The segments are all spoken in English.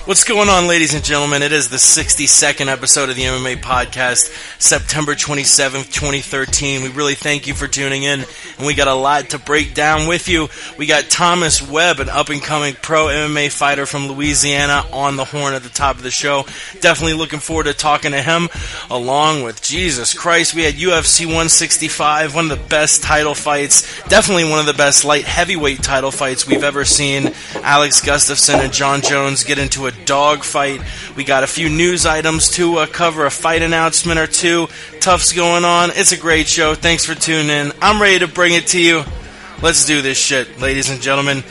What's going on, ladies and gentlemen? It is the 62nd episode of the MMA Podcast, September 27th, 2013. We really thank you for tuning in, and we got a lot to break down with you. We got Thomas Webb, an up-and-coming pro MMA fighter from Louisiana, on the horn at the top of the show. Definitely looking forward to talking to him, along with, Jesus Christ, we had UFC 165, one of the best title fights, definitely one of the best light heavyweight title fights we've ever seen. Alex Gustafsson and John Jones get into a dog fight. We got a few news items to cover, a fight announcement or two. Tough's going on. It's a great show. Thanks for tuning in. I'm ready to bring it to you. Let's do this shit, ladies and gentlemen.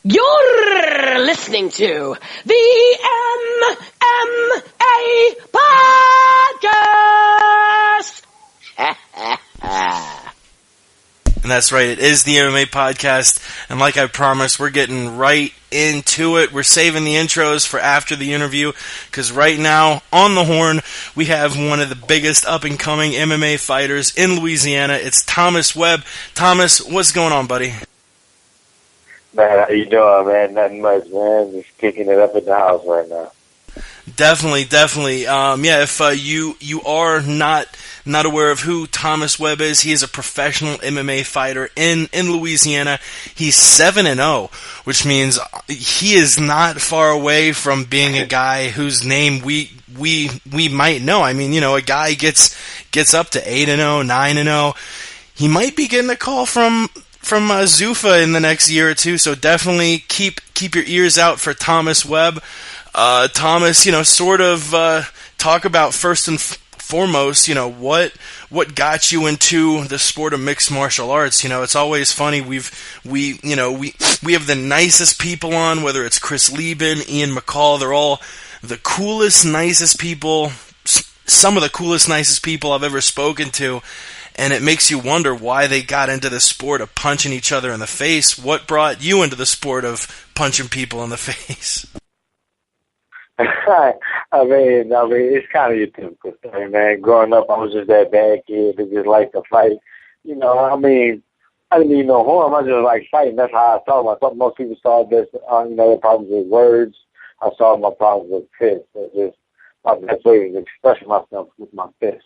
You're listening to the MMA Podcast! And that's right, it is the MMA Podcast, and like I promised, we're getting right into it. We're saving the intros for after the interview, because right now, on the horn, we have one of the biggest up-and-coming MMA fighters in Louisiana. It's Thomas Webb. Thomas, what's going on, buddy? Man, how you doing, man? Nothing much, man. Just kicking it up at the house right now. Definitely. If you are not aware of who Thomas Webb is, he is a professional MMA fighter in Louisiana. He's 7-0, which means he is not far away from being a guy whose name we might know. I mean, a guy gets up to 8-0, 9-0. He might be getting a call from Zuffa in the next year or two, so definitely keep your ears out for Thomas Webb. Thomas, talk about first and foremost, what got you into the sport of mixed martial arts. It's always funny. We have the nicest people on, whether it's Chris Lieben, Ian McCall. They're all the coolest, nicest people. Some of the coolest, nicest people I've ever spoken to. And it makes you wonder why they got into the sport of punching each other in the face. What brought you into the sport of punching people in the face? I mean, it's kind of your typical thing, man. Growing up, I was just that bad kid that just liked to fight. I didn't mean no harm. I just like fighting. That's how I saw myself. Most people saw this, their problems with words. I saw my problems with fists. It's just my best way to express myself with my fists.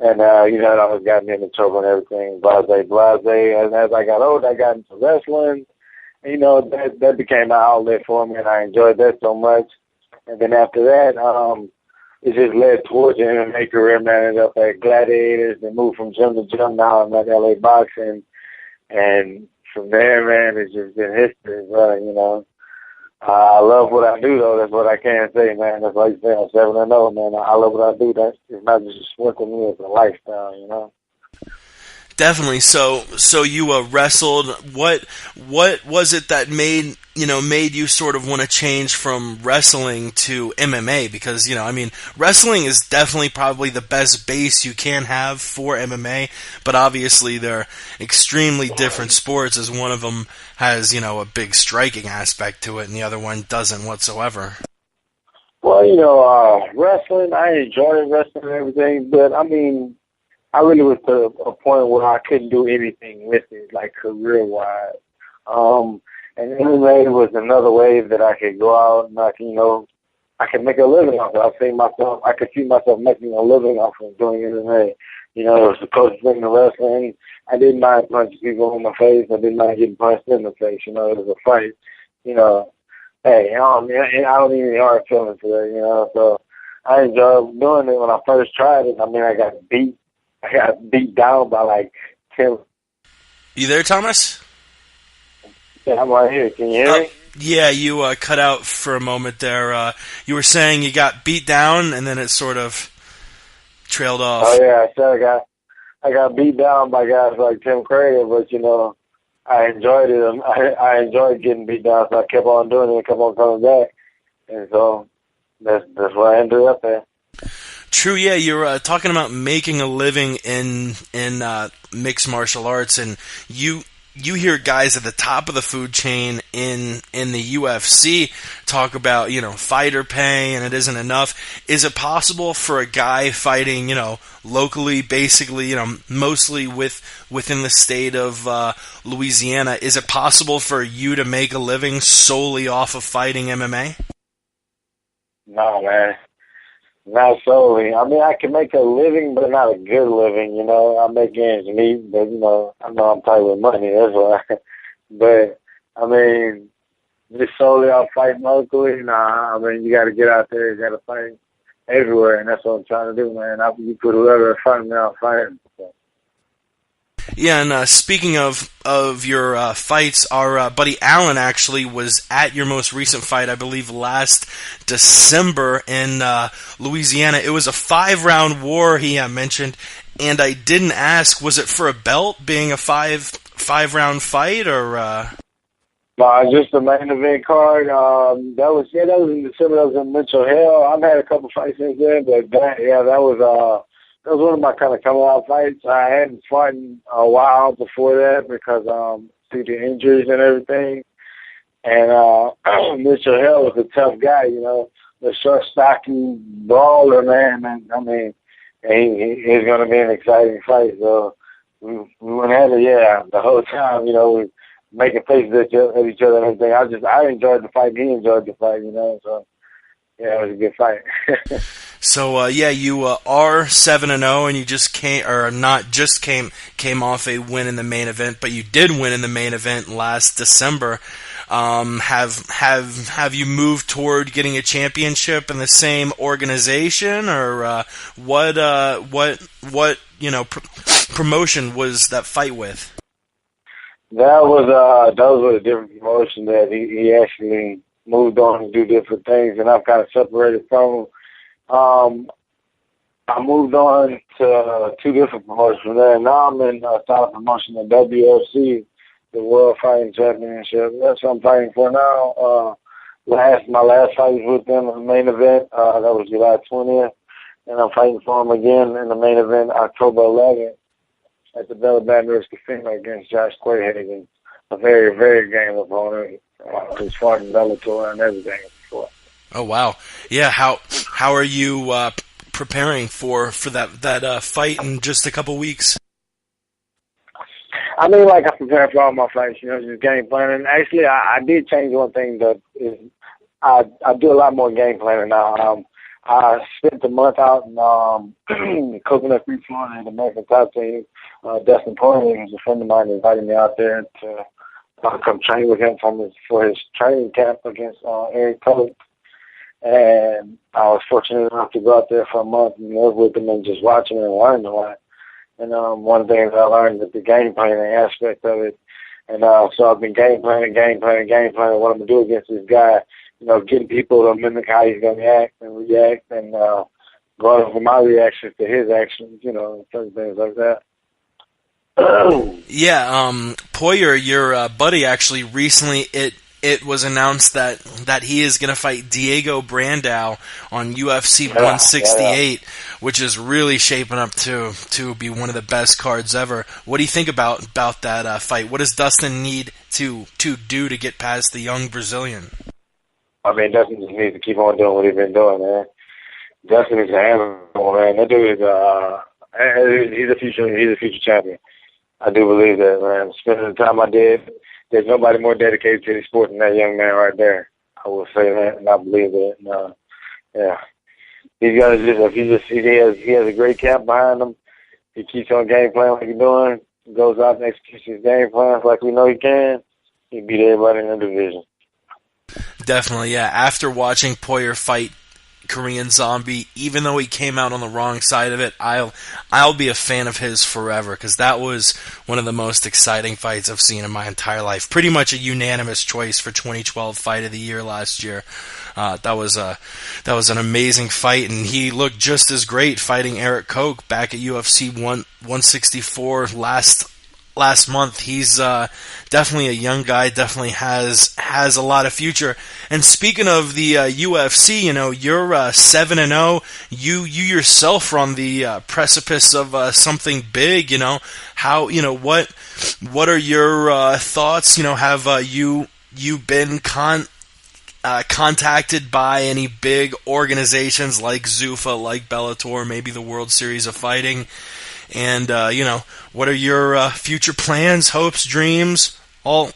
And, it always got me into trouble and everything, blase. And as I got older, I got into wrestling. And, that became my outlet for me, and I enjoyed that so much. And then after that, it just led towards the MMA career, man. Ended up at Gladiators, then moved from gym to gym. Now I'm at LA Boxing. And from there, man, it's just been history, bro, I love what I do, though. That's what I can say, man. That's like you say, I'm 7-0, man. I love what I do. That's it's not just a sport to me; it's a lifestyle, Definitely. So you wrestled. What was it that made you sort of want to change from wrestling to MMA? Because wrestling is definitely probably the best base you can have for MMA, but obviously they're extremely different sports, as one of them has a big striking aspect to it, and the other one doesn't whatsoever. Well, wrestling, I enjoy wrestling and everything, but I really was to a point where I couldn't do anything with it, like career-wise. And MMA was another way that I could go out and I could make a living off it. I could see myself making a living off of doing MMA. It was the closest thing to wrestling. I didn't mind punching people in the face. I didn't mind getting punched in the face. It was a fight. Hey, I don't need any hard feelings for that, so I enjoyed doing it. When I first tried it, I got beat down by like 10. You there, Thomas? Yeah, I'm right here. Can you hear me? Yeah, you cut out for a moment there. You were saying you got beat down, and then it sort of trailed off. Oh yeah, I said I got beat down by guys like Tim Craig, but I enjoyed it. I enjoyed getting beat down, so I kept on doing it and kept on coming back, and so that's where I ended up at. True, yeah, you're talking about making a living in mixed martial arts, and you hear guys at the top of the food chain in the UFC talk about, fighter pay and it isn't enough. Is it possible for a guy fighting, locally, basically, mostly within the state of Louisiana, is it possible for you to make a living solely off of fighting MMA? No, man. Not solely. I mean, I can make a living, but not a good living, I make ends meet, but, I know I'm tight with money, that's why. But, I mean, just solely off fighting locally, nah. I mean, you got to get out there, you got to fight everywhere, and that's what I'm trying to do, man. You put whoever in front of me, I'll fight him. So. Yeah, and speaking of your fights, our buddy Alan actually was at your most recent fight, I believe last December in Louisiana. It was a 5-round war, he mentioned, and I didn't ask, was it for a belt, being a five-round fight, or... Just the main event card. That was in December. That was in Mitchell Hill. I've had a couple fights since then, but that was one of my kind of coming out fights. I hadn't fought in a while before that because due to injuries and everything. And Mitchell Hill was a tough guy, the short, stocky brawler, man. And, I mean, he's going to be an exciting fight. So we went at it, the whole time, we making faces at each other and everything. I enjoyed the fight. He enjoyed the fight, So, yeah, it was a good fight. So, you are 7-0, and you just came off a win in the main event, but you did win in the main event last December. Have you moved toward getting a championship in the same organization, or what promotion was that fight with? That was a different promotion that he actually moved on to do different things, and I've kind of separated from him. I moved on to 2 different promotions from there. Now I'm in a title promotion, the WFC, the World Fighting Championship. That's what I'm fighting for now. My last fight was with them in the main event. That was July 20th, and I'm fighting for them again in the main event October 11th at the Bella Baton Rouge Casino against Josh Quayhagen. A very, very game opponent. He's fought in Bellator and everything before. Oh wow! Yeah, how are you preparing for that fight in just a couple weeks? I mean, like I prepare for all my fights, just game planning. Actually, I did change one thing that is I do a lot more game planning now. I spent a month out in Coconut Creek, Florida, the American Top Team. Dustin Poirier, who's a friend of mine, invited me out there to come train with him for his training camp against Eric Coates. And I was fortunate enough to go out there for a month and live with him and just watch him and learn a lot. And one thing that I learned is the game planning aspect of it. And so I've been game planning what I'm going to do against this guy, getting people to mimic how he's going to act and react, and going over my reactions to his actions, certain things like that. Yeah, Poirier, your buddy, actually recently it was announced that he is going to fight Diego Brandao on UFC 168, which is really shaping up to be one of the best cards ever. What do you think about that fight? What does Dustin need to do to get past the young Brazilian? I mean, Dustin just needs to keep on doing what he's been doing, man. Dustin is an animal, man. That dude is he's a future champion. I do believe that, man. Spending the time I did, there's nobody more dedicated to the sport than that young man right there. I will say that, and I believe that. And, yeah, he's got to he has a great camp behind him. He keeps on game playing like he's doing. He goes out and executes his game plans like we know he can. He beat everybody in the division. Definitely, yeah. After watching Poirier fight Korean Zombie, even though he came out on the wrong side of it, I'll be a fan of his forever, because that was one of the most exciting fights I've seen in my entire life. Pretty much a unanimous choice for 2012 Fight of the Year last year. That was an amazing fight, and he looked just as great fighting Eric Koch back at UFC 164 last last month. He's definitely a young guy. Definitely has a lot of future. And speaking of the UFC, you're 7-0. You yourself are on the precipice of something big. How what are your thoughts? Have you been contacted by any big organizations like Zuffa, like Bellator, maybe the World Series of Fighting? And, what are your future plans, hopes, dreams, all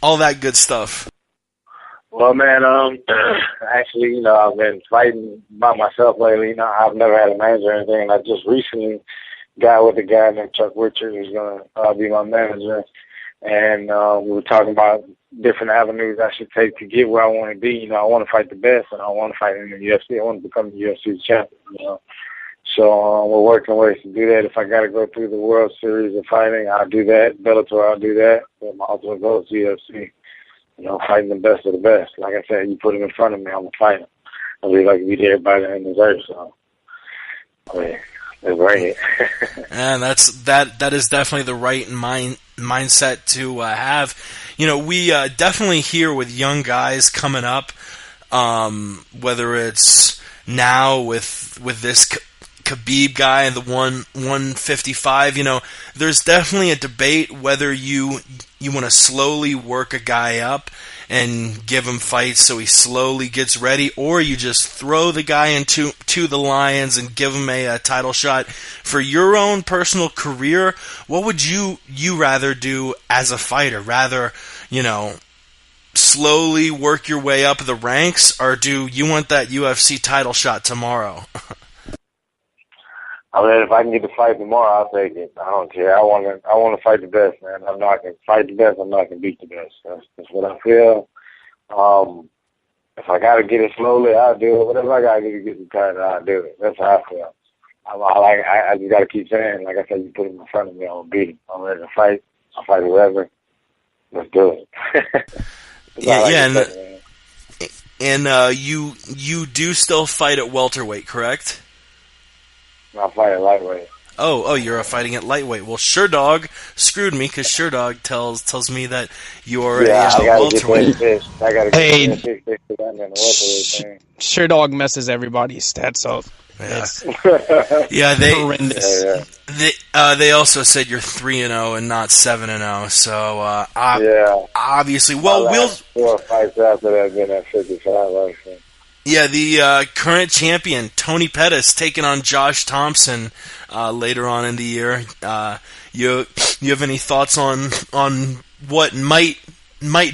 that good stuff? Well, man, actually, I've been fighting by myself lately. I've never had a manager or anything. I just recently got with a guy named Chuck Richard, who's going to be my manager. And we were talking about different avenues I should take to get where I want to be. I want to fight the best, and I want to fight in the UFC. I want to become the UFC champion, So we're working ways to do that. If I got to go through the World Series of Fighting, I'll do that. Bellator, I'll do that. But my ultimate goal is UFC. Fighting the best of the best. Like I said, you put him in front of me, I'm going to fight him. I believe I can beat everybody in this earth. So, let's bring it. And that is definitely the right mindset to have. We definitely hear with young guys coming up, whether it's now with this Khabib guy and the 155, there's definitely a debate whether you want to slowly work a guy up and give him fights so he slowly gets ready, or you just throw the guy into the lions and give him a title shot. For your own personal career, what would you rather do as a fighter? Rather, slowly work your way up the ranks, or do you want that UFC title shot tomorrow? I mean, if I can get the fight tomorrow, I'll take it. I don't care. I want to fight the best, man. I'm not going to fight the best. I'm not going to beat the best. That's what I feel. If I got to get it slowly, I'll do it. Whatever I got to do to get the title, I'll do it. That's how I feel. I just got to keep saying, like I said, you put him in front of me, I'm going to beat him. I'm ready to fight. I'll fight whoever. Let's do it. And you do still fight at welterweight, correct? I fight at lightweight. Oh, you're fighting at lightweight. Well, Sherdog screwed me because Sherdog tells me that you're a welterweight. I got to get that hey, Sherdog messes everybody's stats up. Yeah, they horrendous. They also said you're 3-0 and not 7-0. So obviously, we'll 4 fights after that been at 55. Yeah, the current champion, Tony Pettis, taking on Josh Thompson later on in the year. You have any thoughts on what might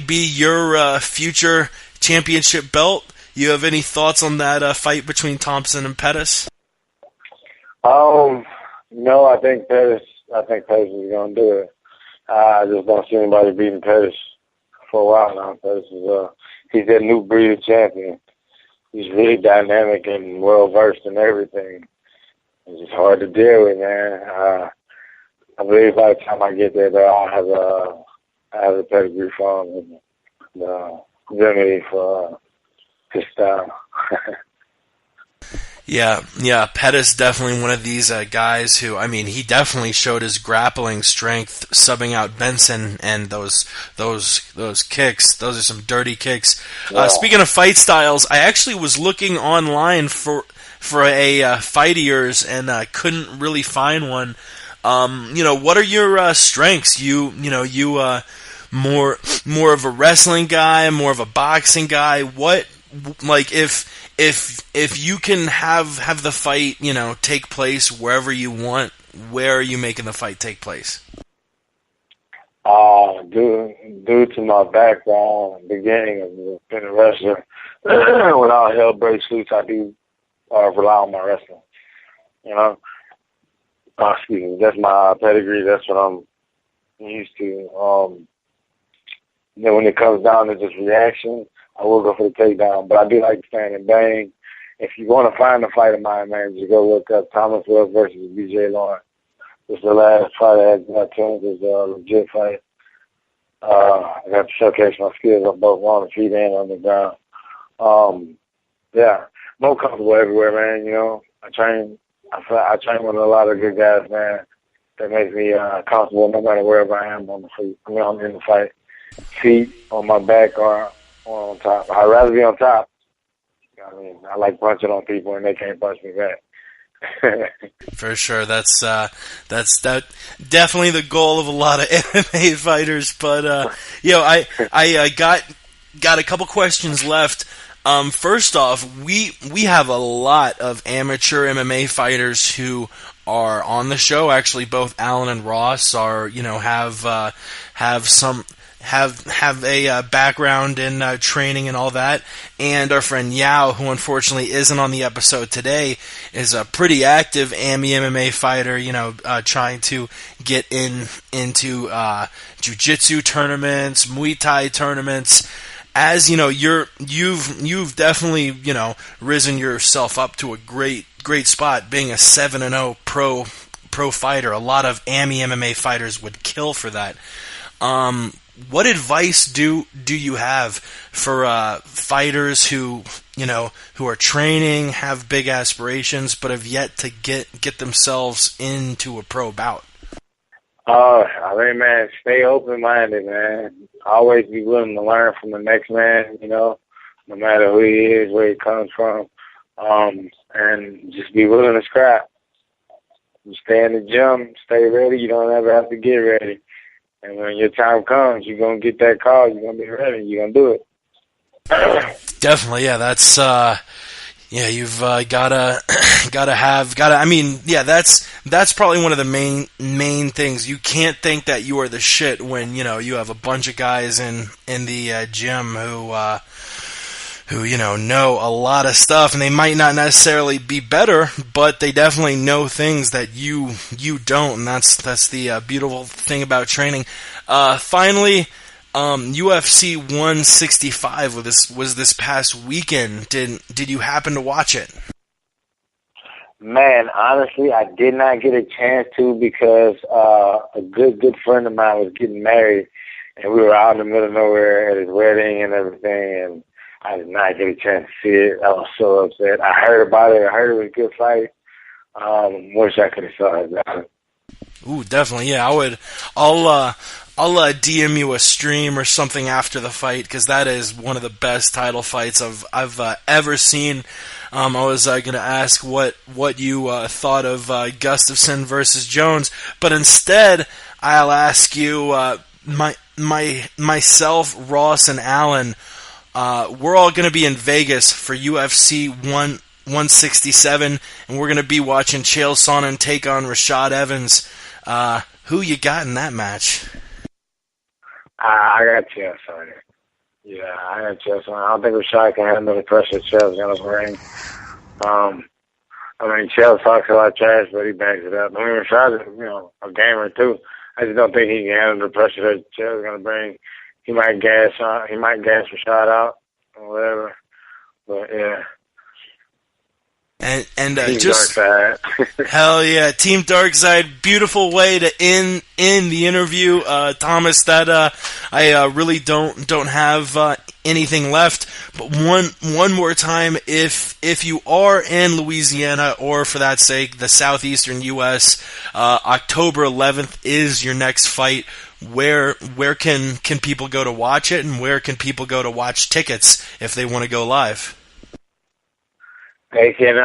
be your future championship belt? You have any thoughts on that fight between Thompson and Pettis? No, I think Pettis is going to do it. I just don't see anybody beating Pettis for a while now. Pettis is he's that new breed of champion. He's really dynamic and well-versed in everything. It's just hard to deal with, man. I believe by the time I get there, I'll have a pedigree for him and the ability for his style. Yeah, Pettis definitely one of these guys who, he definitely showed his grappling strength subbing out Benson, and those kicks, those are some dirty kicks. Yeah. Speaking of fight styles, I actually was looking online for a fight of yours and couldn't really find one. What are your strengths? You more of a wrestling guy, more of a boxing guy? What, like, if you can have the fight, take place wherever you want, where are you making the fight take place? Due to my background, beginning of being a wrestler, when all hell breaks loose, I do rely on my wrestling. Excuse me, that's my pedigree. That's what I'm used to. Then when it comes down to just reaction, I will go for the takedown, but I do like to stand and bang. If you want to find a fight of mine, man, just go look up Thomas Webb versus BJ Lawrence. It's the last fight I had got to. It's a legit fight. I got to showcase my skills on both on the feet and on the ground. More comfortable everywhere, man. I train with a lot of good guys, man. that makes me comfortable no matter wherever I am on the feet. I mean, I'm in the fight. Feet, on my back, or on top. I'd rather be on top. I mean, I like punching on people, and they can't punch me back. For sure, that's definitely the goal of a lot of MMA fighters. But I got a couple questions left. First off, we have a lot of amateur MMA fighters who are on the show. Actually, both Alan and Ross are have a background in training and all that. And our friend Yao, who unfortunately isn't on the episode today, is a pretty active MMA fighter, trying to get into jiu-jitsu tournaments, Muay Thai tournaments. As you know, you've definitely, risen yourself up to a great spot, being a 7-0 pro fighter. A lot of MMA fighters would kill for that. What advice do you have for fighters who are training, have big aspirations, but have yet to get themselves into a pro bout? I mean, man, stay open-minded, man. Always be willing to learn from the next man, no matter who he is, where he comes from, and just be willing to scrap. You stay in the gym, stay ready. You don't ever have to get ready. And when your time comes, you're going to get that call. You're going to be ready. You're going to do it. Definitely, yeah. That's you've gotta have. I mean, yeah. That's probably one of the main things. You can't think that you are the shit when you have a bunch of guys in the gym who know a lot of stuff, and they might not necessarily be better, but they definitely know things that you don't, and that's the beautiful thing about training. Finally, UFC 165 was this past weekend. Did you happen to watch it? Man, honestly, I did not get a chance to because a good friend of mine was getting married, and we were out in the middle of nowhere at his wedding and everything, and I did not get a chance to see it. I was so upset. I heard about it. I heard it was a good fight. Wish I could have saw it. Ooh, definitely. Yeah, I'll DM you a stream or something after the fight, because that is one of the best title fights I've ever seen. I was going to ask what you thought of Gustafsson versus Jones, but instead I'll ask you myself, Ross, and Alan. We're all going to be in Vegas for UFC 167, and we're going to be watching Chael Sonnen take on Rashad Evans. Who you got in that match? I got Chael Sonnen. Yeah, I got Chael Sonnen. I don't think Rashad can handle the pressure Chael's going to bring. Chael talks a lot of trash, but he backs it up. Rashad's a gamer too. I just don't think he can handle the pressure that Chael's going to bring. He might gas Rashad out or whatever. But yeah. And Team just Darkside. Hell yeah, Team Darkside. Beautiful way to end the interview, Thomas. That I really don't have anything left. But one more time, if you are in Louisiana, or for that sake, the southeastern U.S., October 11th is your next fight. Where can people go to watch it, and where can people go to watch tickets if they want to go live? They can,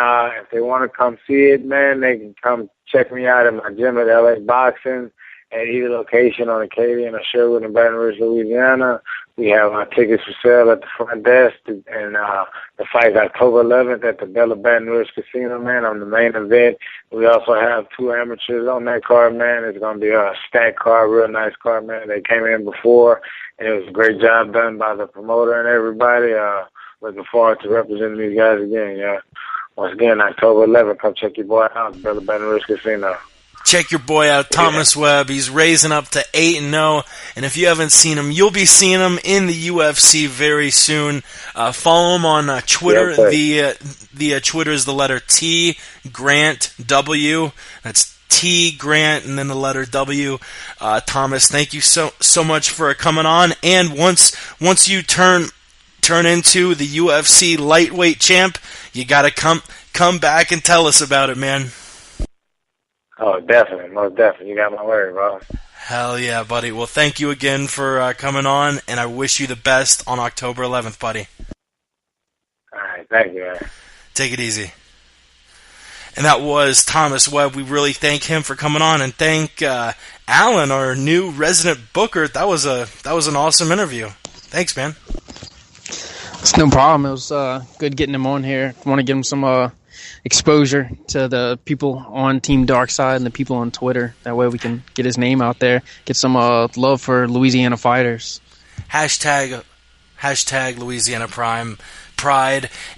if they want to come see it, man, they can come check me out at my gym at LA Boxing at either location on Acadian or Sherwood in Baton Rouge, Louisiana. We have our tickets for sale at the front desk, and the fight's October 11th at the Bella Baton Rouge Casino, man, on the main event. We also have 2 amateurs on that card, man. It's going to be a stacked card, real nice card, man. They came in before, and it was a great job done by the promoter and everybody. Looking forward to representing these guys again, yeah. Once again, October 11th, come check your boy out at Bella Baton Rouge Casino. Check your boy out, Thomas Webb. He's raising up to 8-0, and if you haven't seen him, you'll be seeing him in the UFC very soon. Follow him on Twitter. Yes, the Twitter is the letter T Grant W. That's T Grant and then the letter W. Thomas, thank you so much for coming on. And once you turn into the UFC lightweight champ, you gotta come back and tell us about it, man. Oh, definitely, most definitely. You got my word, bro. Hell yeah, buddy. Well, thank you again for coming on, and I wish you the best on October 11th, buddy. All right, thank you, man. Take it easy. And that was Thomas Webb. We really thank him for coming on, and thank Alan, our new resident booker. That was an awesome interview. Thanks, man. It's no problem. It was good getting him on here. Want to give him some exposure to the people on Team Darkside and the people on Twitter. That way we can get his name out there, get some love for Louisiana fighters. Hashtag Louisiana Pride.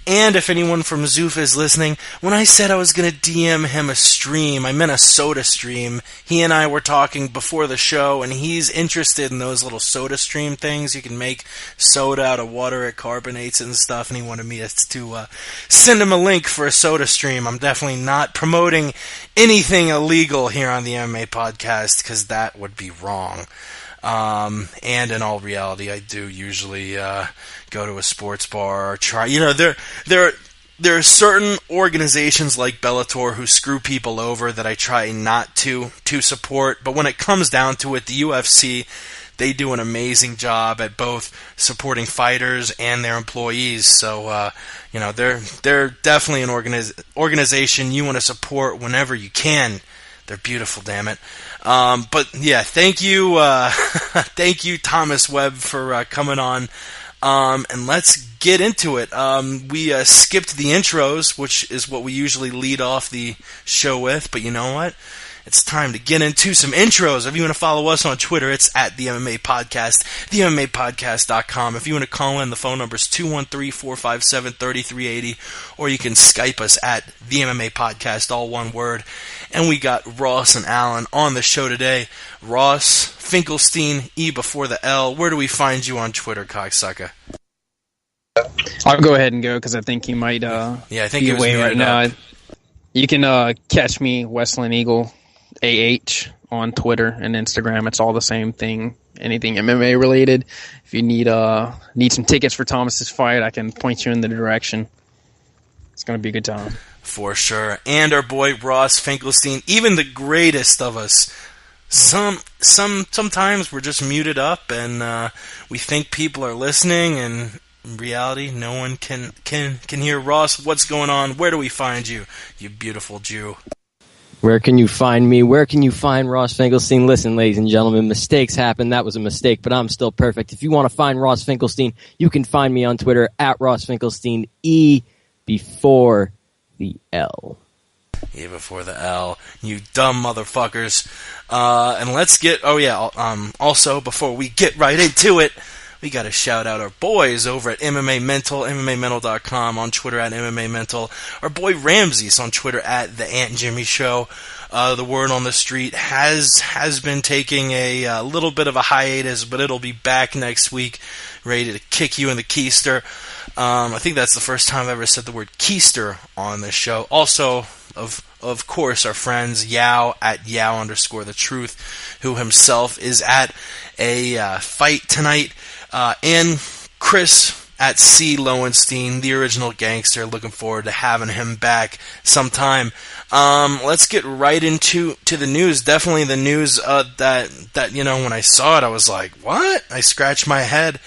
And if anyone from Zoof is listening, when I said I was going to DM him a stream, I meant a soda stream. He and I were talking before the show, and he's interested in those little soda stream things. You can make soda out of water, it carbonates and stuff, and he wanted me to send him a link for a soda stream. I'm definitely not promoting anything illegal here on the MMA Podcast, because that would be wrong. And in all reality, I do usually go to a sports bar or try. There are certain organizations like Bellator who screw people over that I try not to support. But when it comes down to it, the UFC, they do an amazing job at both supporting fighters and their employees. So they're definitely an organization you want to support whenever you can. They're beautiful, damn it. But yeah, thank you, Thomas Webb, for coming on. And let's get into it. We skipped the intros, which is what we usually lead off the show with. But you know what? It's time to get into some intros. If you want to follow us on Twitter, it's at the MMA Podcast, themmapodcast.com. If you want to call in, the phone number is 213-457-3380, or you can Skype us at the MMA Podcast, all one word. And we got Ross and Alan on the show today. Ross Finkelstein, E before the L. Where do we find you on Twitter, cocksucker? I'll go ahead and go because I think he might I think be he was away right up. now. You can catch me, Westland Eagle AH, on Twitter and Instagram. It's all the same thing. Anything MMA related. If you need some tickets for Thomas's fight, I can point you in the direction. It's going to be a good time. For sure. And our boy Ross Finkelstein, even the greatest of us, sometimes we're just muted up and we think people are listening, and in reality no one can hear. Ross, what's going on? Where do we find you, you beautiful Jew? Where can you find me? Where can you find Ross Finkelstein? Listen, ladies and gentlemen, mistakes happen. That was a mistake, but I'm still perfect. If you want to find Ross Finkelstein, you can find me on Twitter at Ross Finkelstein, E before the L. E before the L. You dumb motherfuckers. And let's get... Oh, yeah. Also, before we get right into it, we got to shout out our boys over at MMA Mental, MMAmental.com, on Twitter at MMA Mental. Our boy Ramses on Twitter at The Aunt Jimmy Show. The word on the street has been taking a little bit of a hiatus, but it'll be back next week, ready to kick you in the keister. I think that's the first time I've ever said the word keister on this show. Also, of course, our friends Yao at Yao_the truth, who himself is at a fight tonight. And Chris at C. Lowenstein, the original gangster. Looking forward to having him back sometime. Let's get right into the news. Definitely the news that when I saw it, I was like, what? I scratched my head.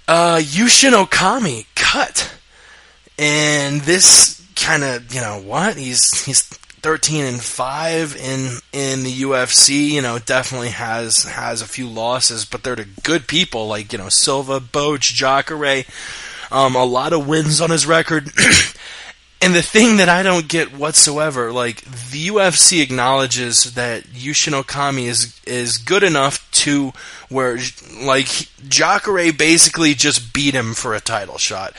Yushin Okami cut. And this kind of, what? He's 13-5 in the UFC. Definitely has a few losses, but they're to good people like Silva, Boach, Jacare. A lot of wins on his record. And the thing that I don't get whatsoever, like, the UFC acknowledges that Yushin Okami is good enough to where, like, Jacare basically just beat him for a title shot.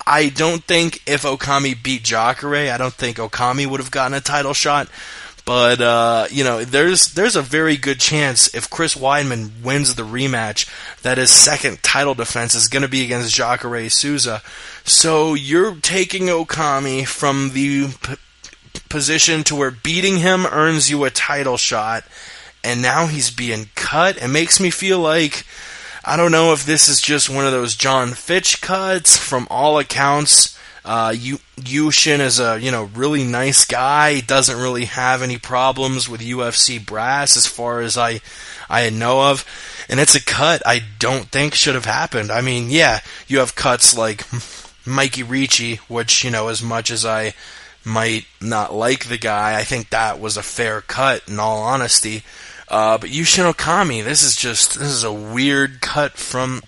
I don't think if Okami beat Jacare, I don't think Okami would have gotten a title shot. But, there's a very good chance if Chris Weidman wins the rematch that his second title defense is going to be against Jacare Souza. So you're taking Okami from the position to where beating him earns you a title shot, and now he's being cut. It makes me feel like, I don't know if this is just one of those John Fitch cuts. From all accounts, Yushin is a really nice guy. He doesn't really have any problems with UFC brass as far as I know of, and it's a cut I don't think should have happened. I mean, yeah, you have cuts like Mikey Ricci, which as much as I might not like the guy, I think that was a fair cut in all honesty. But Yushin Okami, this is a weird cut from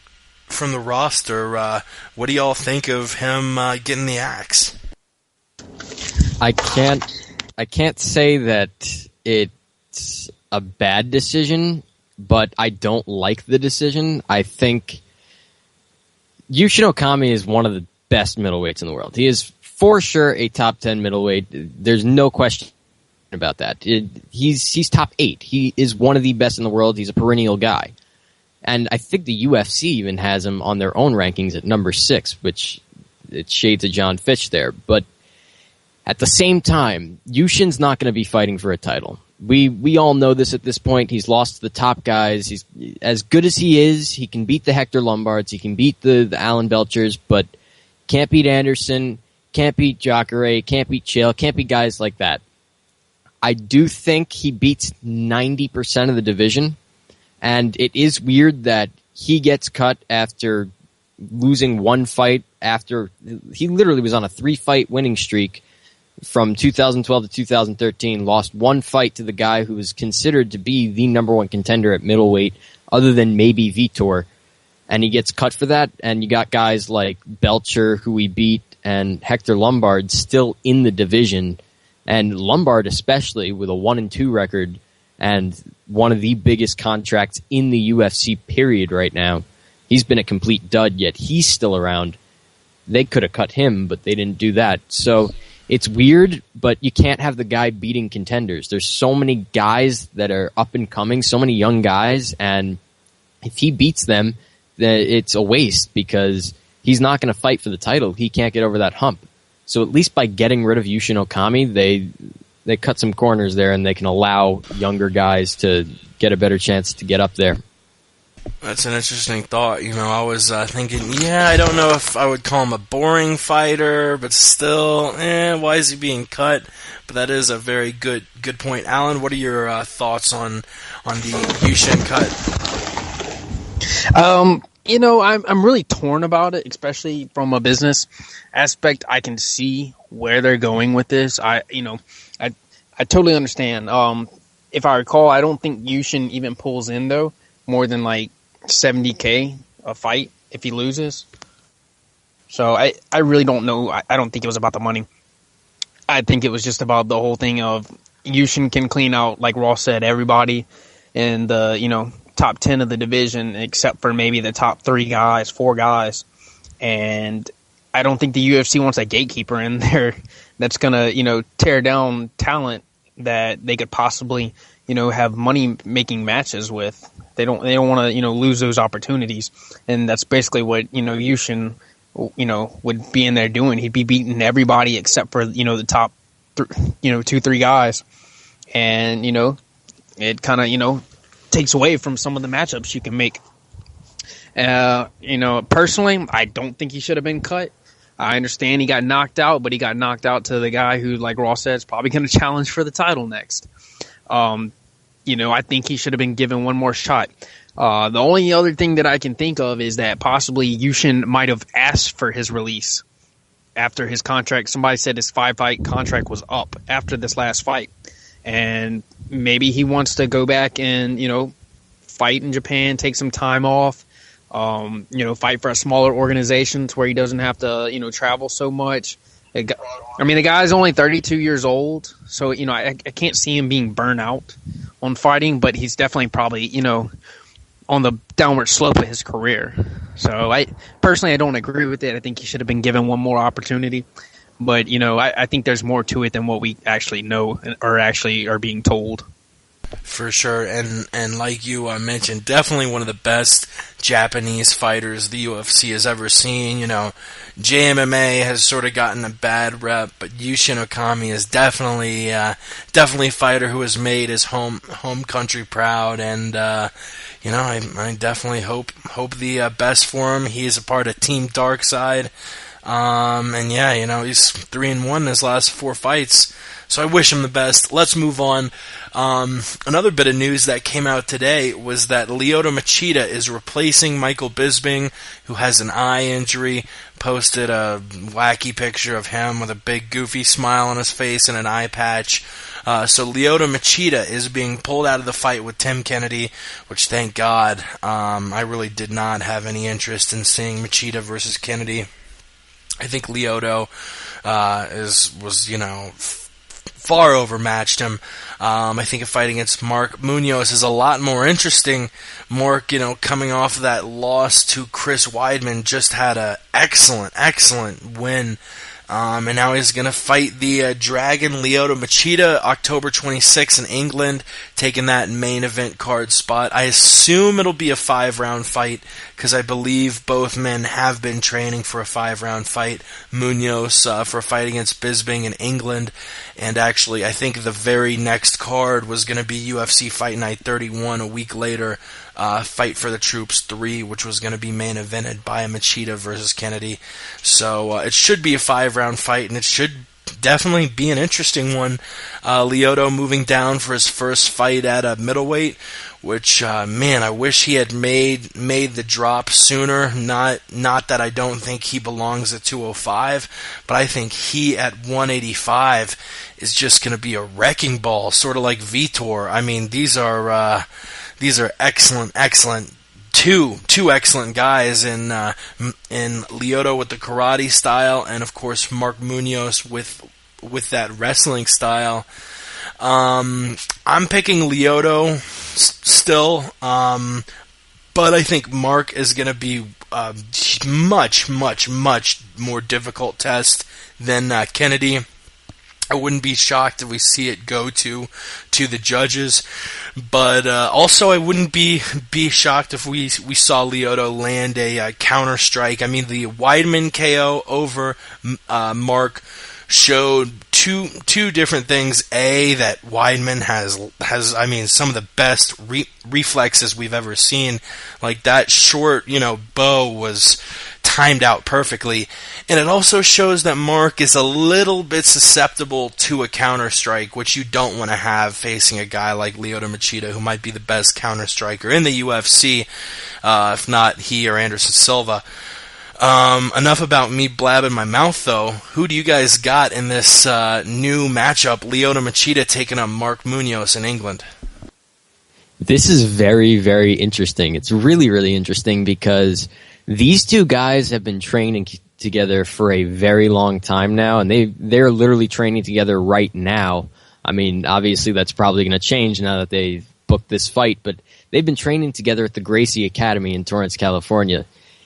the roster. What do y'all think of him getting the axe? I can't say that it's a bad decision, but I don't like the decision. I think Yushin Okami is one of the best middleweights in the world. He is for sure a top 10 middleweight. There's no question about that. He's top 8. He is one of the best in the world. He's a perennial guy. And I think the UFC even has him on their own rankings at number 6, which it shades of John Fitch there. But at the same time, Yushin's not going to be fighting for a title. We all know this at this point. He's lost to the top guys. He's as good as he is. He can beat the Hector Lombards. He can beat the Alan Belchers, but can't beat Anderson, can't beat Jacare, can't beat Chael, can't beat guys like that. I do think he beats 90% of the division. And it is weird that he gets cut after losing one fight after he literally was on a 3-fight winning streak from 2012 to 2013, lost one fight to the guy who was considered to be the number 1 contender at middleweight other than maybe Vitor. And he gets cut for that. And you got guys like Belcher, who he beat, and Hector Lombard still in the division. And Lombard especially with a 1-2 record and one of the biggest contracts in the UFC period right now. He's been a complete dud, yet he's still around. They could have cut him, but they didn't do that. So it's weird, but you can't have the guy beating contenders. There's so many guys that are up and coming, so many young guys, and if he beats them, then it's a waste because he's not going to fight for the title. He can't get over that hump. So at least by getting rid of Yushin Okami, they cut some corners there, and they can allow younger guys to get a better chance to get up there. That's an interesting thought. I was thinking, I don't know if I would call him a boring fighter, but still, why is he being cut? But that is a very good point. Alan, what are your thoughts on the Yushin cut? I'm really torn about it, especially from a business aspect. I can see where they're going with this. I totally understand. If I recall, I don't think Yushin even pulls in though more than like $70K a fight if he loses. So I really don't know. I don't think it was about the money. I think it was just about the whole thing of Yushin can clean out, like Ross said, everybody in the top 10 of the division except for maybe the top 4 guys. And I don't think the UFC wants a gatekeeper in there that's going to, tear down talent that they could possibly, have money making matches with. They don't want to, lose those opportunities. And that's basically what, Yushin, would be in there doing. He'd be beating everybody except for, the top, 2-3 guys. And, it kind of, takes away from some of the matchups you can make. Personally, I don't think he should have been cut. I understand he got knocked out, but he got knocked out to the guy who, like Ross said, is probably going to challenge for the title next. I think he should have been given one more shot. The only other thing that I can think of is that possibly Yushin might have asked for his release after his contract. Somebody said his 5-fight contract was up after this last fight. And maybe he wants to go back and, fight in Japan, take some time off, fight for a smaller organization to where he doesn't have to, travel so much. The guy's only 32 years old, so, I can't see him being burnt out on fighting, but he's definitely probably, on the downward slope of his career. So I don't agree with it. I think he should have been given one more opportunity. But, I think there's more to it than what we actually know or actually are being told. For sure, and like you mentioned, definitely one of the best Japanese fighters the UFC has ever seen. JMMA has sort of gotten a bad rep, but Yushin Okami is definitely a fighter who has made his home country proud, and I definitely hope the best for him. He is a part of Team Darkside. And yeah, he's 3-1 in his last 4 fights. So I wish him the best. Let's move on. Another bit of news that came out today was that Lyoto Machida is replacing Michael Bisping, who has an eye injury. Posted a wacky picture of him with a big goofy smile on his face and an eye patch. So Lyoto Machida is being pulled out of the fight with Tim Kennedy, which thank God. I really did not have any interest in seeing Machida versus Kennedy. I think Lyoto was far overmatched him. I think a fight against Mark Munoz is a lot more interesting. Mark, coming off of that loss to Chris Weidman, just had a excellent win. And now he's going to fight the Dragon Lyoto Machida October 26th in England, taking that main event card spot. I assume it'll be a 5-round fight, because I believe both men have been training for a 5-round fight. Munoz for a fight against Bisping in England, and actually I think the very next card was going to be UFC Fight Night 31 a week later. Fight for the Troops 3, which was going to be main evented by Machida versus Kennedy. So it should be a 5-round fight, and it should definitely be an interesting one. Lyoto moving down for his first fight at a middleweight, which, I wish he had made the drop sooner. Not that I don't think he belongs at 205, but I think he at 185 is just going to be a wrecking ball, sort of like Vitor. I mean, these are excellent, two excellent guys in Lyoto with the karate style, and of course Mark Munoz with that wrestling style. I'm picking Lyoto still, but I think Mark is going to be a much more difficult test than Kennedy. I wouldn't be shocked if we see it go to the judges, but also I wouldn't be shocked if we saw Lyoto land a counter strike. I mean, the Weidman KO over Mark showed two different things. A, that Weidman has some of the best reflexes we've ever seen. Like that short bow was timed out perfectly. And it also shows that Mark is a little bit susceptible to a counter strike, which you don't want to have facing a guy like Lyoto Machida, who might be the best counter striker in the UFC, if not he or Anderson Silva. Enough about me blabbing my mouth, though. Who do you guys got in this new matchup? Lyoto Machida taking on Mark Munoz in England. This is very, very interesting. It's really, really interesting because these two guys have been training together for a very long time now, and they're literally training together right now. I mean, obviously that's probably going to change now that they've booked this fight, but they've been training together at the Gracie Academy in Torrance, California.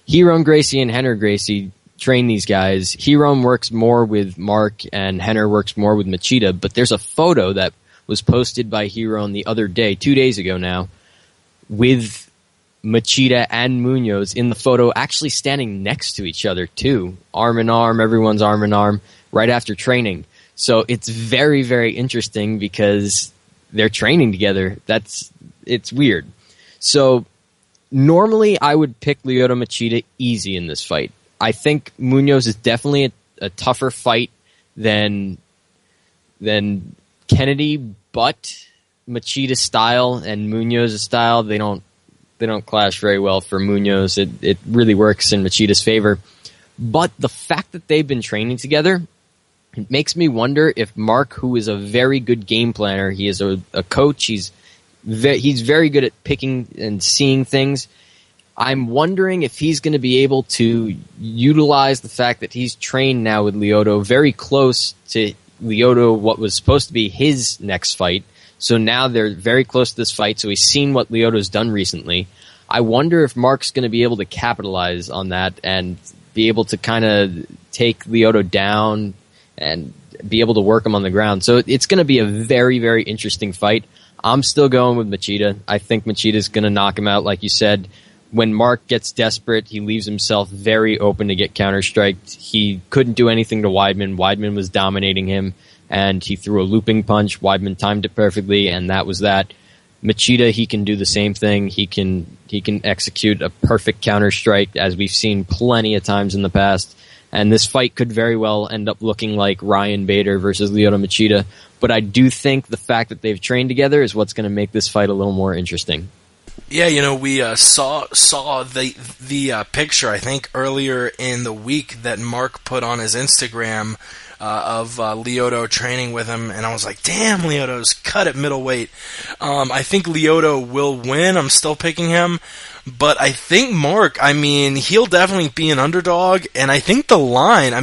Hiram Gracie and Henner Gracie train these guys. Hiram works more with Mark, and Henner works more with Machida, but there's a photo that was posted by Hiram the other day, 2 days ago now, with Machida and Munoz in the photo actually standing next to each other too. Arm in arm, everyone's arm in arm, right after training. So it's very, very interesting because they're training together. It's weird. So normally I would pick Lyoto Machida easy in this fight. I think Munoz is definitely a tougher fight than Kennedy, but Machida's style and Munoz's style, they don't clash very well for Munoz. It really works in Machida's favor. But the fact that they've been training together, it makes me wonder if Mark, who is a very good game planner, he is a coach, he's very good at picking and seeing things. I'm wondering if he's going to be able to utilize the fact that he's trained now with Lyoto very close to Lyoto, what was supposed to be his next fight. So now they're very close to this fight, so he's seen what Lyoto's done recently. I wonder if Mark's going to be able to capitalize on that and be able to kind of take Lyoto down and be able to work him on the ground. So it's going to be a very, very interesting fight. I'm still going with Machida. I think Machida's going to knock him out, like you said. When Mark gets desperate, he leaves himself very open to get counter-striked. He couldn't do anything to Weidman. Weidman was dominating him, and he threw a looping punch. Weidman timed it perfectly, and that was that. Machida, he can do the same thing. He can execute a perfect counter-strike, as we've seen plenty of times in the past. And this fight could very well end up looking like Ryan Bader versus Lyoto Machida. But I do think the fact that they've trained together is what's going to make this fight a little more interesting. Yeah, we saw the picture, I think, earlier in the week that Mark put on his Instagram of Lyoto training with him, and I was like, damn, Lyoto's cut at middleweight. I think Lyoto will win. I'm still picking him. But I think Mark, he'll definitely be an underdog, and I think the line,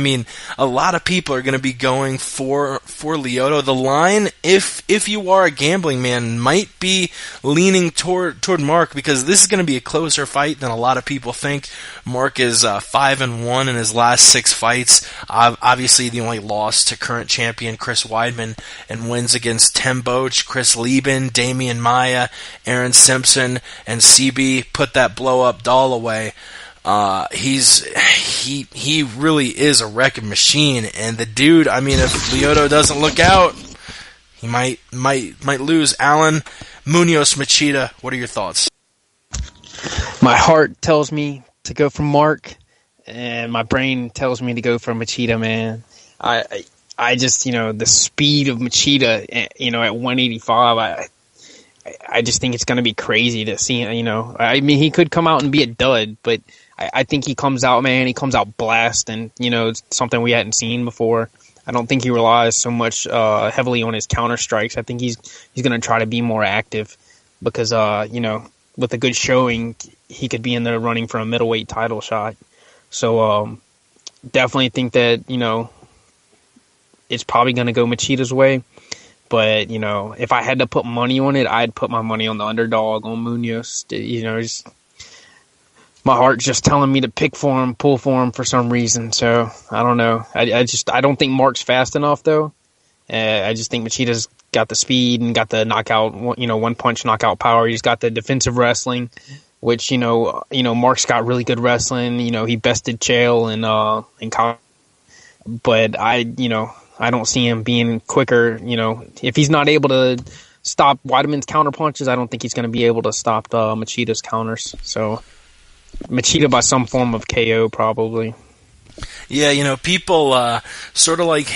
a lot of people are going to be going for Lyoto. The line, if you are a gambling man, might be leaning toward Mark, because this is going to be a closer fight than a lot of people think. Mark is 5-1 in his last 6 fights. Obviously, the only loss to current champion Chris Weidman, and wins against Tim Boach, Chris Lieben, Damian Maia, Aaron Simpson, and CB put that blow up doll away. He really is a wrecking machine, and the dude, if Lyoto doesn't look out, he might lose. Alan, Munoz Machida, what are your thoughts? My heart tells me to go for Mark, and my brain tells me to go for Machida, man. I just, the speed of Machida, at 185, I just think it's going to be crazy to see, he could come out and be a dud, but I think he comes out, man, he comes out blasting, it's something we hadn't seen before. I don't think he relies so much heavily on his counter strikes. I think he's going to try to be more active because, with a good showing, he could be in the running for a middleweight title shot. So definitely think that, it's probably going to go Machida's way. But, if I had to put money on it, I'd put my money on the underdog, on Munoz. My heart's just telling me to pick for him, pull for him for some reason. So, I don't know. I don't think Mark's fast enough, though. I just think Machida's got the speed and got the knockout, one-punch knockout power. He's got the defensive wrestling, which, Mark's got really good wrestling. He bested Chael in college. But I don't see him being quicker. If he's not able to stop Weidman's counter punches, I don't think he's going to be able to stop Machida's counters. So Machida by some form of KO probably. Yeah, people sort of like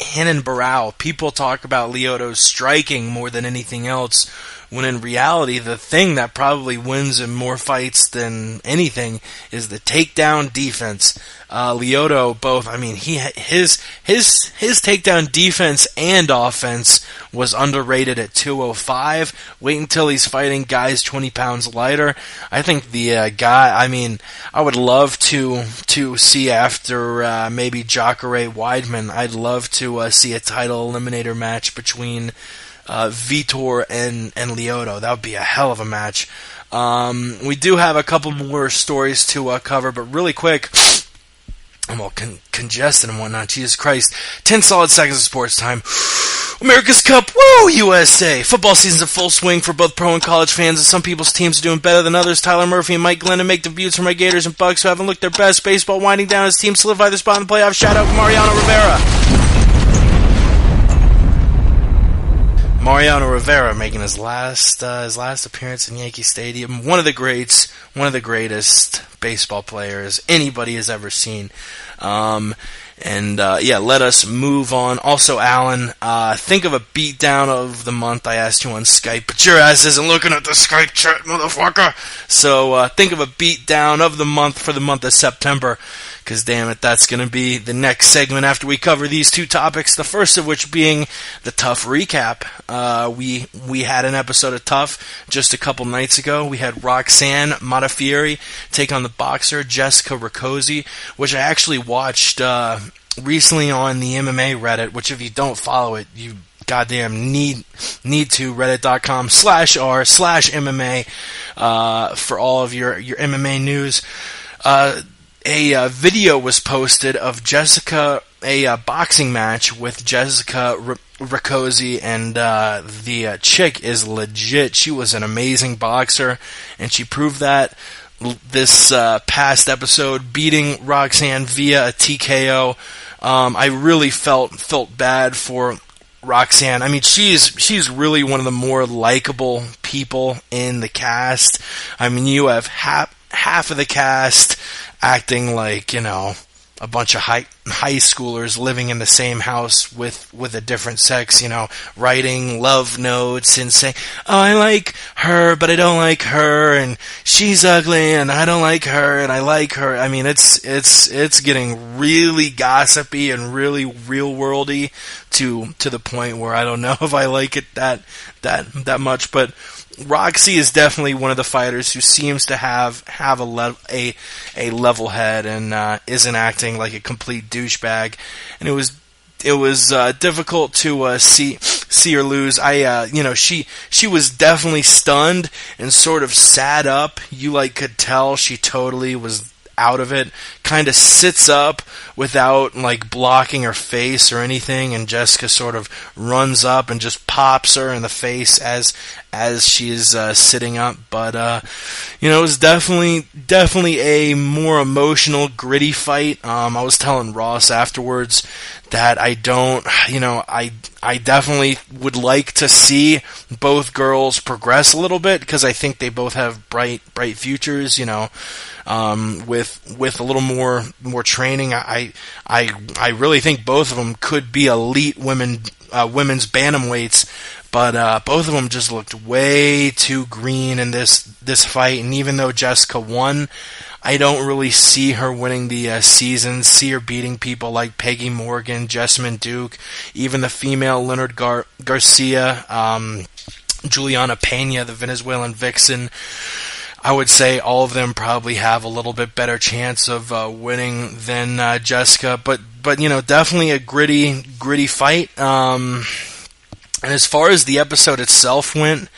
Hannon Barrow, people talk about Lyoto's striking more than anything else, when in reality the thing that probably wins him more fights than anything is the takedown defense. Lyoto, both, his takedown defense and offense was underrated at 205. Wait until he's fighting guys 20 pounds lighter. I think the guy, I would love to see after maybe Jacare Weidman, I'd love to see a title eliminator match between Vitor and Lyoto. That would be a hell of a match. We do have a couple more stories to cover, but really quick, I'm all congested and whatnot. Jesus Christ. 10 solid seconds of sports time. America's Cup, woo, USA! Football season's in full swing for both pro and college fans, and some people's teams are doing better than others. Tyler Murphy and Mike Glennon make debuts for my Gators and Bucks who haven't looked their best. Baseball winding down as teams solidify their spot in the playoffs. Shout out Mariano Rivera. Mariano Rivera making his last appearance in Yankee Stadium. One of the greats, one of the greatest baseball players anybody has ever seen. Let us move on. Also, Alan, think of a beatdown of the month. I asked you on Skype, but your ass isn't looking at the Skype chat, motherfucker. So think of a beatdown of the month for the month of September. Because, damn it, that's going to be the next segment after we cover these two topics. The first of which being the Tough recap. We had an episode of Tough just a couple nights ago. We had Roxanne Modafferi take on the boxer Jessica Rakoczy, which I actually watched recently on the MMA Reddit, which if you don't follow it, you goddamn need to, reddit.com/r/MMA for all of your MMA news. A video was posted of a boxing match with Jessica Rakoczy, and the chick is legit. She was an amazing boxer, and she proved that this past episode, beating Roxanne via a TKO. I really felt bad for Roxanne. She's really one of the more likable people in the cast. You have half of the cast acting like, a bunch of high schoolers living in the same house with a different sex, writing love notes and saying, "Oh, I like her, but I don't like her, and she's ugly, and I don't like her, and I like her." I mean, it's getting really gossipy and really real worldy to the point where I don't know if I like it that much, but Roxy is definitely one of the fighters who seems to have a level head and isn't acting like a complete douchebag. And it was difficult to see her lose. She was definitely stunned and sort of sat up. You could tell she totally was out of it. Kind of sits up without blocking her face or anything, and Jessica sort of runs up and just pops her in the face as she's sitting up. But it was definitely a more emotional, gritty fight. I was telling Ross afterwards that I definitely would like to see both girls progress a little bit, because I think they both have bright futures. With a little more training, I really think both of them could be elite women's bantamweights. But both of them just looked way too green in this fight. And even though Jessica won, I don't really see her winning the season. See her beating people like Peggy Morgan, Jessamine Duke, even the female Leonard Garcia, Juliana Pena, the Venezuelan vixen. I would say all of them probably have a little bit better chance of winning than Jessica, but definitely a gritty fight. And as far as the episode itself went,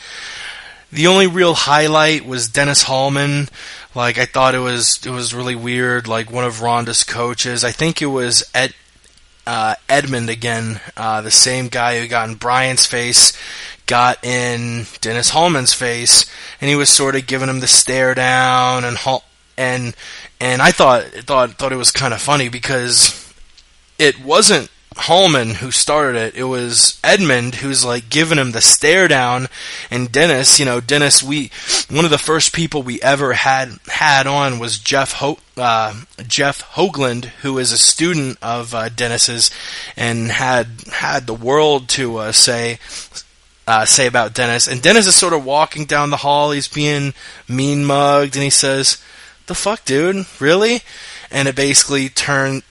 the only real highlight was Dennis Hallman. I thought it was really weird. One of Ronda's coaches, I think it was Edmund again, the same guy who got in Brian's face, got in Dennis Hallman's face, and he was sort of giving him the stare down, and I thought it was kind of funny, because it wasn't Hallman who started it. It was Edmund who's giving him the stare down, and Dennis, one of the first people we ever had on was Jeff Hoagland, who is a student of Dennis's, and had the world to say about Dennis. And Dennis is sort of walking down the hall. He's being mean mugged, and he says, "The fuck, dude? Really?" And it basically turns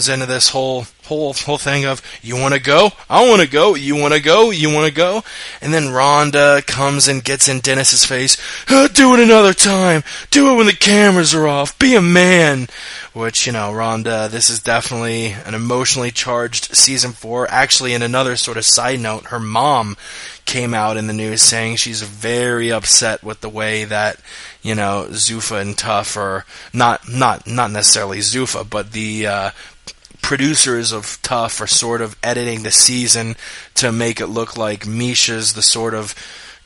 into this whole thing of, "You want to go? I want to go. You want to go? You want to go?" And then Ronda comes and gets in Dennis's face. "Do it another time. Do it when the cameras are off. Be a man." Which, Ronda, this is definitely an emotionally charged season 4. Actually, in another sort of side note, her mom came out in the news saying she's very upset with the way that, Zuffa and Tough, or not necessarily Zuffa, but the producers of Tough are sort of editing the season to make it look like Misha's the sort of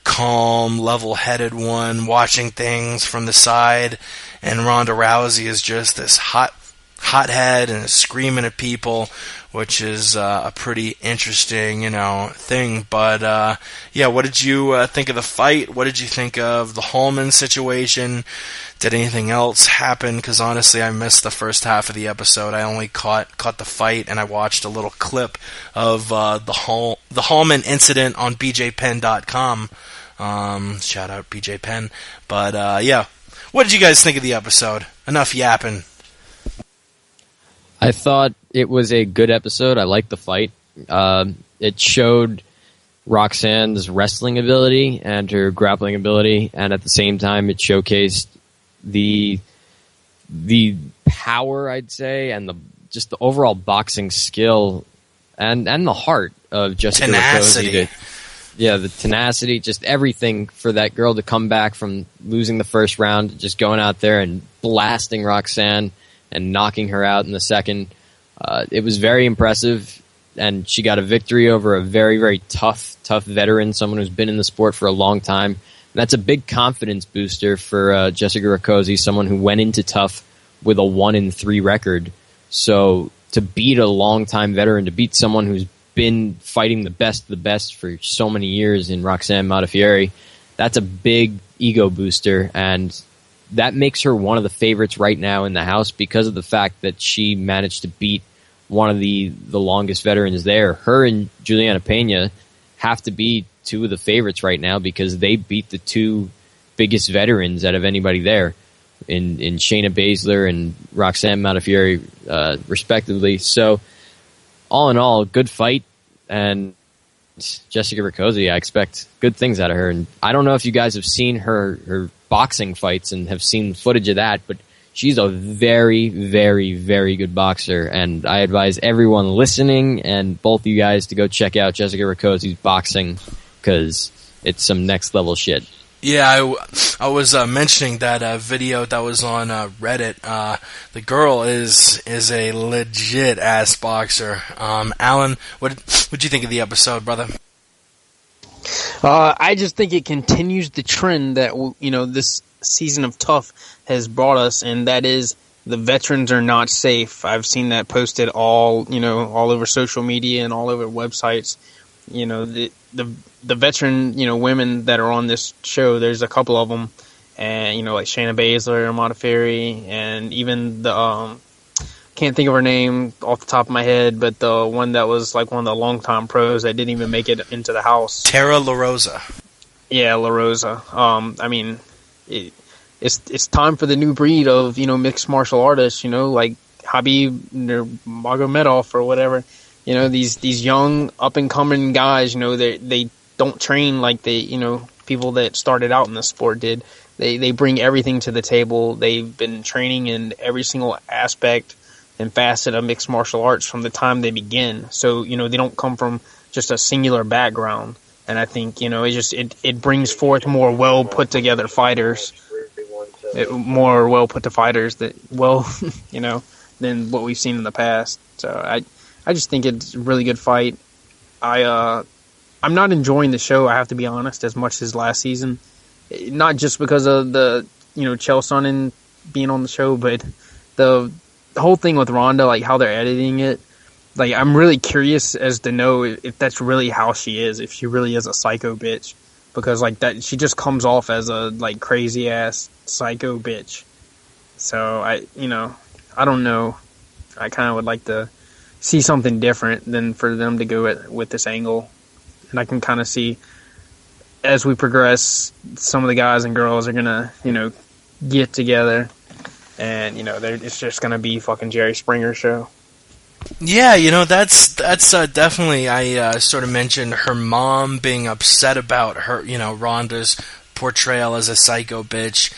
calm, level-headed one, watching things from the side, and Ronda Rousey is just this hothead and screaming at people, which is a pretty interesting, thing. But what did you think of the fight? What did you think of the Hallman situation? Did anything else happen? Because honestly, I missed the first half of the episode. I only caught the fight, and I watched a little clip of the Hallman incident on BJPenn.com. Shout out BJ Penn. But what did you guys think of the episode? Enough yapping. I thought it was a good episode. I liked the fight. It showed Roxanne's wrestling ability and her grappling ability, and at the same time, it showcased the power, I'd say, and just the overall boxing skill and the heart of Jessica Rakoczy. The tenacity, just everything for that girl to come back from losing the first round, just going out there and blasting Roxanne and knocking her out in the second. It was very impressive, and she got a victory over a very, very tough veteran, someone who's been in the sport for a long time. And that's a big confidence booster for Jessica Rakoczy, someone who went into Tough with a 1-3 record. So to beat a long-time veteran, to beat someone who's been fighting the best of the best for so many years in Roxanne Modafferi, that's a big ego booster, and that makes her one of the favorites right now in the house because of the fact that she managed to beat one of the longest veterans there. Her and Juliana Pena have to be two of the favorites right now because they beat the two biggest veterans out of anybody there in Shayna Baszler and Roxanne Modafferi, respectively. So all in all, good fight. And Jessica Rakoczy, I expect good things out of her. And I don't know if you guys have seen her boxing fights and have seen footage of that, but she's a very, very, very good boxer. And I advise everyone listening and both of you guys to go check out Jessica Rakoczy's boxing because it's some next level shit. Yeah, I was mentioning that video that was on Reddit. The girl is a legit ass boxer. Alan, what'd you think of the episode, brother? I just think it continues the trend that this season of Tough has brought us, and that is the veterans are not safe. I've seen that posted all over social media and all over websites. The veteran women that are on this show, there's a couple of them, and like Shayna Baszler, Modafferi, and even the can't think of her name off the top of my head, but the one that was like one of the longtime pros that didn't even make it into the house, Tara LaRosa. Yeah, LaRosa. I mean, it's time for the new breed of mixed martial artists. Like Khabib Magomedov or whatever. These young up and coming guys. They don't train like people that started out in the sport did. They bring everything to the table. They've been training in every single aspect and facet of mixed martial arts from the time they begin. So they don't come from just a singular background. And I think it brings forth more well put together fighters. More well put to fighters than what we've seen in the past. So I just think it's a really good fight. I'm not enjoying the show, I have to be honest, as much as last season. Not just because of the Chael Sonnen being on the show, but the whole thing with Ronda, like how they're editing it. Like I'm really curious as to know if that's really how she is, if she really is a psycho bitch, because like that she just comes off as a like crazy ass psycho bitch. So I don't know. I kind of would like to see something different than for them to go with this angle. And I can kind of see as we progress, some of the guys and girls are gonna, get together, and it's just gonna be fucking Jerry Springer show. Yeah, that's definitely. I sort of mentioned her mom being upset about her, Ronda's portrayal as a psycho bitch.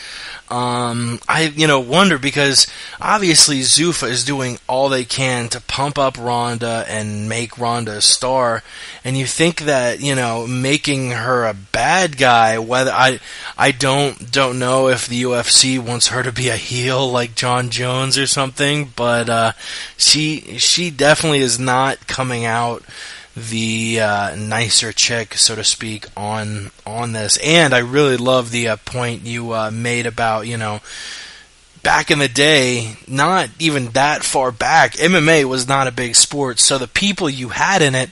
I wonder because obviously Zuffa is doing all they can to pump up Ronda and make Ronda a star, and you think that making her a bad guy, whether I don't know if the UFC wants her to be a heel like John Jones or something, but she definitely is not coming out the nicer chick, so to speak, on this. And I really love the point you made about, back in the day, not even that far back, MMA was not a big sport, so the people you had in it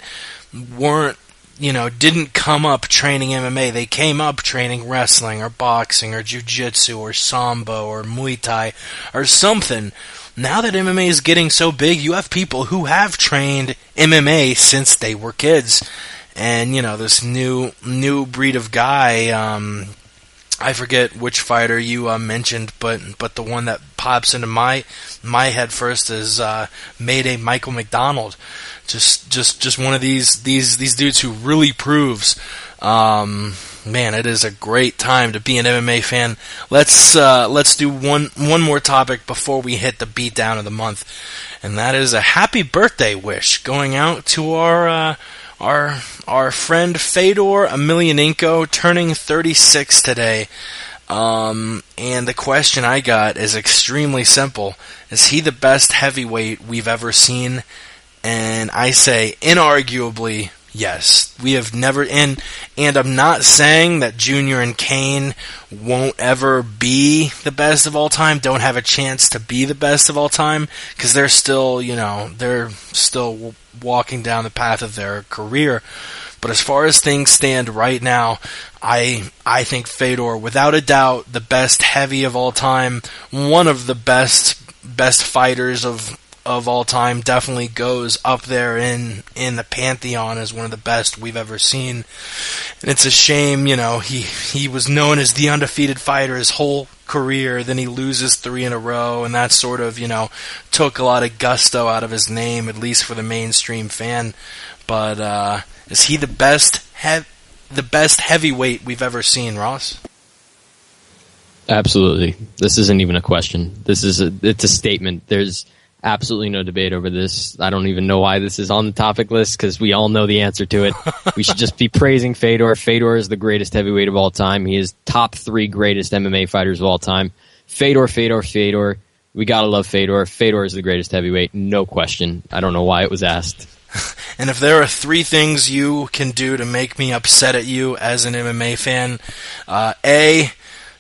weren't, didn't come up training MMA. They came up training wrestling or boxing or jiu-jitsu or sambo or Muay Thai or something. Now that MMA is getting so big, you have people who have trained MMA since they were kids. And, this new breed of guy, I forget which fighter you mentioned, but the one that pops into my head first is Mayday Michael McDonald. Just one of these dudes who really proves, man, it is a great time to be an MMA fan. Let's do one more topic before we hit the beatdown of the month, and that is a happy birthday wish going out to our friend Fedor Emelianenko, turning 36 today. And the question I got is extremely simple: is he the best heavyweight we've ever seen? And I say, inarguably, yes. We have never, and I'm not saying that Junior and Kane won't ever be the best of all time, don't have a chance to be the best of all time, because they're still, they're still walking down the path of their career. But as far as things stand right now, I think Fedor, without a doubt, the best heavy of all time, one of the best fighters of all time, definitely goes up there in the pantheon as one of the best we've ever seen. And it's a shame, he was known as the undefeated fighter his whole career, then he loses 3 in a row, and that sort of, took a lot of gusto out of his name, at least for the mainstream fan. But is he the best heavyweight we've ever seen, Ross? Absolutely. This isn't even a question. It's a statement. There's absolutely no debate over this. I don't even know why this is on the topic list, because we all know the answer to it. We should just be praising Fedor. Fedor is the greatest heavyweight of all time. He is top 3 greatest MMA fighters of all time. Fedor. We gotta love Fedor. Fedor is the greatest heavyweight, no question. I don't know why it was asked. And if there are 3 things you can do to make me upset at you as an MMA fan, A,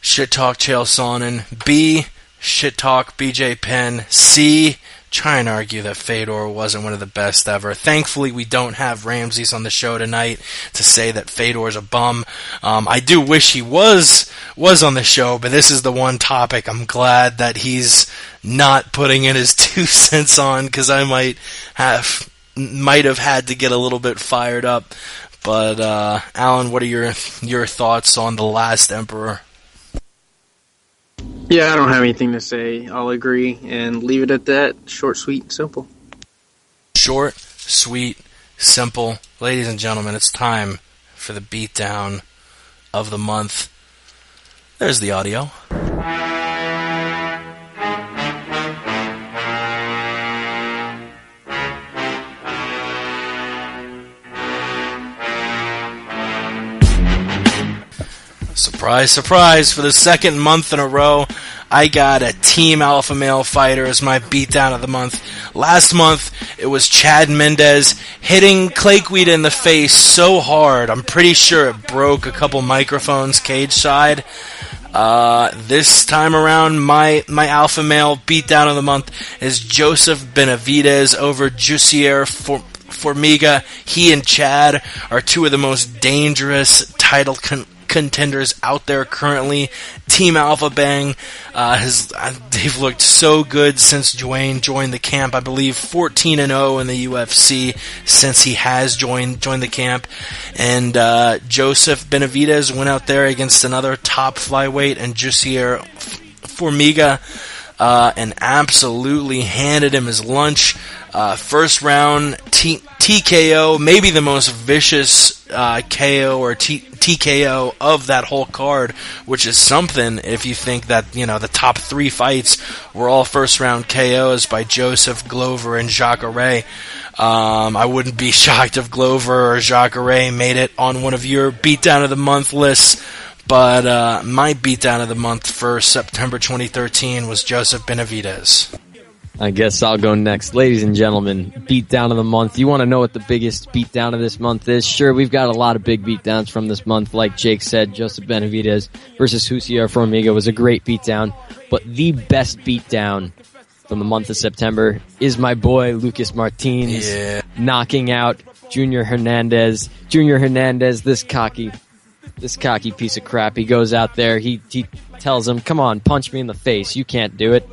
shit talk Chael Sonnen, B, shit talk BJ Penn, C, try and argue that Fedor wasn't one of the best ever. Thankfully, we don't have Ramses on the show tonight to say that Fedor's a bum. I do wish he was on the show, but this is the one topic I'm glad that he's not putting in his 2 cents on, because I might have had to get a little bit fired up. But Alan, what are your thoughts on The Last Emperor? Yeah, I don't have anything to say. I'll agree and leave it at that. Short, sweet, simple. Short, sweet, simple. Ladies and gentlemen, it's time for the beatdown of the month. There's the audio. Surprise, surprise, for the second month in a row, I got a Team Alpha Male fighter as my beatdown of the month. Last month, it was Chad Mendes hitting Clakeweed in the face so hard, I'm pretty sure it broke a couple microphones cage side. This time around, my Alpha Male beatdown of the month is Joseph Benavidez over Jussier Formiga. He and Chad are 2 of the most dangerous title contenders out there currently. Team Alpha Bang they've looked so good since Dwayne joined the camp. I believe 14-0 in the UFC since he has joined the camp. And Joseph Benavidez went out there against another top flyweight and Jussier Formiga and absolutely handed him his lunch. First round TKO, maybe the most vicious KO or TKO of that whole card, which is something if you think that, the top 3 fights were all first round KOs by Joseph, Glover, and Jacare. I wouldn't be shocked if Glover or Jacare made it on one of your beatdown of the month lists. But my beatdown of the month for September 2013 was Joseph Benavidez. I guess I'll go next. Ladies and gentlemen, beatdown of the month. You want to know what the biggest beatdown of this month is? Sure, we've got a lot of big beatdowns from this month. Like Jake said, Joseph Benavidez versus Jussier Formiga was a great beatdown. But the best beatdown from the month of September is my boy Lucas Martins knocking out Junior Hernandez. Junior Hernandez, this cocky piece of crap. He goes out there, he tells him, come on, punch me in the face. You can't do it.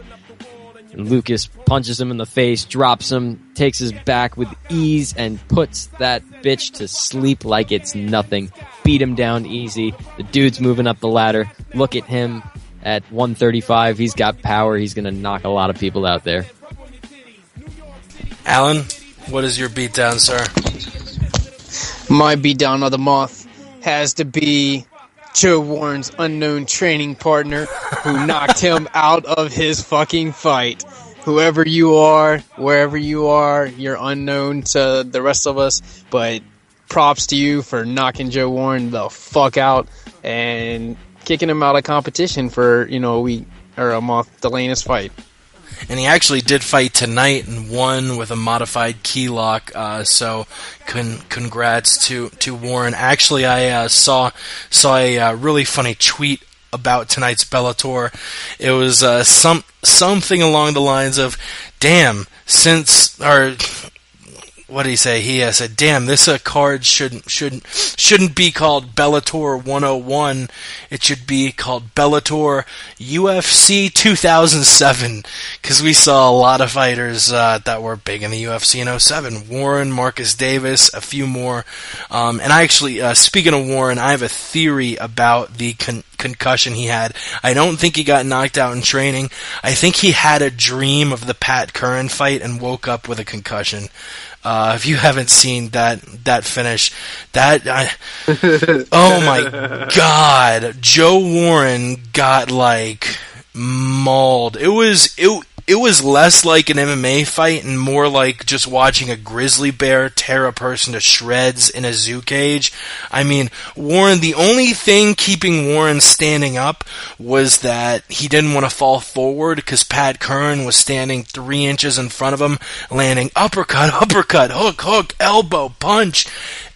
And Lucas punches him in the face, drops him, takes his back with ease, and puts that bitch to sleep like it's nothing. Beat him down easy. The dude's moving up the ladder. Look at him at 135. He's got power. He's going to knock a lot of people out there. Alan, what is your beatdown, sir? My beatdown of the month has to be Joe Warren's unknown training partner who knocked him out of his fucking fight. Whoever you are, wherever you are, you're unknown to the rest of us, but props to you for knocking Joe Warren the fuck out and kicking him out of competition for, a week or a month, delaying his fight. And he actually did fight tonight and won with a modified key lock. So congrats to Warren. Actually, I saw a really funny tweet about tonight's Bellator. It was something along the lines of, "Damn, what did he say? He said, "Damn, this card shouldn't be called Bellator 101. It should be called Bellator UFC 2007 because we saw a lot of fighters that were big in the UFC in 07. Warren, Marcus Davis, a few more. And I actually, speaking of Warren, I have a theory about the concussion he had. I don't think he got knocked out in training. I think he had a dream of the Pat Curran fight and woke up with a concussion. If you haven't seen that finish, oh my God, Joe Warren got like mauled. It was less like an MMA fight and more like just watching a grizzly bear tear a person to shreds in a zoo cage. I mean, Warren, the only thing keeping Warren standing up was that he didn't want to fall forward because Pat Curran was standing 3 inches in front of him, landing uppercut, hook, elbow, punch.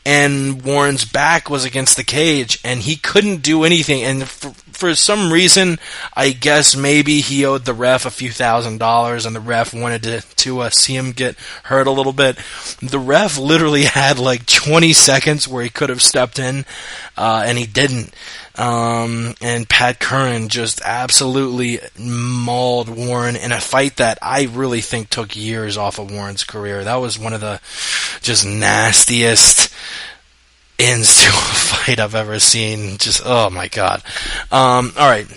And Warren's back was against the cage, and he couldn't do anything. And for some reason, I guess maybe he owed the ref a few $1,000s, and the ref wanted to see him get hurt a little bit. The ref literally had like 20 seconds where he could have stepped in, and he didn't. And Pat Curran just absolutely mauled Warren in a fight that I really think took years off of Warren's career. That was one of the just nastiest ends to a fight I've ever seen. Just, oh my God. Alright.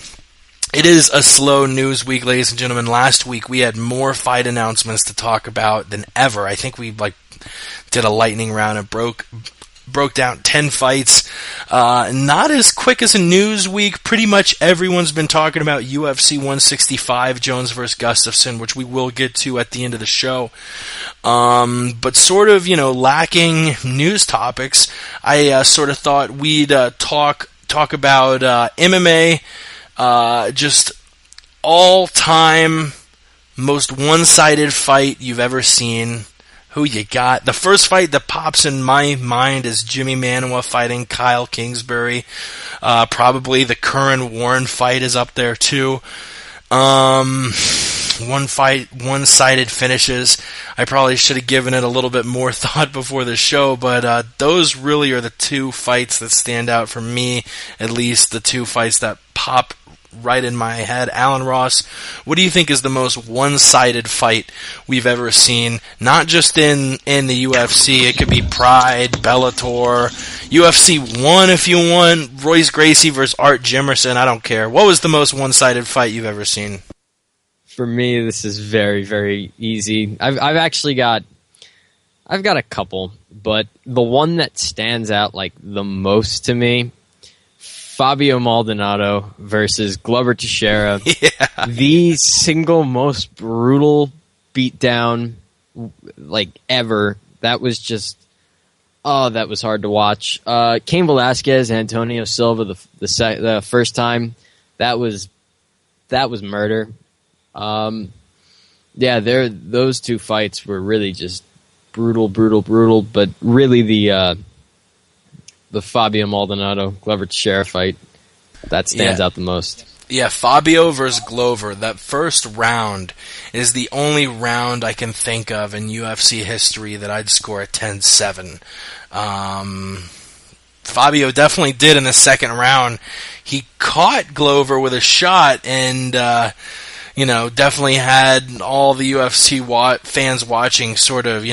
It is a slow news week, ladies and gentlemen. Last week we had more fight announcements to talk about than ever. I think we did a lightning round and broke down 10 fights. Not as quick as a news week. Pretty much everyone's been talking about UFC 165, Jones versus Gustafsson, which we will get to at the end of the show. But sort of, lacking news topics, I sort of thought we'd talk about MMA, just all-time most one-sided fight you've ever seen. Who you got? The first fight that pops in my mind is Jimmy Manuwa fighting Kyle Kingsbury. Probably the Curran-Warren fight is up there too. One fight, one-sided finishes. I probably should have given it a little bit more thought before the show, but those really are the two fights that stand out for me, at least the two fights that pop right in my head. Alan Ross, what do you think is the most one-sided fight we've ever seen? Not just in the UFC. It could be Pride, Bellator, UFC 1 if you want, Royce Gracie versus Art Jimerson. I don't care. What was the most one-sided fight you've ever seen? For me, this is very, very easy. I've actually got a couple, but the one that stands out like the most to me, Fabio Maldonado versus Glover Teixeira. Yeah. The single most brutal beatdown like ever. That was just, that was hard to watch. Cain Velasquez, Antonio Silva, the first time, that was murder. Those two fights were really just brutal, but really the Fabio Maldonado Glover Teixeira fight, that stands out the most. Yeah, Fabio versus Glover. That first round is the only round I can think of in UFC history that I'd score a 10-7. Fabio definitely did in the second round. He caught Glover with a shot and definitely had all the UFC fans watching sort of,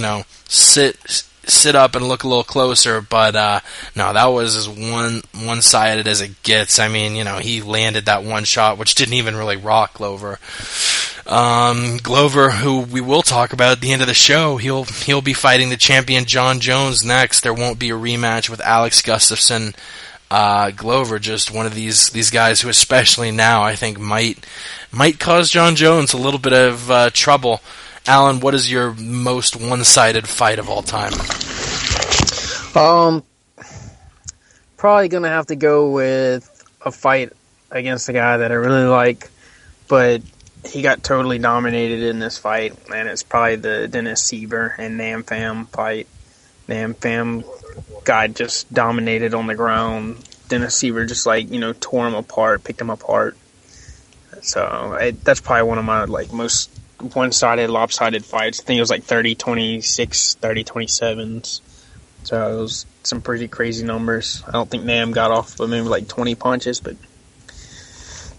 sit up and look a little closer, but no, that was as one-sided as it gets. I mean, he landed that one shot, which didn't even really rock Glover. Glover, who we will talk about at the end of the show, he'll be fighting the champion John Jones next. There won't be a rematch with Alex Gustafsson. Glover, just one of these guys who, especially now, I think might cause John Jones a little bit of trouble. Alan, what is your most one-sided fight of all time? Probably gonna have to go with a fight against a guy that I really like, but he got totally dominated in this fight, and it's probably the Dennis Siver and Nam Pham fight. Nam Pham guy just dominated on the ground. Dennis Siver just tore him apart, picked him apart. So that's probably one of my most one-sided, lopsided fights. I think it was like 30-26, 30-27s. So it was some pretty crazy numbers. I don't think Nam got off but maybe like 20 punches, but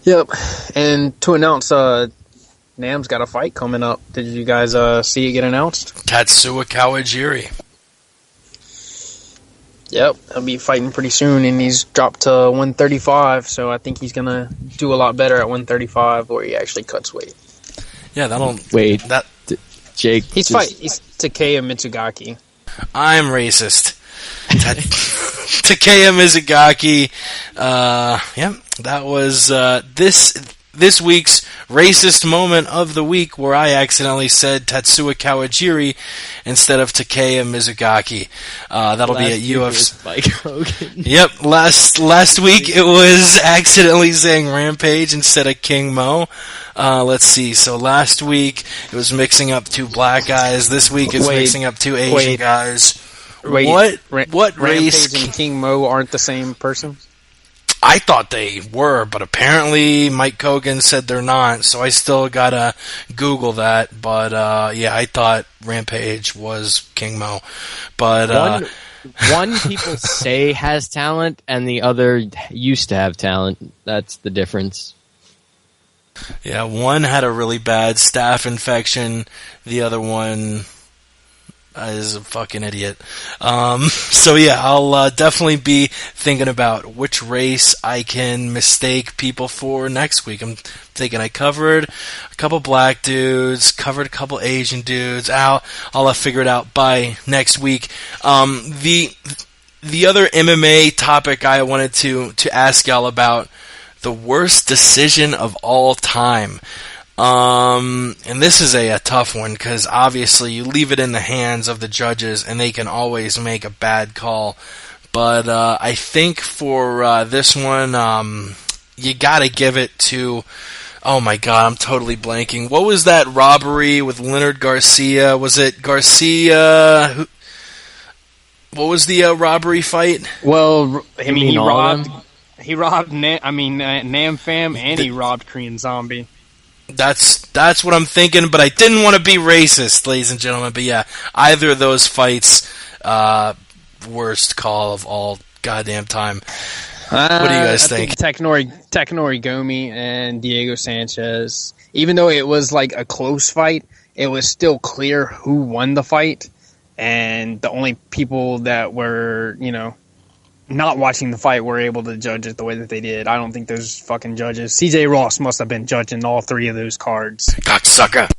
yep. And to announce, Nam's got a fight coming up. Did you guys see it get announced? Tatsuya Kawajiri. Yep, he'll be fighting pretty soon, and he's dropped to 135, so I think he's going to do a lot better at 135 where he actually cuts weight. Yeah, that'll... Wait, Jake... He's Takeya Mitsugaki. I'm racist. Takeya Mizugaki. That was this week's racist moment of the week, where I accidentally said Tatsuya Kawajiri instead of Takeya Mizugaki. That'll be at UFC. Mike Hogan. Yep, last week it was accidentally saying Rampage instead of King Mo. Let's see. So last week it was mixing up two black guys. This week it's mixing up two Asian guys. What Rampage race? and King Mo aren't the same person? I thought they were, but apparently Mike Hogan said they're not, so I still gotta Google that. But I thought Rampage was King Mo. But one people say has talent, and the other used to have talent. That's the difference. Yeah, one had a really bad staph infection. The other one is a fucking idiot. So yeah, I'll definitely be thinking about which race I can mistake people for next week. I'm thinking I covered a couple black dudes, covered a couple Asian dudes. I'll have figured out by next week. The other MMA topic I wanted to ask y'all about, the worst decision of all time. And this is a tough one, because obviously you leave it in the hands of the judges and they can always make a bad call. But I think for this one, you gotta give it to... Oh my god, I'm totally blanking. What was that robbery with Leonard Garcia? Was it Garcia... What was the robbery fight? Well, I mean, he robbed Nam Fam, and he robbed Korean Zombie. That's what I'm thinking, but I didn't want to be racist, ladies and gentlemen. But yeah, either of those fights, worst call of all goddamn time. What do you guys think? Takanori Gomi and Diego Sanchez. Even though it was like a close fight, it was still clear who won the fight, and the only people that were, not watching the fight were able to judge it the way that they did. I don't think those fucking judges... CJ Ross must have been judging all three of those cards. Cocksucker.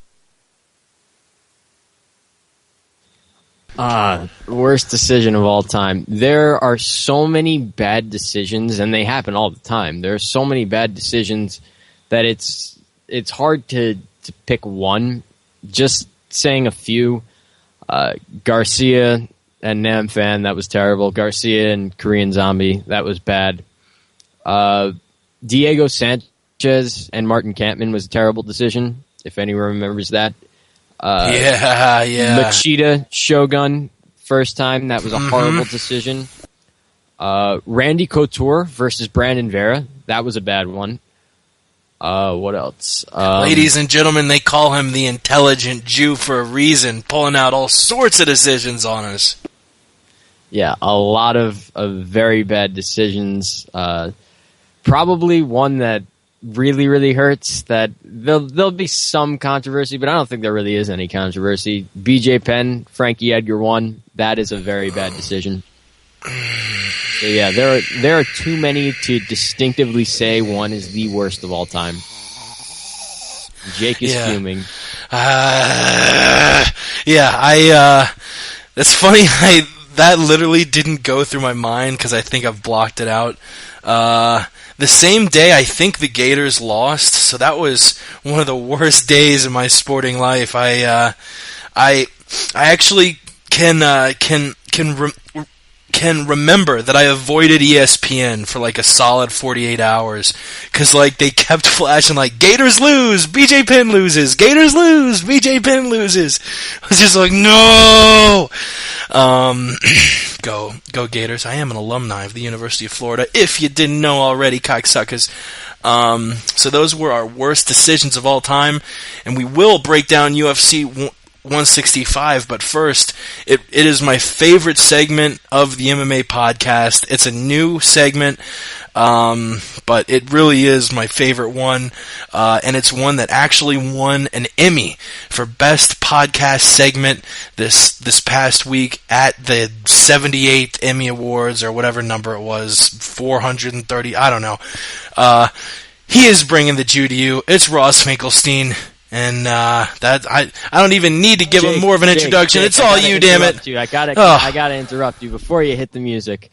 Worst decision of all time. There are so many bad decisions, and they happen all the time. There are so many bad decisions that it's hard to pick one. Just saying a few. Garcia and Nam Fan, that was terrible. Garcia and Korean Zombie, that was bad. Diego Sanchez and Martin Kampman was a terrible decision, if anyone remembers that. Yeah. Machida, Shogun, first time, that was a horrible decision. Randy Couture versus Brandon Vera, that was a bad one. What else? Ladies and gentlemen, they call him the intelligent Jew for a reason, pulling out all sorts of decisions on us. Yeah, a lot of very bad decisions. Probably one that really, really hurts, that there'll be some controversy, but I don't think there really is any controversy. BJ Penn, Frankie Edgar won. That is a very bad decision. So yeah, there are too many to distinctively say one is the worst of all time. Jake is fuming. That's funny. That literally didn't go through my mind because I think I've blocked it out. The same day I think the Gators lost, so that was one of the worst days in my sporting life. I actually can remember that I avoided ESPN for like a solid 48 hours because like they kept flashing like Gators lose, BJ Penn loses, Gators lose, BJ Penn loses. I was just like, no. Go Gators. I am an alumni of the University of Florida, if you didn't know already, cocksuckers. So those were our worst decisions of all time, and we will break down UFC 165, but first, it is my favorite segment of the MMA podcast. It's a new segment, but it really is my favorite one, and it's one that actually won an Emmy for Best Podcast Segment this past week at the 78th Emmy Awards, or whatever number it was, 430, I don't know. He is bringing the Jew to you. It's Ross Finkelstein. And that I don't even need to give him more of an introduction. It's all you, damn it! I gotta interrupt you before you hit the music.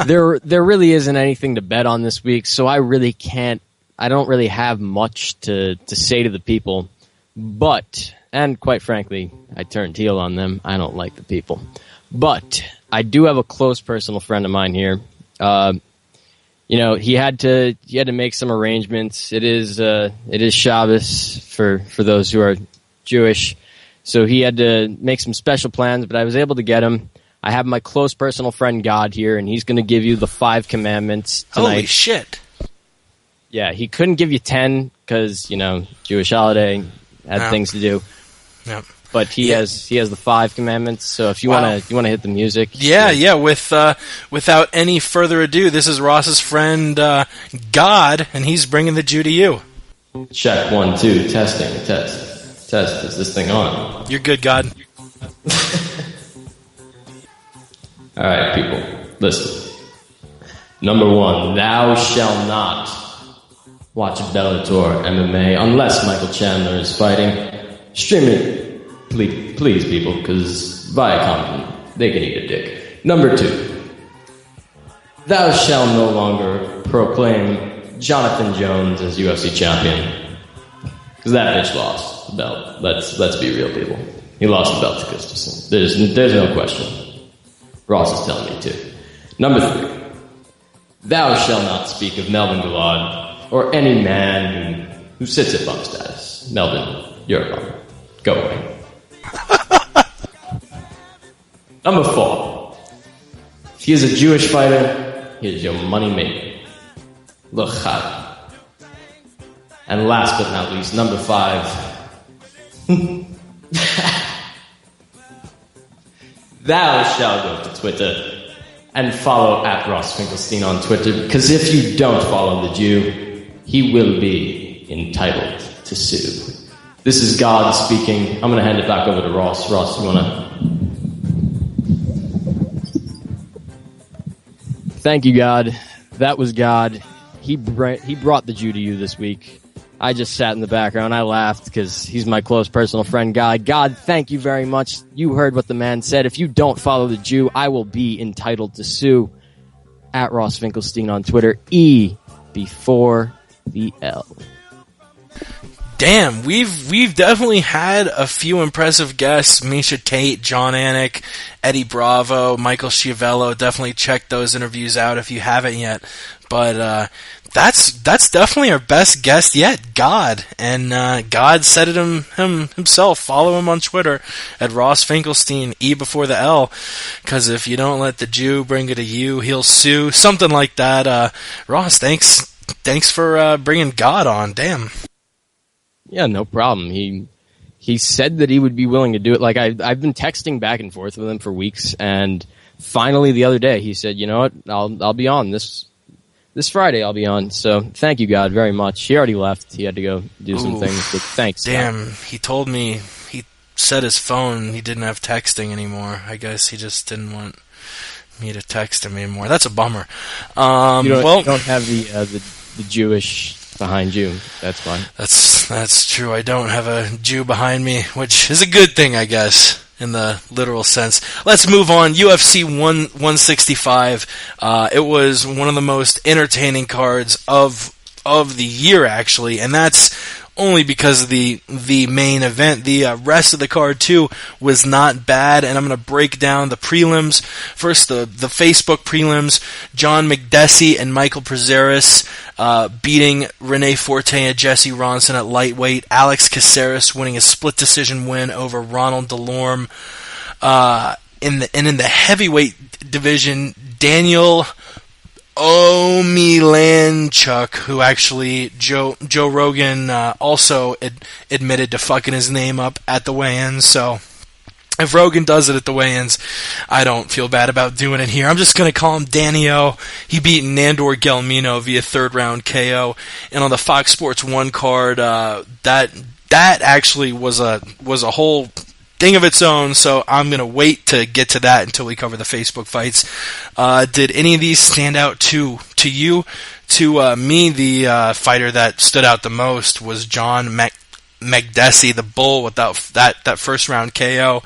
There really isn't anything to bet on this week, so I don't really have much to say to the people. But, and quite frankly, I turned heel on them. I don't like the people. But I do have a close personal friend of mine here. He had to make some arrangements. It is Shabbos for those who are Jewish. So he had to make some special plans, but I was able to get him. I have my close personal friend God here, and he's going to give you the 5 commandments tonight. Holy shit. Yeah, he couldn't give you 10 because, Jewish holiday, had things to do. Yep. But he has the 5 commandments. So if you want to hit the music, yeah. Without any further ado, this is Ross's friend God, and he's bringing the Jew to you. Check 1 2 testing test. Is this thing on? You're good, God. All right, people, listen. Number 1, thou shalt not watch Bellator MMA unless Michael Chandler is fighting. Stream it. Please, people, because Viacom, they can eat a dick. Number 2, thou shalt no longer proclaim Jonathan Jones as UFC champion, because that bitch lost the belt. Let's be real, people. He lost the belt to Gustafsson. There's no question. Ross is telling me too. Number 3, thou shalt not speak of Melvin Gillard or any man who sits at bum status. Melvin, you're a bum. Go away. Number 4, if he is a Jewish fighter, he is your money maker. L'chad. And last but not least, number 5, thou shalt go to Twitter and follow at Ross Finkelstein on Twitter, because if you don't follow the Jew, he will be entitled to sue. This is God speaking. I'm going to hand it back over to Ross. Ross, you want to... Thank you, God. That was God. He brought the Jew to you this week. I just sat in the background. I laughed because he's my close personal friend, God. God, thank you very much. You heard what the man said. If you don't follow the Jew, I will be entitled to sue. At Ross Finkelstein on Twitter. E before the L. Damn, we've definitely had a few impressive guests. Misha Tate, John Anik, Eddie Bravo, Michael Schiavello. Definitely check those interviews out if you haven't yet. But that's definitely our best guest yet, God. And God said it himself. Follow him on Twitter at Ross Finkelstein, E before the L. Because if you don't let the Jew bring it to you, he'll sue. Something like that. Ross, thanks for bringing God on. Damn. Yeah, no problem. He said that he would be willing to do it. Like I've been texting back and forth with him for weeks, and finally the other day he said, "You know what? I'll be on this Friday. I'll be on." So thank you, God, very much. He already left. He had to go do some things. But thanks. Damn, God. He told me he set his phone. He didn't have texting anymore. I guess he just didn't want me to text him anymore. That's a bummer. You don't have the Jewish behind you. That's fine. That's true. I don't have a Jew behind me, which is a good thing, I guess, in the literal sense. Let's move on. UFC 165. It was one of the most entertaining cards of the year, actually, and that's only because of the main event. The rest of the card, too, was not bad, and I'm going to break down the prelims. First, the Facebook prelims. John McDessie and Michael Prazeres beating Rene Forte and Jesse Ronson at lightweight. Alex Caceres winning a split decision win over Ronald Delorme. In the heavyweight division, Daniel Omilanchuk, who actually Joe Rogan also admitted to fucking his name up at the weigh-ins. So if Rogan does it at the weigh-ins, I don't feel bad about doing it here. I'm just going to call him Danny O. He beat Nandor Gelmino via third-round KO. And on the Fox Sports 1 card, that actually was a whole thing of its own, so I'm going to wait to get to that until we cover the Facebook fights. Did any of these stand out to you? To me, the fighter that stood out the most was John Makdessi, the Bull, with that first round KO.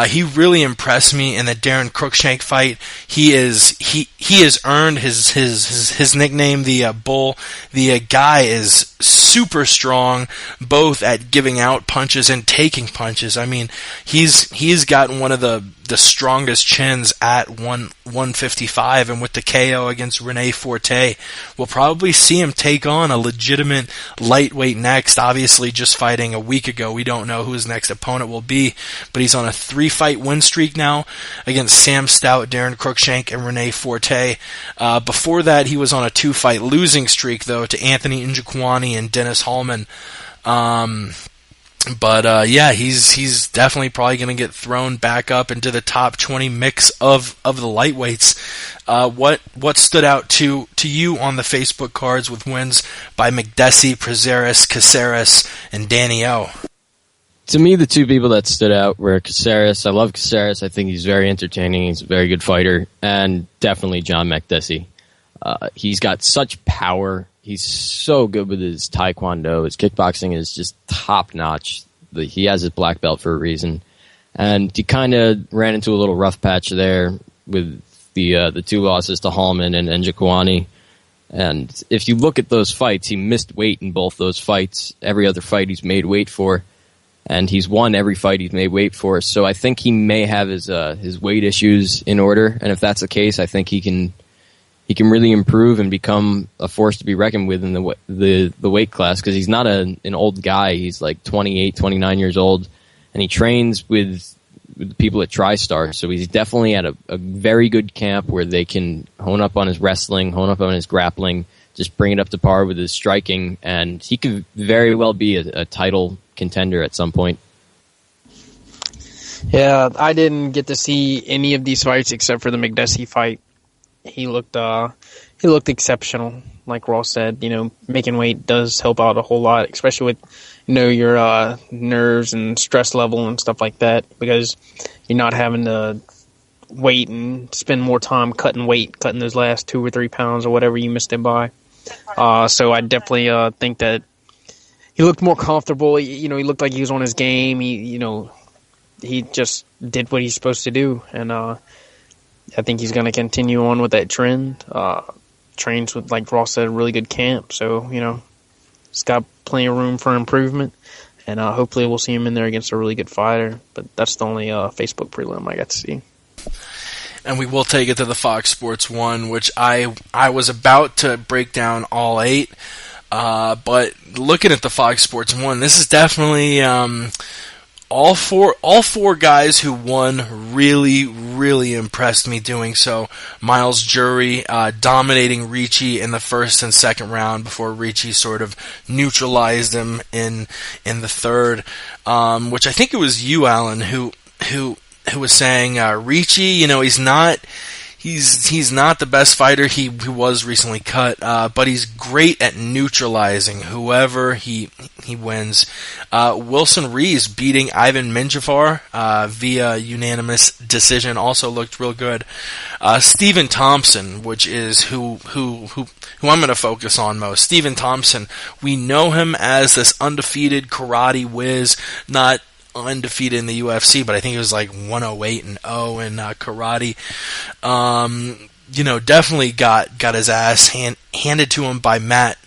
He really impressed me in the Darren Cruikshank fight. He has earned his nickname, the Bull. The guy is super strong, both at giving out punches and taking punches. I mean, he's gotten one of the strongest chins at 155, and with the KO against Rene Forte, we'll probably see him take on a legitimate lightweight next. Obviously, just fighting a week ago, we don't know who his next opponent will be, but he's on a 3-fight win streak now against Sam Stout, Darren Cruikshank, and Rene Forte. Before that, he was on a 2-fight losing streak, though, to Anthony Njokuani and Dennis Hallman. But he's definitely probably going to get thrown back up into the top 20 mix of the lightweights. What stood out to you on the Facebook cards with wins by Makdessi, Prazeres, Caceres, and Danny O? To me, the two people that stood out were Caceres. I love Caceres. I think he's very entertaining. He's a very good fighter. And definitely John Makdessi. He's got such power. He's so good with his taekwondo. His kickboxing is just top-notch. He has his black belt for a reason. And he kind of ran into a little rough patch there with the two losses to Hallman and Njokuani. And if you look at those fights, he missed weight in both those fights. Every other fight he's made weight for. And he's won every fight he's made weight for. So I think he may have his weight issues in order. And if that's the case, I think he can really improve and become a force to be reckoned with in the weight class, because he's not an old guy. He's like 28, 29 years old, and he trains with the people at TriStar. So he's definitely at a very good camp where they can hone up on his wrestling, hone up on his grappling, just bring it up to par with his striking, and he could very well be a title contender at some point. Yeah, I didn't get to see any of these fights except for the Makdessi fight. He looked exceptional. Like Ross said, making weight does help out a whole lot, especially with, your nerves and stress level and stuff like that, because you're not having to wait and spend more time cutting those last 2 or 3 pounds or whatever you missed it by. So I definitely think that he looked more comfortable. He looked like he was on his game. He just did what he's supposed to do, and I think he's going to continue on with that trend. Trains with, like Ross said, a really good camp. So, he's got plenty of room for improvement. And hopefully we'll see him in there against a really good fighter. But that's the only Facebook prelim I got to see. And we will take it to the Fox Sports 1, which I was about to break down all 8. But looking at the Fox Sports 1, this is definitely... All four guys who won really, really impressed me doing so. Miles Jury dominating Ricci in the first and second round before Ricci sort of neutralized him in the third. Which I think it was you, Alan, who was saying Ricci, he's not the best fighter. He was recently cut, but he's great at neutralizing whoever he wins. Wilson Rees beating Ivan Minjafar via unanimous decision also looked real good. Stephen Thompson, which is who I'm going to focus on most. Stephen Thompson, we know him as this undefeated karate whiz, not undefeated in the UFC, but I think it was like 108-0 in karate. Definitely got his ass handed to him by Matt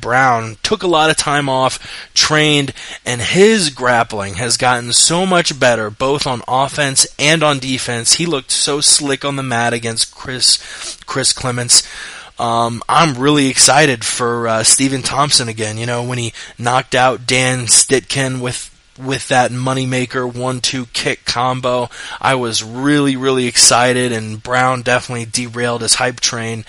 Brown. Took a lot of time off, trained, and his grappling has gotten so much better, both on offense and on defense. He looked so slick on the mat against Chris Clements. I'm really excited for Stephen Thompson again. When he knocked out Dan Stitkin with with that moneymaker 1-2 kick combo. I was really, really excited, and Brown definitely derailed his hype train.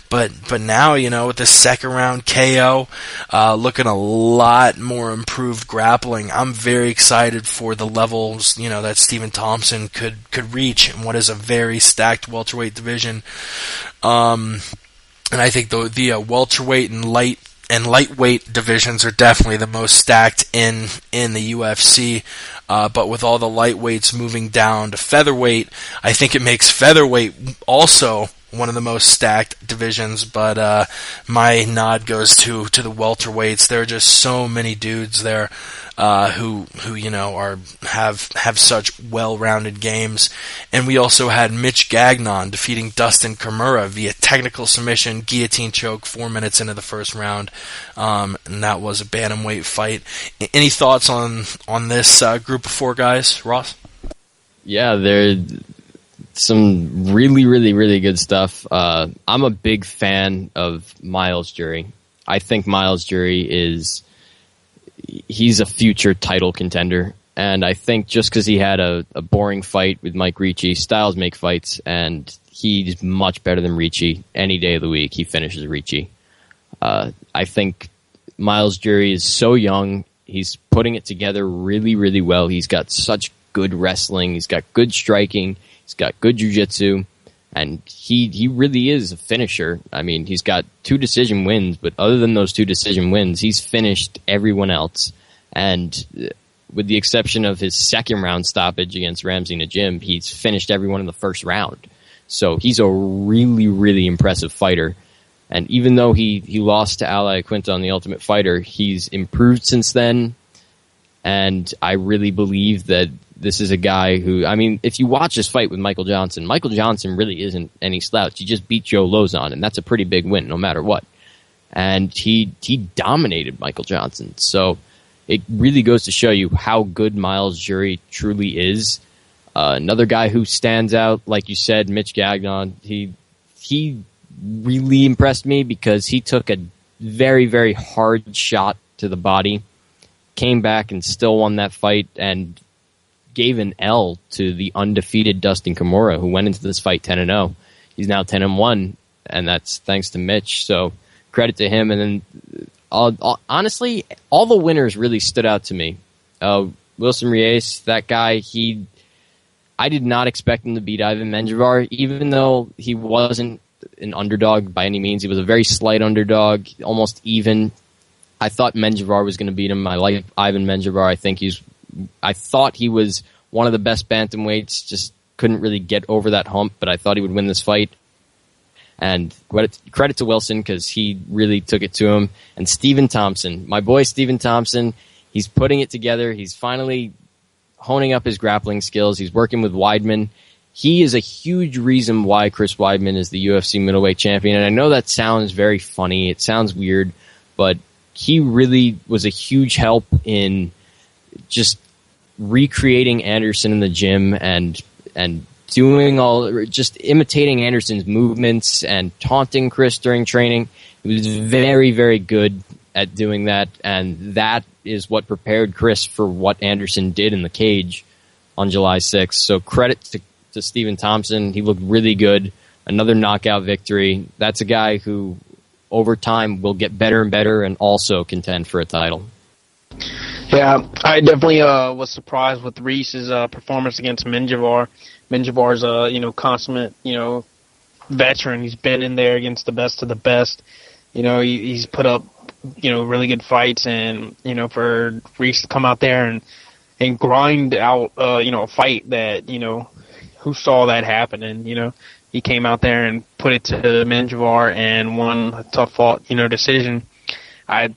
But now, with the second round KO, looking a lot more improved grappling, I'm very excited for the levels, that Stephen Thompson could reach in what is a very stacked welterweight division. And I think the welterweight and lightweight divisions are definitely the most stacked in the UFC. But with all the lightweights moving down to featherweight, I think it makes featherweight also one of the most stacked divisions. But my nod goes to the welterweights. There are just so many dudes there who have such well-rounded games. And we also had Mitch Gagnon defeating Dustin Kimura via technical submission, guillotine choke 4 minutes into the first round, and that was a bantamweight fight. Any thoughts on this group of 4 guys, Ross? Yeah, there's some really, really, really good stuff. I'm a big fan of Miles Jury. I think Miles Jury he's a future title contender. And I think just because he had a boring fight with Mike Ricci, styles make fights, and he's much better than Ricci. Any day of the week, he finishes Ricci. I think Miles Jury is so young. He's putting it together really, really well. He's got such good wrestling. He's got good striking. He's got good jiu-jitsu. And he really is a finisher. I mean, he's got 2 decision wins, but other than those 2 decision wins, he's finished everyone else. And with the exception of his second round stoppage against Ramsey Najim, he's finished everyone in the first round. So he's a really, really impressive fighter. And even though he lost to Ali Quinta on The Ultimate Fighter, he's improved since then. And I really believe that this is a guy who, I mean, if you watch his fight with Michael Johnson really isn't any slouch. He just beat Joe Lozon, and that's a pretty big win no matter what. And he dominated Michael Johnson. So it really goes to show you how good Miles Jury truly is. Another guy who stands out, like you said, Mitch Gagnon, he really impressed me because he took a very, very hard shot to the body, came back and still won that fight, and gave an L to the undefeated Dustin Kimura, who went into this fight 10-0. He's now 10-1, and that's thanks to Mitch. So credit to him. And then, honestly, all the winners really stood out to me. Wilson Reyes, that guy, I did not expect him to beat Ivan Menjivar, even though he wasn't an underdog by any means. He was a very slight underdog, almost even. I thought Menjivar was going to beat him. I like Ivan Menjivar. I thought he was one of the best bantamweights, just couldn't really get over that hump, but I thought he would win this fight. And credit to Wilson because he really took it to him. And Stephen Thompson, my boy Stephen Thompson, he's putting it together. He's finally honing up his grappling skills. He's working with Weidman. He is a huge reason why Chris Weidman is the UFC middleweight champion. And I know that sounds very funny. It sounds weird, but he really was a huge help in just recreating Anderson in the gym and just imitating Anderson's movements and taunting Chris during training. He was very, very good at doing that, and that is what prepared Chris for what Anderson did in the cage on July 6th. So credit to Stephen Thompson. He looked really good. Another knockout victory. That's a guy who over time will get better and better and also contend for a title. Yeah, I definitely was surprised with Reese's performance against Menjivar. Menjivar's a consummate veteran. He's been in there against the best of the best. He's put up really good fights, and for Reese to come out there and grind out a fight that who saw that happen, and he came out there and put it to Menjivar and won a tough fought decision. I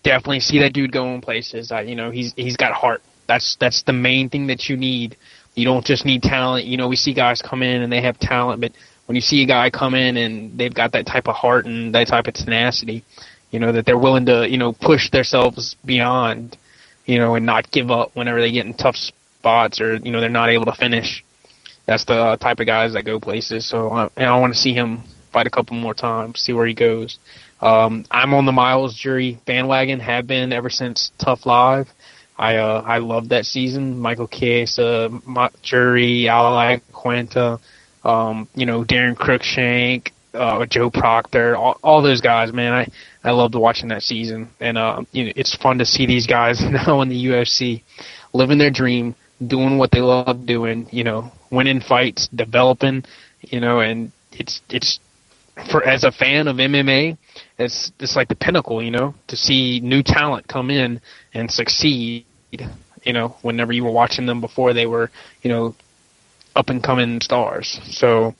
definitely see that dude going places. He's got heart. That's the main thing that you need. You don't just need talent. We see guys come in and they have talent, but when you see a guy come in and they've got that type of heart and that type of tenacity, that they're willing to, push themselves beyond, and not give up whenever they get in tough spots or, they're not able to finish. That's the type of guys that go places. So I want to see him fight a couple more times, see where he goes. I'm on the Miles Jury bandwagon, have been ever since Tough Live. I loved that season. Michael Chiesa, Jury, Alai Quenta, Darren Cruikshank, Joe Proctor, all those guys, man. I loved watching that season, and it's fun to see these guys now in the UFC living their dream, doing what they love doing, winning fights, developing, and it's for as a fan of MMA, it's like the pinnacle, to see new talent come in and succeed, whenever you were watching them before they were, up and coming stars. So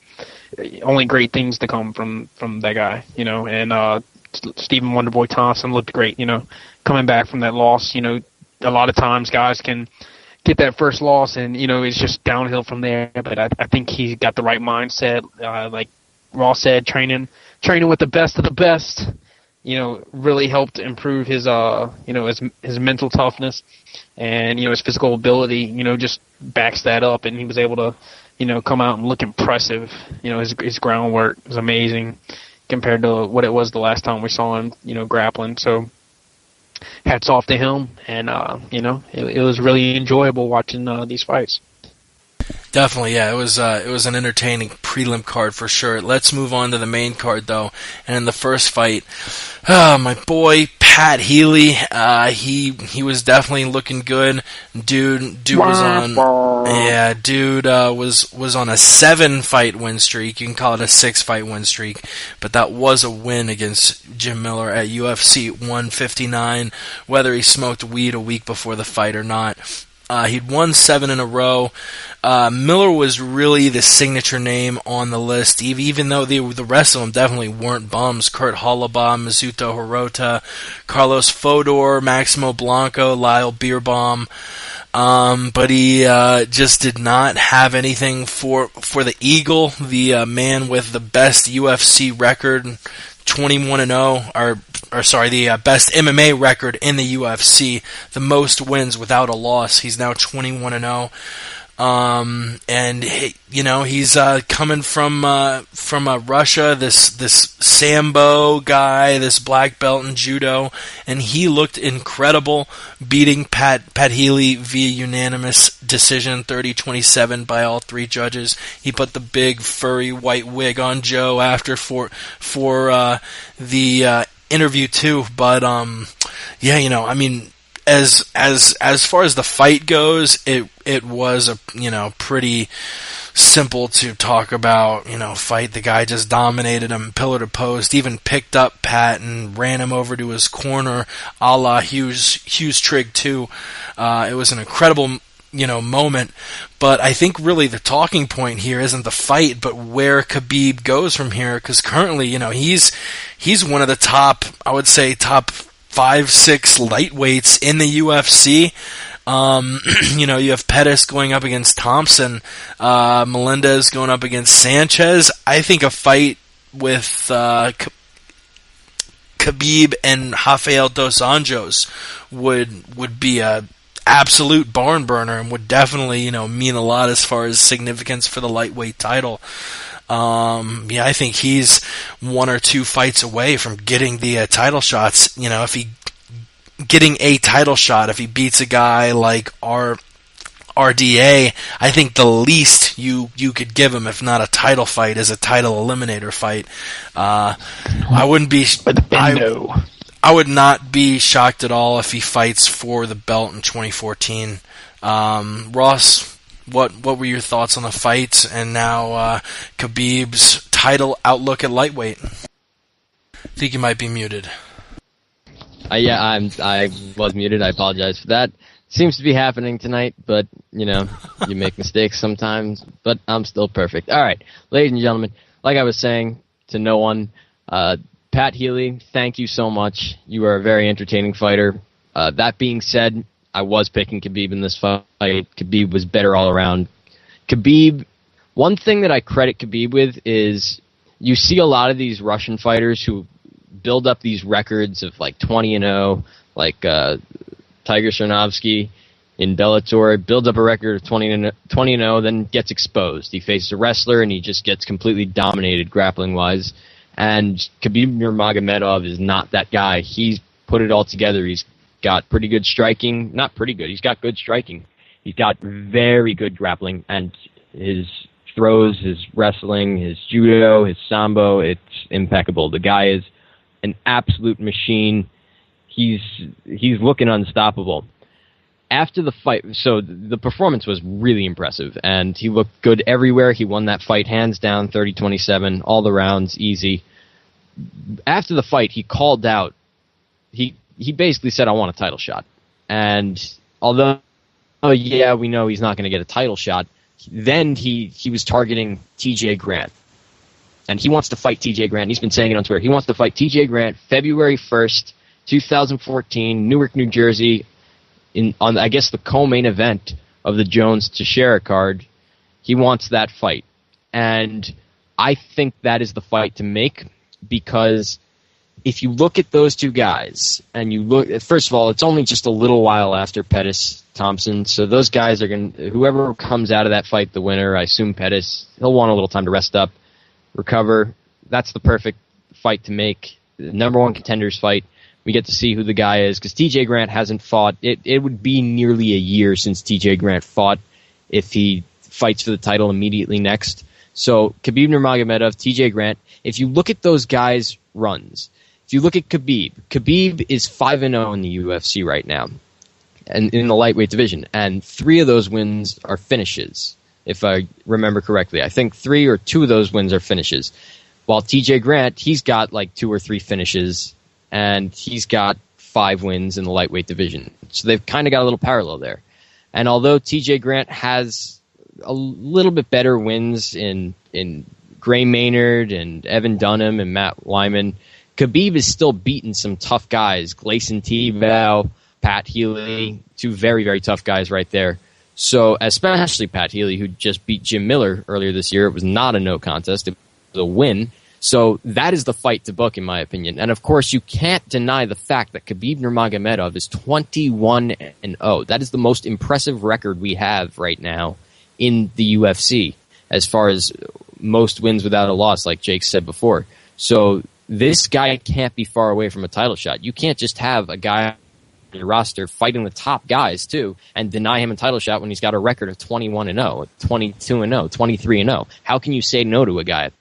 only great things to come from that guy, and Stephen Wonderboy Thompson looked great, coming back from that loss. A lot of times guys can get that first loss and, it's just downhill from there. But I think he got the right mindset. Like Ross said, training with the best of the best, really helped improve his, his mental toughness and, his physical ability, just backs that up. And he was able to, come out and look impressive. His groundwork was amazing compared to what it was the last time we saw him, grappling. So hats off to him. And, it was really enjoyable watching these fights. Definitely, yeah. It was an entertaining prelim card for sure. Let's move on to the main card though. And in the first fight, my boy Pat Healy, he was definitely looking good. Dude was on, was on a 7-fight win streak. You can call it a 6-fight win streak, but that was a win against Jim Miller at UFC 159. Whether he smoked weed a week before the fight or not. He'd won 7 in a row. Miller was really the signature name on the list, even though the rest of them definitely weren't bums. Kurt Hollabaugh, Mizuto Hirota, Carlos Fodor, Maximo Blanco, Lyle Beerbaum. But he just did not have anything for the Eagle, the man with the best UFC record, 21-0, the best MMA record in the UFC, the most wins without a loss. He's now 21-0. And he's coming from Russia, this Sambo guy, this black belt in judo, and he looked incredible, beating Pat Healy via unanimous decision, 30-27 by all 3 judges. He put the big furry white wig on Joe after for the interview too, but as far as the fight goes, it was a pretty simple to talk about fight. The guy just dominated him pillar to post, even picked up Pat and ran him over to his corner, a la Hughes Trigg too. It was an incredible moment, but I think really the talking point here isn't the fight, but where Khabib goes from here, because currently he's one of the top 5-6 lightweights in the UFC. You have Pettis going up against Thompson, Melendez going up against Sanchez. I think a fight with Khabib and Rafael dos Anjos would be a absolute barn burner and would definitely mean a lot as far as significance for the lightweight title. I think he's 1 or 2 fights away from getting the title shots. If he beats a guy like RDA, I think the least you could give him, if not a title fight, is a title eliminator fight. I would not be shocked at all if he fights for the belt in 2014. Ross, what were your thoughts on the fight and now Khabib's title outlook at lightweight? I think you might be muted. I was muted. I apologize for that. Seems to be happening tonight, but you make mistakes sometimes. But I'm still perfect. All right, ladies and gentlemen, like I was saying to no one, Pat Healy, thank you so much. You are a very entertaining fighter. That being said, I was picking Khabib in this fight. Khabib was better all around. One thing that I credit Khabib with is you see a lot of these Russian fighters who build up these records of like 20-0, like Tiger Cernovsky in Bellator, builds up a record of 20-0, then gets exposed. He faces a wrestler and he just gets completely dominated grappling-wise. And Khabib Nurmagomedov is not that guy. He's put it all together. He's got pretty good striking. Not pretty good. He's got good striking. He's got very good grappling, and his throws, his wrestling, his judo, his sambo, it's impeccable. The guy is an absolute machine. He's looking unstoppable. After the fight, so the performance was really impressive, and he looked good everywhere. He won that fight hands down, 30-27, all the rounds, easy. After the fight, he called out. He basically said, "I want a title shot." And although, yeah, we know he's not going to get a title shot, then he was targeting TJ Grant. And he wants to fight TJ Grant. He's been saying it on Twitter. He wants to fight TJ Grant February 1st, 2014, Newark, New Jersey, on I guess the co-main event of the Jones-Teixeira card. He wants that fight. And I think that is the fight to make, because if you look at those two guys, and you look, first of all, it's only just a little while after Pettis Thompson, so those guys are going to, whoever comes out of that fight the winner, I assume Pettis, he'll want a little time to rest up, recover. That's the perfect fight to make. The number one contenders fight. We get to see who the guy is, because TJ Grant hasn't fought. It would be nearly a year since TJ Grant fought if he fights for the title immediately next. So Khabib Nurmagomedov, TJ Grant, if you look at those guys' runs, if you look at Khabib is 5-0 in the UFC right now, and in the lightweight division, and 3 of those wins are finishes, if I remember correctly. I think 3 or 2 of those wins are finishes. While TJ Grant, he's got like 2 or 3 finishes, and he's got 5 wins in the lightweight division. So they've kind of got a little parallel there. And although TJ Grant has a little bit better wins in Gray Maynard and Evan Dunham and Matt Wyman, Khabib is still beating some tough guys. Gleison Tibau, Pat Healy, 2 very, very tough guys right there. So, especially Pat Healy, who just beat Jim Miller earlier this year. It was not a no contest. It was a win. So that is the fight to book, in my opinion. And, of course, you can't deny the fact that Khabib Nurmagomedov is 21-0. That is the most impressive record we have right now in the UFC, as far as most wins without a loss, like Jake said before. So this guy can't be far away from a title shot. You can't just have a guy on your roster fighting the top guys, too, and deny him a title shot when he's got a record of 21-0, 22-0, 23-0. How can you say no to a guy at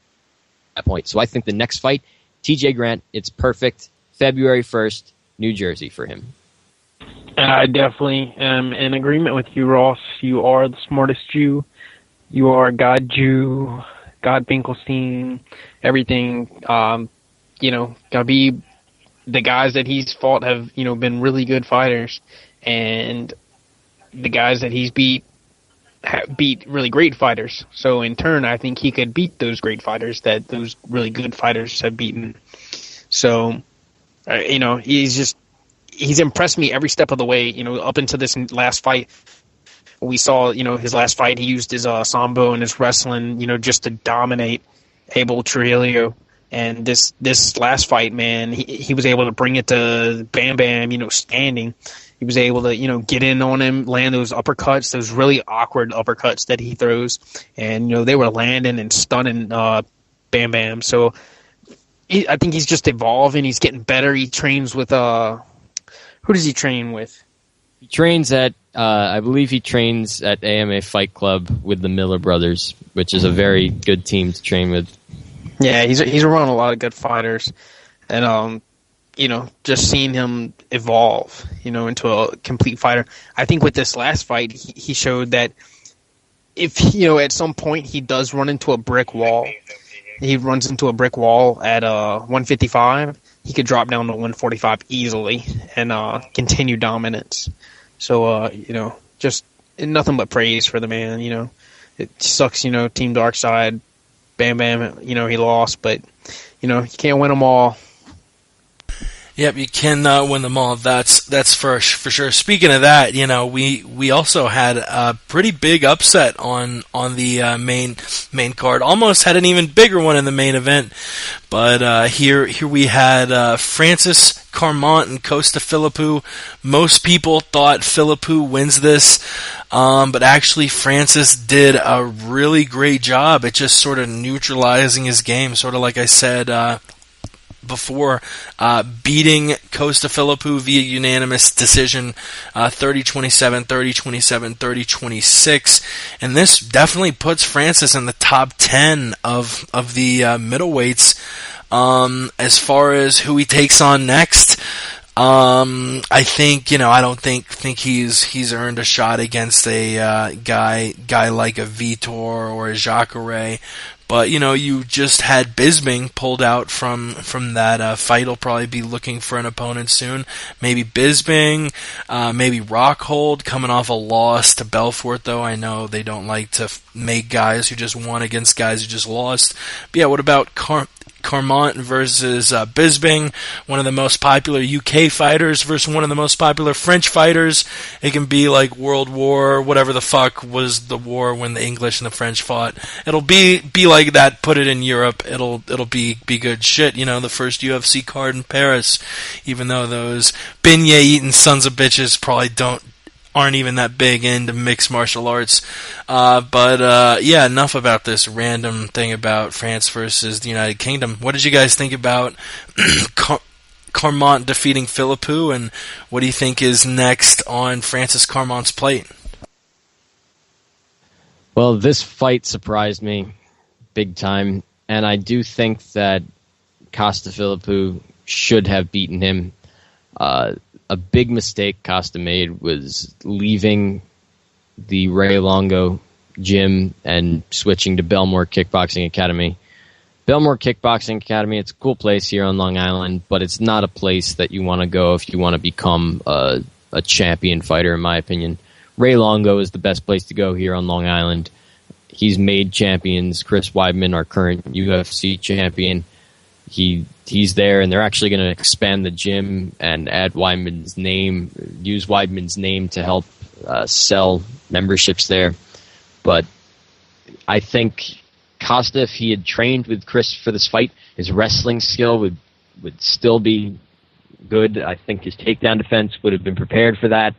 that point? So I think the next fight, TJ Grant, it's perfect. February 1st, New Jersey for him. I definitely am in agreement with you, Ross. You are the smartest Jew. You are God Jew, God Finkelstein, everything. Khabib, the guys that he's fought have, been really good fighters. And the guys that he's beat really great fighters. So in turn, I think he could beat those great fighters that those really good fighters have beaten. So, he's impressed me every step of the way, up into this last fight. We saw, his last fight, he used his sambo and his wrestling, just to dominate Abel Trujillo. And this last fight, man, he was able to bring it to Bam Bam, standing. He was able to, get in on him, land those uppercuts, those really awkward uppercuts that he throws. And, they were landing and stunning Bam Bam. So I think he's just evolving. He's getting better. He trains with who does he train with? He trains at, I believe he trains at AMA Fight Club with the Miller brothers, which is a very good team to train with. Yeah, he's around a lot of good fighters. And, just seeing him evolve, into a complete fighter. I think with this last fight, he showed that if, at some point he does run into a brick wall, he runs into a brick wall at 155, he could drop down to 145 easily and continue dominance. So, just nothing but praise for the man. It sucks, Team Darkside, Bam Bam, he lost, but, you can't win them all. Yep, you cannot win them all. That's for sure. Speaking of that, we also had a pretty big upset on the main card. Almost had an even bigger one in the main event, but here we had Francis Carmont and Costa Philippou. Most people thought Philippou wins this, but actually Francis did a really great job at just sort of neutralizing his game. Sort of like I said before, beating Costa Philippou via unanimous decision, 30-27, 30-27, 30-26, and this definitely puts Francis in the top 10 of the middleweights. As far as who he takes on next, I think, I don't think he's earned a shot against a guy like a Vitor or a Jacare. But, you just had Bisping pulled out from that fight. He'll probably be looking for an opponent soon. Maybe Bisping, maybe Rockhold, coming off a loss to Belfort, though. I know they don't like to make guys who just won against guys who just lost. But yeah, what about Carmont versus Bisping, one of the most popular UK fighters versus one of the most popular French fighters. It can be like World War, whatever the fuck was the war when the English and the French fought. It'll be like that. Put it in Europe. It'll be good shit. The first UFC card in Paris, even though those beignet eating sons of bitches probably aren't even that big into mixed martial arts. But enough about this random thing about France versus the United Kingdom. What did you guys think about Carmont defeating Philippou, and what do you think is next on Francis Carmont's plate? Well, this fight surprised me big time, and I do think that Costa Philippou should have beaten him. A big mistake Costa made was leaving the Ray Longo gym and switching to Belmore Kickboxing Academy. Belmore Kickboxing Academy, it's a cool place here on Long Island, but it's not a place that you want to go if you want to become a champion fighter, in my opinion. Ray Longo is the best place to go here on Long Island. He's made champions. Chris Weidman, our current UFC champion, he's there, and they're actually going to expand the gym and add Weidman's name, use Weidman's name to help sell memberships there. But I think Costa, if he had trained with Chris for this fight, his wrestling skill would still be good. I think his takedown defense would have been prepared for that,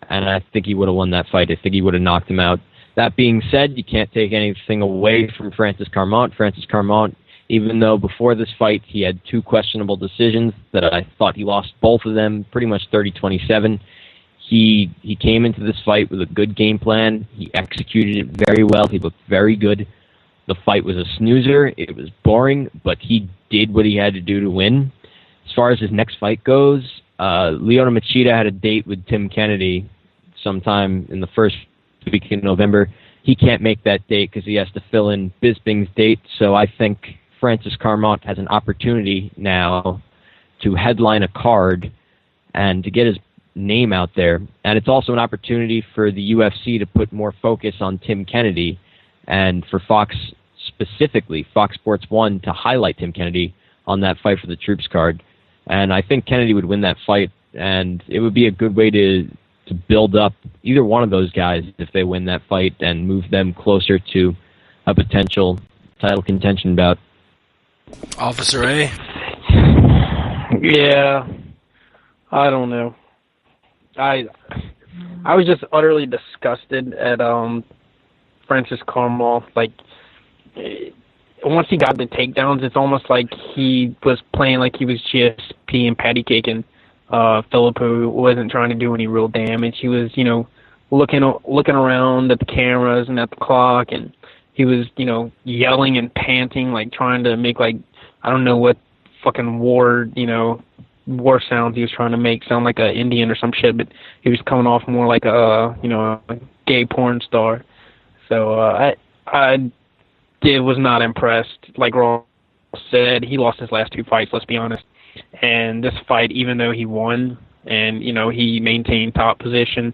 and I think he would have won that fight. I think he would have knocked him out. That being said, you can't take anything away from Francis Carmont. Francis Carmont, even though before this fight he had two questionable decisions that I thought he lost both of them, pretty much 30-27, he came into this fight with a good game plan. He executed it very well. He looked very good. The fight was a snoozer. It was boring, but he did what he had to do to win. As far as his next fight goes, Lyoto Machida had a date with Tim Kennedy sometime in the first week in November. He can't make that date because he has to fill in Bisping's date, so I think Francis Carmont has an opportunity now to headline a card and to get his name out there. And it's also an opportunity for the UFC to put more focus on Tim Kennedy, and for Fox, specifically Fox Sports 1, to highlight Tim Kennedy on that Fight for the Troops card. And I think Kennedy would win that fight, and it would be a good way to build up either one of those guys if they win that fight and move them closer to a potential title contention bout. Officer A? Yeah, I don't know. I was just utterly disgusted at Francis Carmont. Like, once he got the takedowns, it's almost like he was playing like he was GSP and patty caking Philippou. Wasn't trying to do any real damage. He was, looking around at the cameras and at the clock, and he was, yelling and panting, like trying to make, like, I don't know what fucking war sounds he was trying to make, sound like an Indian or some shit, but he was coming off more like a gay porn star. So I was not impressed. Like Ross said, he lost his last two fights, let's be honest. And this fight, even though he won and, he maintained top position,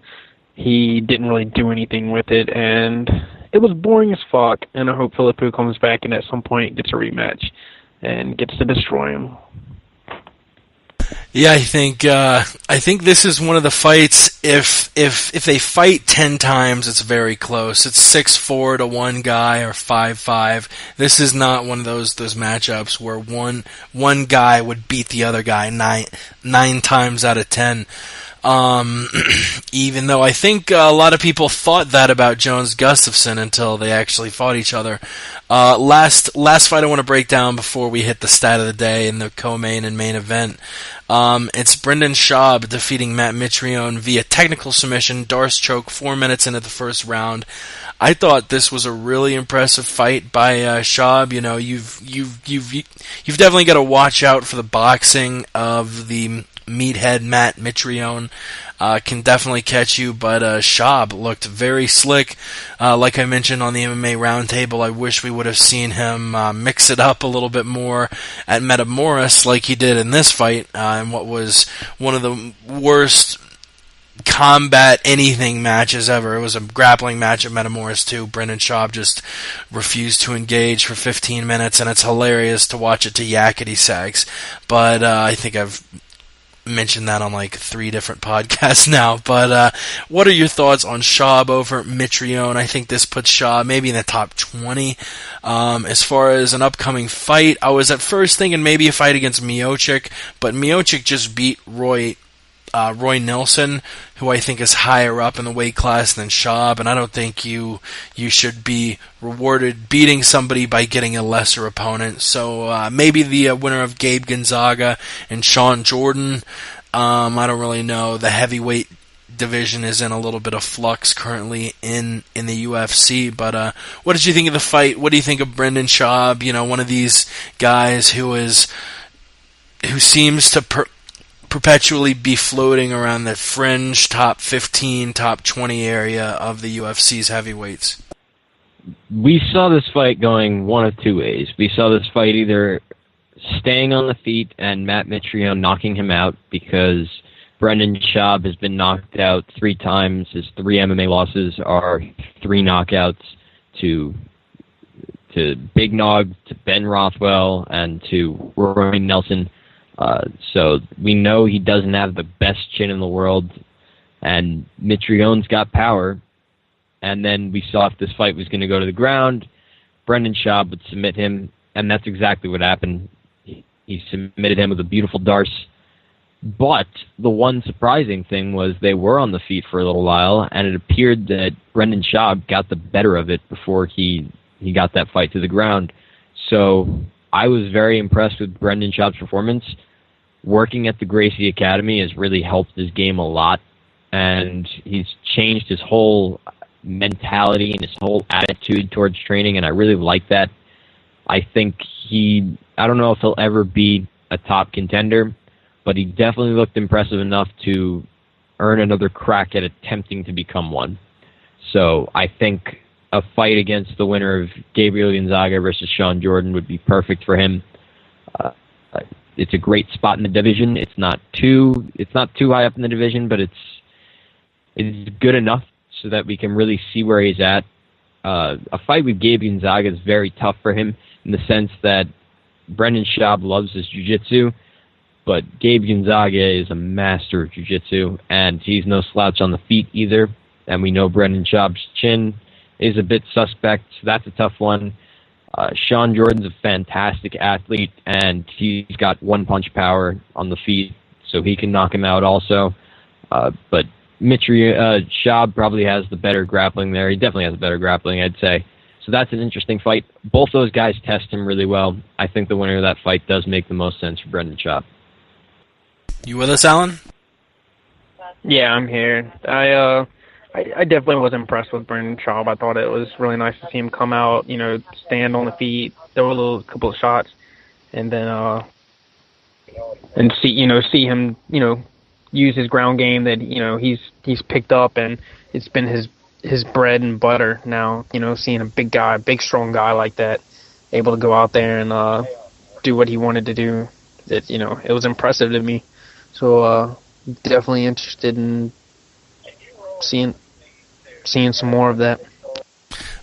he didn't really do anything with it, and it was boring as fuck. And I hope Philippou comes back and at some point gets a rematch and gets to destroy him. Yeah, I think this is one of the fights. If they fight 10 times, it's very close. It's 6-4 to one guy or 5-5. This is not one of those matchups where one guy would beat the other guy nine times out of 10. Even though I think a lot of people thought that about Jones Gustafsson until they actually fought each other. Last fight I want to break down before we hit the stat of the day in the co-main and main event. It's Brendan Schaub defeating Matt Mitrione via technical submission, Darce choke, 4 minutes into the first round. I thought this was a really impressive fight by Schaub. You know, you've definitely got to watch out for the boxing of the meathead Matt Mitrione. Can definitely catch you, but Schaub looked very slick. Like I mentioned on the MMA Roundtable, I wish we would have seen him mix it up a little bit more at Metamoris like he did in this fight, in what was one of the worst combat anything matches ever. It was a grappling match at Metamoris too. Brendan Schaub just refused to engage for 15 minutes, and it's hilarious to watch it to yakety sags. But I think I've mentioned that on like 3 different podcasts now. But what are your thoughts on Schaub over Mitrione? I think this puts Schaub maybe in the top 20. As far as an upcoming fight, I was at first thinking maybe a fight against Miocic, but Miocic just beat Roy Nelson, who I think is higher up in the weight class than Schaub, and I don't think you should be rewarded beating somebody by getting a lesser opponent. So maybe the winner of Gabe Gonzaga and Sean Jordan. I don't really know. The heavyweight division is in a little bit of flux currently in the UFC. But what did you think of the fight? What do you think of Brendan Schaub? You know, one of these guys who seems to perpetually be floating around the fringe top 15, top 20 area of the UFC's heavyweights. We saw this fight going one of two ways. We saw this fight either staying on the feet and Matt Mitrione knocking him out, because Brendan Schaub has been knocked out 3 times. His 3 MMA losses are 3 knockouts to Big Nog, to Ben Rothwell, and to Roy Nelson. So we know he doesn't have the best chin in the world, and Mitrione's got power. And then we saw if this fight was going to go to the ground, Brendan Schaub would submit him, and that's exactly what happened. He submitted him with a beautiful Darce. But the one surprising thing was they were on the feet for a little while, and it appeared that Brendan Schaub got the better of it before he got that fight to the ground. So I was very impressed with Brendan Schaub's performance. Working at the Gracie Academy has really helped his game a lot, and he's changed his whole mentality and his whole attitude towards training, and I really like that. I think I don't know if he'll ever be a top contender, but he definitely looked impressive enough to earn another crack at attempting to become one. So I think a fight against the winner of Gabriel Gonzaga versus Sean Jordan would be perfect for him. It's a great spot in the division. It's not too high up in the division, but it's good enough so that we can really see where he's at. A fight with Gabe Gonzaga is very tough for him in the sense that Brendan Schaub loves his jiu-jitsu, but Gabe Gonzaga is a master of jiu-jitsu, and he's no slouch on the feet either. And we know Brendan Schaub's chin is a bit suspect, so that's a tough one. Sean Jordan's a fantastic athlete, and he's got one-punch power on the feet, so he can knock him out also. But Schaub probably has the better grappling there. He definitely has the better grappling, I'd say. So that's an interesting fight. Both those guys test him really well. I think the winner of that fight does make the most sense for Brendan Schaub. You with us, Alan? Yeah, I'm here. I definitely was impressed with Brendan Schaub. I thought it was really nice to see him come out, stand on the feet, throw a couple of shots, and then see him, use his ground game that he's picked up, and it's been his bread and butter now. Seeing a big strong guy like that, able to go out there and do what he wanted to do. It was impressive to me. So definitely interested in seeing some more of that.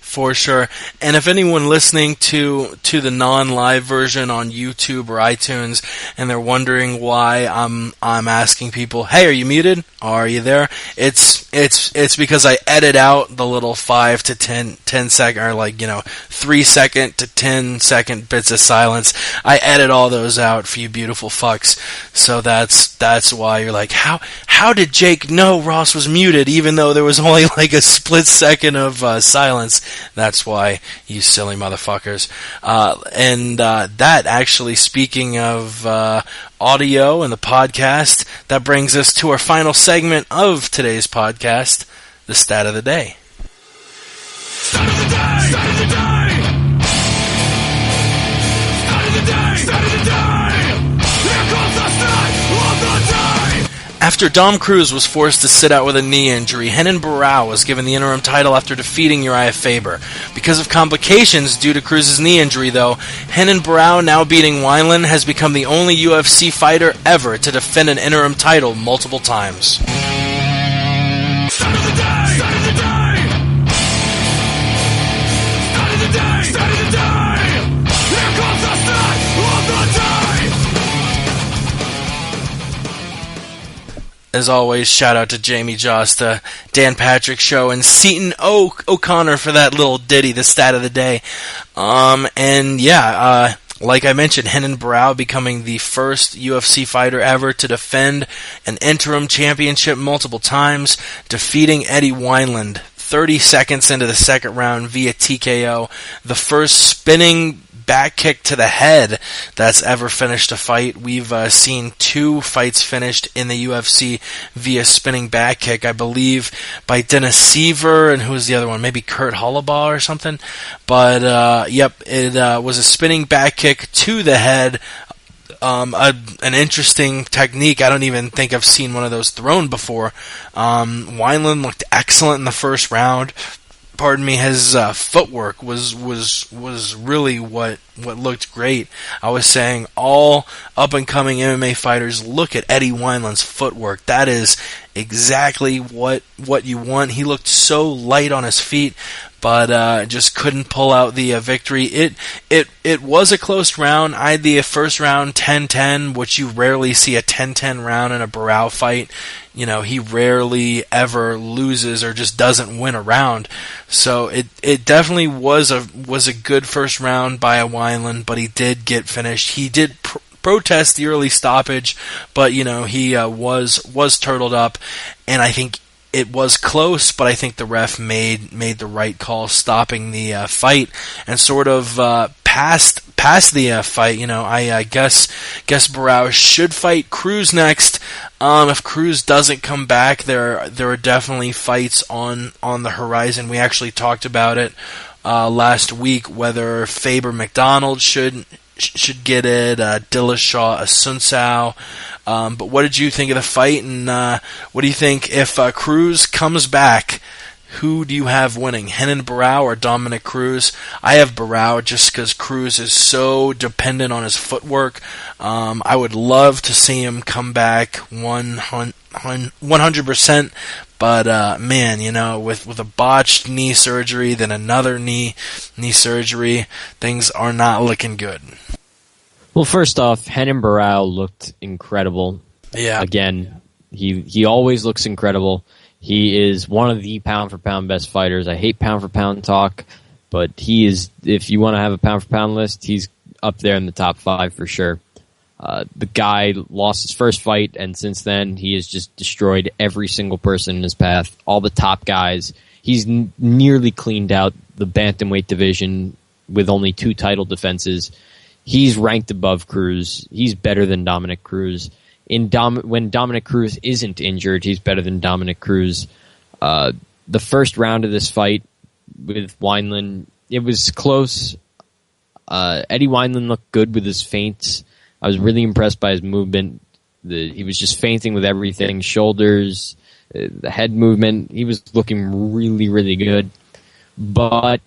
For sure. And if anyone listening to the non-live version on YouTube or iTunes and they're wondering why I'm asking people, hey, are you muted? Are you there? It's because I edit out the little 5 to 10 second, or 3 second to 10 second bits of silence. I edit all those out for you beautiful fucks. So that's why you're like, how did Jake know Ross was muted even though there was only like a split second of silence? That's why, you silly motherfuckers. That actually, speaking of audio and the podcast, that brings us to our final segment of today's podcast, the Stat of the Day. Stat of the Day! Stat of the Day! Stat of the Day! Stat of the Day! Here comes the Stat of the Day! After Dom Cruz was forced to sit out with a knee injury, Renan Barão was given the interim title after defeating Uriah Faber. Because of complications due to Cruz's knee injury, though, Renan Barão, now beating Wineland, has become the only UFC fighter ever to defend an interim title multiple times. Stat of the Day! Stat of the Day! Stat of the Day! Stat of the Day! Here comes the Stat of the Day! As always, shout out to Jamie Josta, Dan Patrick Show, and Seton O'Connor for that little ditty, the Stat of the Day. Like I mentioned, Renan Barão becoming the first UFC fighter ever to defend an interim championship multiple times, defeating Eddie Wineland 30 seconds into the second round via TKO, the first spinning back kick to the head that's ever finished a fight. We've seen 2 fights finished in the UFC via spinning back kick, I believe by Dennis Seaver, and who's the other one? Maybe Kurt Hollabaugh or something. But it was a spinning back kick to the head. An interesting technique. I don't even think I've seen one of those thrown before. Wineland looked excellent in the first round. Pardon me, his footwork was really what looked great. I was saying all up-and-coming MMA fighters look at Eddie Wineland's footwork. That is exactly what you want. He looked so light on his feet, but just couldn't pull out the victory. It was a close round. I had the first round 10-10, which you rarely see a 10-10 round in a Barão fight. You know, he rarely ever loses or just doesn't win a round. So it definitely was a good first round by a Wineland, but he did get finished. He did protest the early stoppage, but he was turtled up, and I think it was close, but I think the ref made the right call, stopping the fight and sort of past the fight. I guess Barão should fight Cruz next. If Cruz doesn't come back, there are definitely fights on the horizon. We actually talked about it last week, whether Faber McDonald should get it, Dillashaw Asuncao. But what did you think of the fight, and what do you think if Cruz comes back? Who do you have winning, Renan Barão or Dominic Cruz? I have Barão just because Cruz is so dependent on his footwork. I would love to see him come back 100%, but man, with a botched knee surgery, then another knee surgery, things are not looking good. Well, first off, Renan Barão looked incredible. Yeah. Again, he always looks incredible. He is one of the pound-for-pound best fighters. I hate pound-for-pound talk, but he is, if you want to have a pound-for-pound list, he's up there in the top 5 for sure. The guy lost his first fight, and since then, he has just destroyed every single person in his path, all the top guys. He's nearly cleaned out the bantamweight division with only 2 title defenses. He's ranked above Cruz. He's better than Dominic Cruz. When Dominic Cruz isn't injured, he's better than Dominic Cruz. The first round of this fight with Wineland, it was close. Eddie Wineland looked good with his feints. I was really impressed by his movement. He was just feinting with everything, shoulders, the head movement. He was looking really, really good. But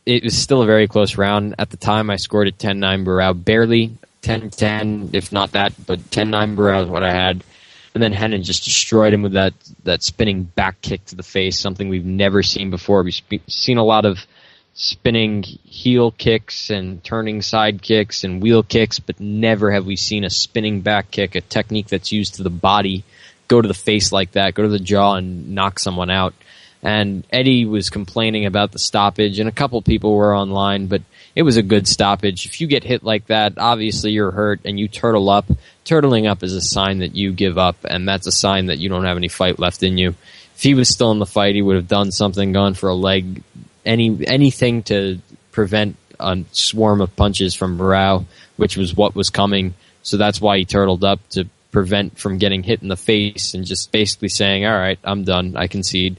it was still a very close round. At the time, I scored at 10-9 Barão, barely 10-10, if not that, but 10-9 Barão is what I had. And then Renan just destroyed him with that spinning back kick to the face, something we've never seen before. We've seen a lot of spinning heel kicks and turning side kicks and wheel kicks, but never have we seen a spinning back kick, a technique that's used to the body, go to the face like that, go to the jaw and knock someone out. And Eddie was complaining about the stoppage, and a couple people were online, but it was a good stoppage. If you get hit like that, obviously you're hurt and you turtle up. Turtling up is a sign that you give up, and that's a sign that you don't have any fight left in you. If he was still in the fight, he would have done something, gone for a leg, anything to prevent a swarm of punches from Barao, which was what was coming. So that's why he turtled up, to prevent from getting hit in the face and just basically saying, all right, I'm done, I concede.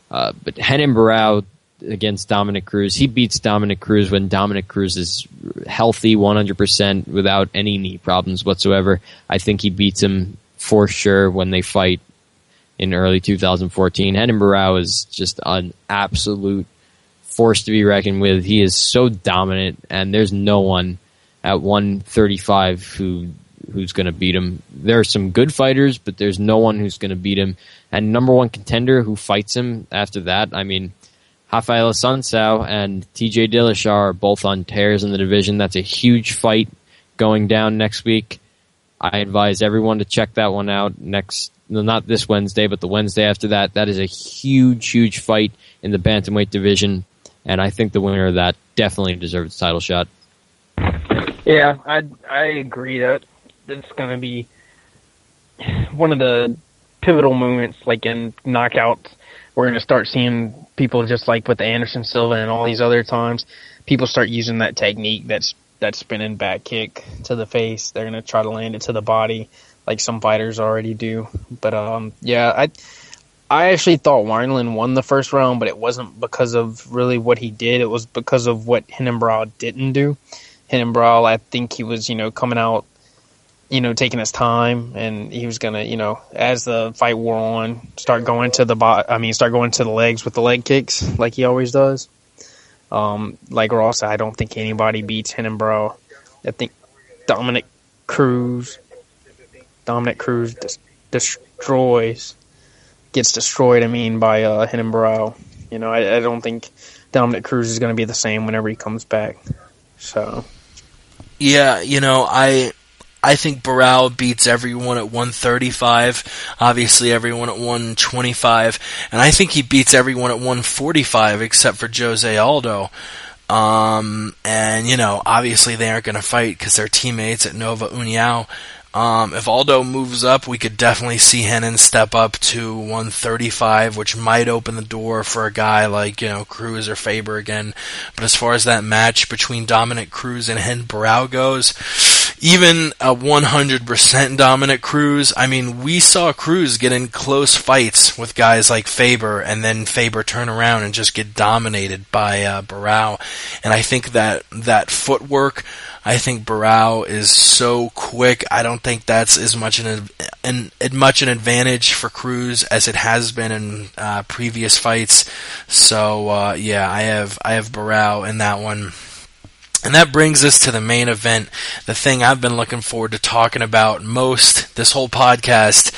But Renan Barao against Dominic Cruz, he beats Dominic Cruz when Dominic Cruz is healthy 100% without any knee problems whatsoever. I think he beats him for sure when they fight in early 2014. Renan Barao is just an absolute force to be reckoned with. He is so dominant, and there's no one at 135 who's going to beat him. There are some good fighters, but there's no one who's going to beat him. And number one contender who fights him after that, I mean, Rafael Assunção and TJ Dillashaw are both on tears in the division. That's a huge fight going down next week. I advise everyone to check that one out not this Wednesday, but the Wednesday after that. That is a huge, huge fight in the bantamweight division, and I think the winner of that definitely deserves a title shot. Yeah, I agree that it's going to be one of the pivotal moments, like in knockouts. We're going to start seeing people, just like with Anderson Silva and all these other times, people start using that technique, that spinning back kick to the face. They're going to try to land it to the body, like some fighters already do. But yeah, I actually thought Wineland won the first round, but it wasn't because of really what he did. It was because of what Renan Barao didn't do. Renan Barao, I think he was, coming out, taking his time, and he was gonna, as the fight wore on, start going to the legs with the leg kicks like he always does. Like Ross said, I don't think anybody beats Renan Barao. I think Dominic Cruz gets destroyed. by Renan Barao. I don't think Dominic Cruz is going to be the same whenever he comes back. So, yeah, I think Barao beats everyone at 135, obviously everyone at 125, and I think he beats everyone at 145 except for Jose Aldo. And, obviously they aren't going to fight because they're teammates at Nova União. If Aldo moves up, we could definitely see Renan step up to 135, which might open the door for a guy like, Cruz or Faber again. But as far as that match between Dominic Cruz and Renan Barao goes, even a 100% Dominic Cruz, we saw Cruz get in close fights with guys like Faber, and then Faber turn around and just get dominated by Barao. And I think that footwork, I think Barao is so quick. I don't think that's as much an advantage for Cruz as it has been in previous fights. So I have Barao in that one. And that brings us to the main event, the thing I've been looking forward to talking about most this whole podcast.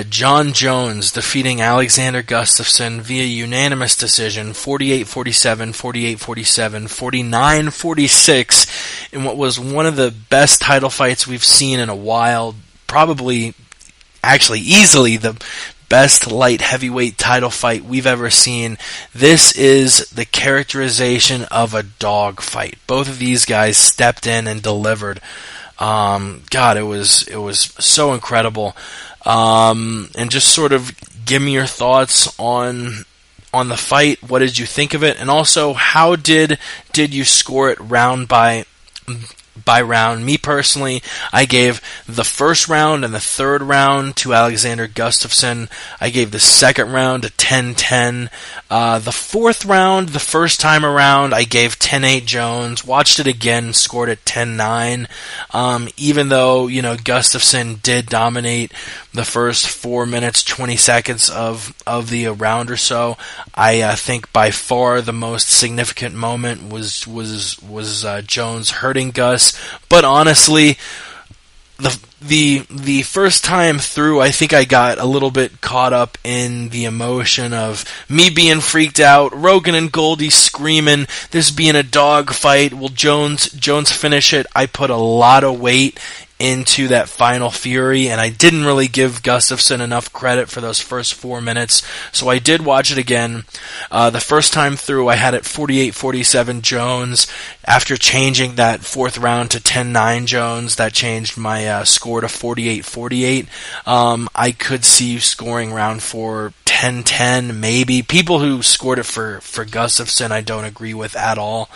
Jon Jones defeating Alexander Gustafsson via unanimous decision, 48-47, 48-47, 49-46, in what was one of the best title fights we've seen in a while. Probably, actually, easily the best light heavyweight title fight we've ever seen. This is the characterization of a dog fight. Both of these guys stepped in and delivered. God, it was so incredible. And just sort of give me your thoughts on the fight. What did you think of it? And also, how did you score it round by round? Me personally, I gave the first round and the third round to Alexander Gustafsson. I gave the second round a 10-10. The fourth round, the first time around, I gave 10-8 Jones. Watched it again, scored it 10-9. Even though, Gustafsson did dominate the first 4 minutes, 20 seconds of the round or so, I think by far the most significant moment was Jones hurting Gus. But honestly, the first time through, I think I got a little bit caught up in the emotion of me being freaked out, Rogan and Goldie screaming, this being a dog fight. Will Jones finish it? I put a lot of weight into that final fury, and I didn't really give Gustafsson enough credit for those first 4 minutes, so I did watch it again. The first time through, I had it 48-47 Jones. After changing that fourth round to 10-9 Jones, that changed my score to 48-48. I could see scoring round 4 10-10, maybe. People who scored it for Gustafsson, I don't agree with at all.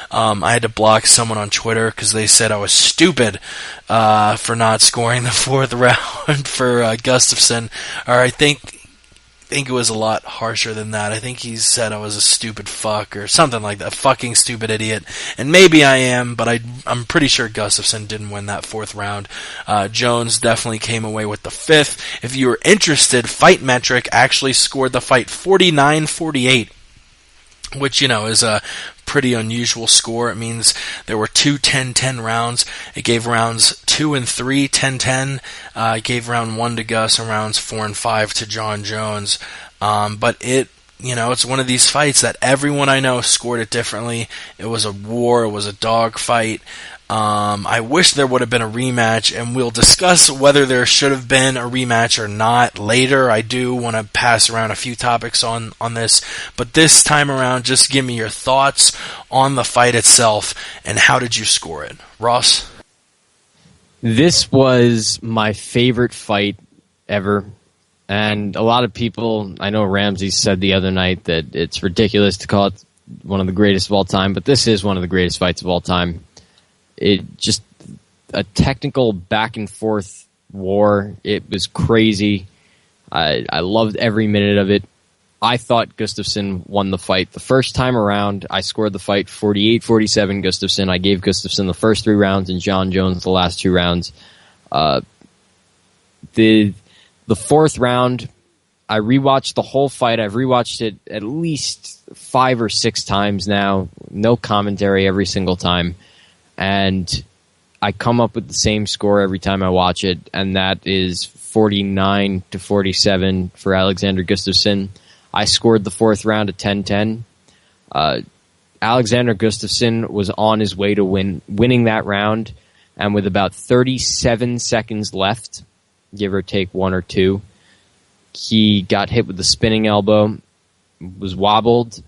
I had to block someone on Twitter because they said I was stupid for not scoring the fourth round for Gustafsson. Or I think it was a lot harsher than that. I think he said I was a stupid fuck or something like that. Fucking stupid idiot. And maybe I am, but I'm pretty sure Gustafsson didn't win that fourth round. Jones definitely came away with the fifth. If you were interested, Fight Metric actually scored the fight 49-48, which, is a pretty unusual score. It means there were 2 10-10 rounds. It gave rounds 2 and 3 10-10. It gave round 1 to Gus and rounds 4 and 5 to John Jones. But it's one of these fights that everyone I know scored it differently. It was a war. It was a dog fight. I wish there would have been a rematch, and we'll discuss whether there should have been a rematch or not later. I do want to pass around a few topics on this, but this time around, just give me your thoughts on the fight itself, and how did you score it? Ross? This was my favorite fight ever, and a lot of people, I know Ramsey said the other night that it's ridiculous to call it one of the greatest of all time, but this is one of the greatest fights of all time. It just a technical back and forth war. It was crazy. I loved every minute of it. I thought Gustafsson won the fight. The first time around, I scored the fight 48-47 Gustafsson. I gave Gustafsson the first 3 rounds and John Jones the last 2 rounds. The fourth round, I rewatched the whole fight. I've rewatched it at least 5 or 6 times now. No commentary every single time. And I come up with the same score every time I watch it, and that is 49-47 for Alexander Gustafsson. I scored the fourth round at 10-10. Alexander Gustafsson was on his way to winning that round, and with about 37 seconds left, give or take 1 or 2, he got hit with the spinning elbow, was wobbled,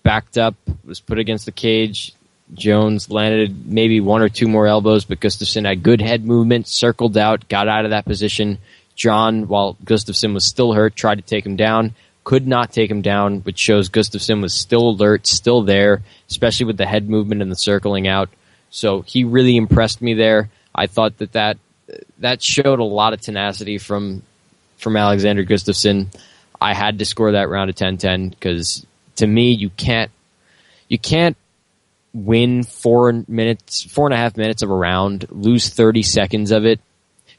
backed up, was put against the cage. Jones landed maybe 1 or 2 more elbows, but Gustafsson had good head movement, circled out, got out of that position. John, while Gustafsson was still hurt, tried to take him down, could not take him down, which shows Gustafsson was still alert, still there, especially with the head movement and the circling out. So he really impressed me there. I thought that showed a lot of tenacity from Alexander Gustafsson. I had to score that round at 10-10 because to me, you can't win 4.5 minutes of a round, lose 30 seconds of it.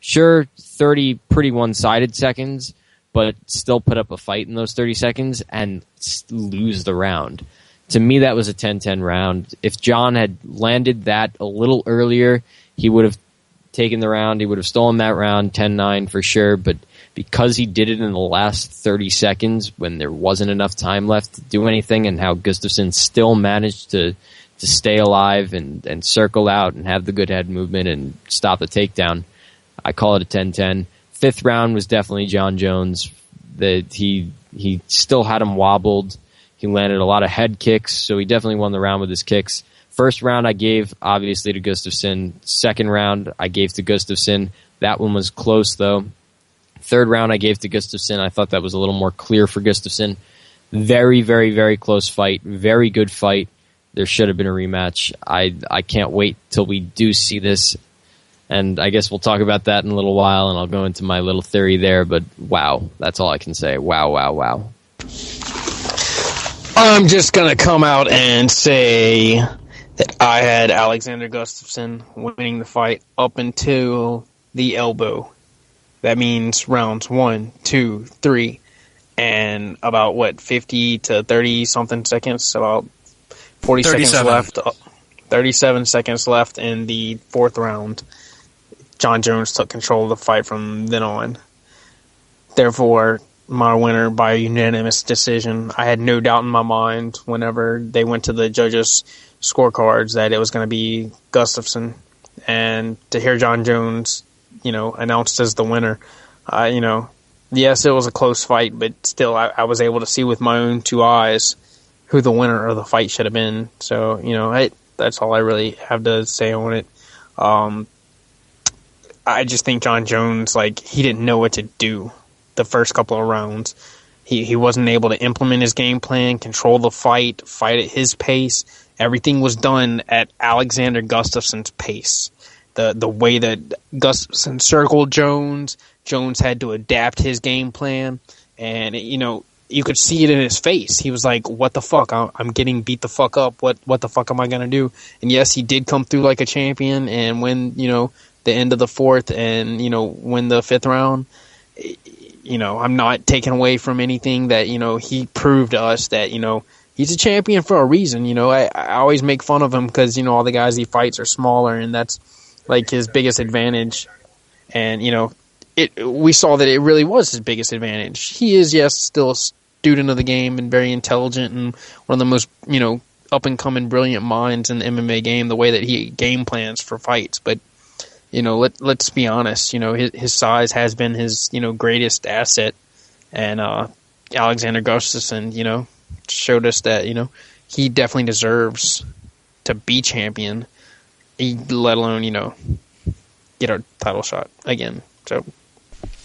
Sure, 30 pretty one-sided seconds, but still put up a fight in those 30 seconds and lose the round. To me, that was a 10-10 round. If John had landed that a little earlier, he would have taken the round. He would have stolen that round 10-9 for sure, but because he did it in the last 30 seconds when there wasn't enough time left to do anything, and how Gustafsson still managed to stay alive and circle out and have the good head movement and stop the takedown, I call it a 10-10. Fifth round was definitely John Jones. He still had him wobbled. He landed a lot of head kicks, so he definitely won the round with his kicks. First round I gave, obviously, to Gustafsson. Second round I gave to Gustafsson. That one was close, though. Third round I gave to Gustafsson. I thought that was a little more clear for Gustafsson. Very, very, very close fight. Very good fight. There should have been a rematch. I can't wait till we do see this. And I guess we'll talk about that in a little while, and I'll go into my little theory there. But wow, that's all I can say. Wow, wow, wow. I'm just going to come out and say that I had Alexander Gustafsson winning the fight up until the elbow. That means rounds 1, 2, 3, and about, 50 to 30-something seconds, about 40 seconds left. 37 seconds left in the fourth round. John Jones took control of the fight from then on. Therefore, my winner by unanimous decision. I had no doubt in my mind whenever they went to the judges' scorecards that it was going to be Gustafsson. And to hear John Jones, announced as the winner, yes, it was a close fight, but still I was able to see with my own two eyes who the winner of the fight should have been. So, that's all I really have to say on it. I just think John Jones, he didn't know what to do the first couple of rounds. He wasn't able to implement his game plan, control the fight at his pace. Everything was done at Alexander Gustafsson's pace. The way that Gustafsson circled Jones had to adapt his game plan, and you could see it in his face. He was like, what the fuck? I'm getting beat the fuck up. What the fuck am I going to do? And yes, he did come through like a champion and win, the end of the fourth and, win the fifth round. I'm not taking away from anything that, he proved to us that, he's a champion for a reason. I always make fun of him because, all the guys he fights are smaller, and that's his biggest advantage. And, we saw that it really was his biggest advantage. He is, yes, still a student of the game and very intelligent and one of the most, up-and-coming brilliant minds in the MMA game, the way that he game plans for fights. But, let's be honest, his size has been his, greatest asset. And Alexander Gustafsson, showed us that, he definitely deserves to be champion, let alone, get a title shot again. So.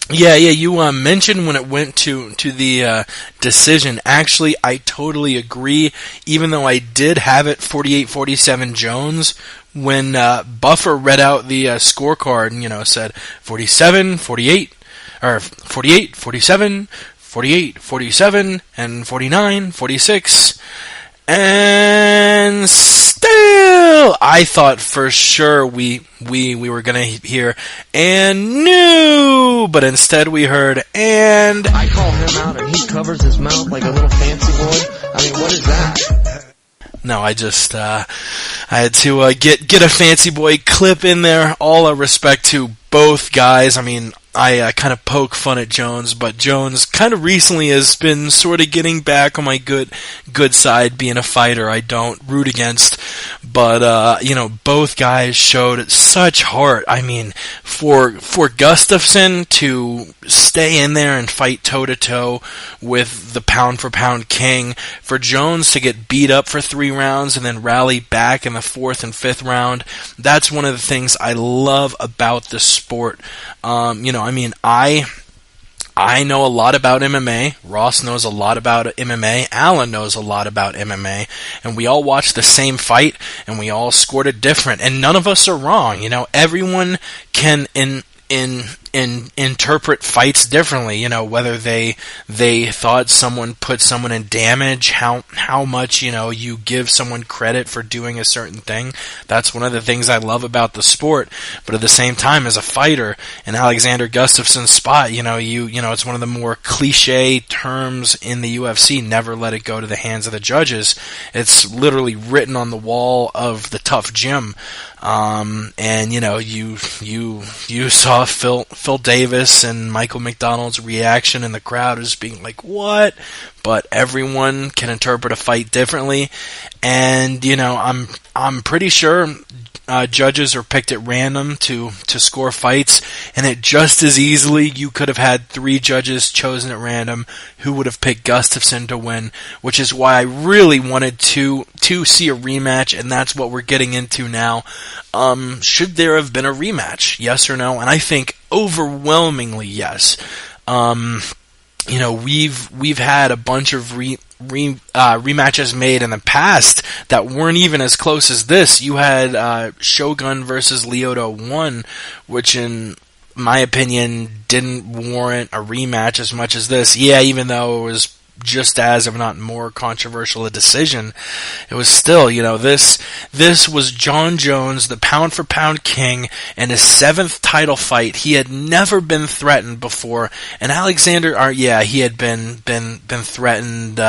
Yeah, you mentioned when it went to the decision. Actually, I totally agree, even though I did have it 48-47 Jones. When Buffer read out the scorecard and, said 47-48, or 48-47, 48-47, and 49-46, and still, I thought for sure we were gonna hear and no, but instead we heard and. I call him out and he covers his mouth like a little fancy boy. I mean, what is that? No, I just I had to get a fancy boy clip in there. All respect to both guys. I mean, I kind of poke fun at Jones, but Jones kind of recently has been sort of getting back on my good side, being a fighter I don't root against. But both guys showed such heart. I mean, for Gustafsson to stay in there and fight toe to toe with the pound for pound king, for Jones to get beat up for 3 rounds and then rally back in the 4th and 5th round, that's one of the things I love about the sport. I know a lot about MMA. Ross knows a lot about MMA. Alan knows a lot about MMA. And we all watched the same fight, and we all scored it different. And none of us are wrong. Everyone can interpret fights differently. Whether they thought someone put someone in damage, how much you give someone credit for doing a certain thing. That's one of the things I love about the sport. But at the same time, as a fighter, in Alexander Gustafsson's spot, it's one of the more cliche terms in the UFC. Never let it go to the hands of the judges. It's literally written on the wall of the tough gym. And you saw Phil Davis and Michael McDonald's reaction in the crowd as being like, what? But everyone can interpret a fight differently. And, I'm pretty sure judges are picked at random to score fights, and it just as easily you could have had 3 judges chosen at random who would have picked Gustafsson to win, which is why I really wanted to see a rematch, and that's what we're getting into now. Should there have been a rematch? Yes or no? And I think overwhelmingly yes. We've had a bunch of rematches made in the past that weren't even as close as this. You had Shogun versus Lyoto 1, which in my opinion didn't warrant a rematch as much as this. Yeah, even though it was just as, if not more, controversial a decision, it was still, this was John Jones, the pound-for-pound king, and his 7th title fight. He had never been threatened before, and Alexander, he had been threatened,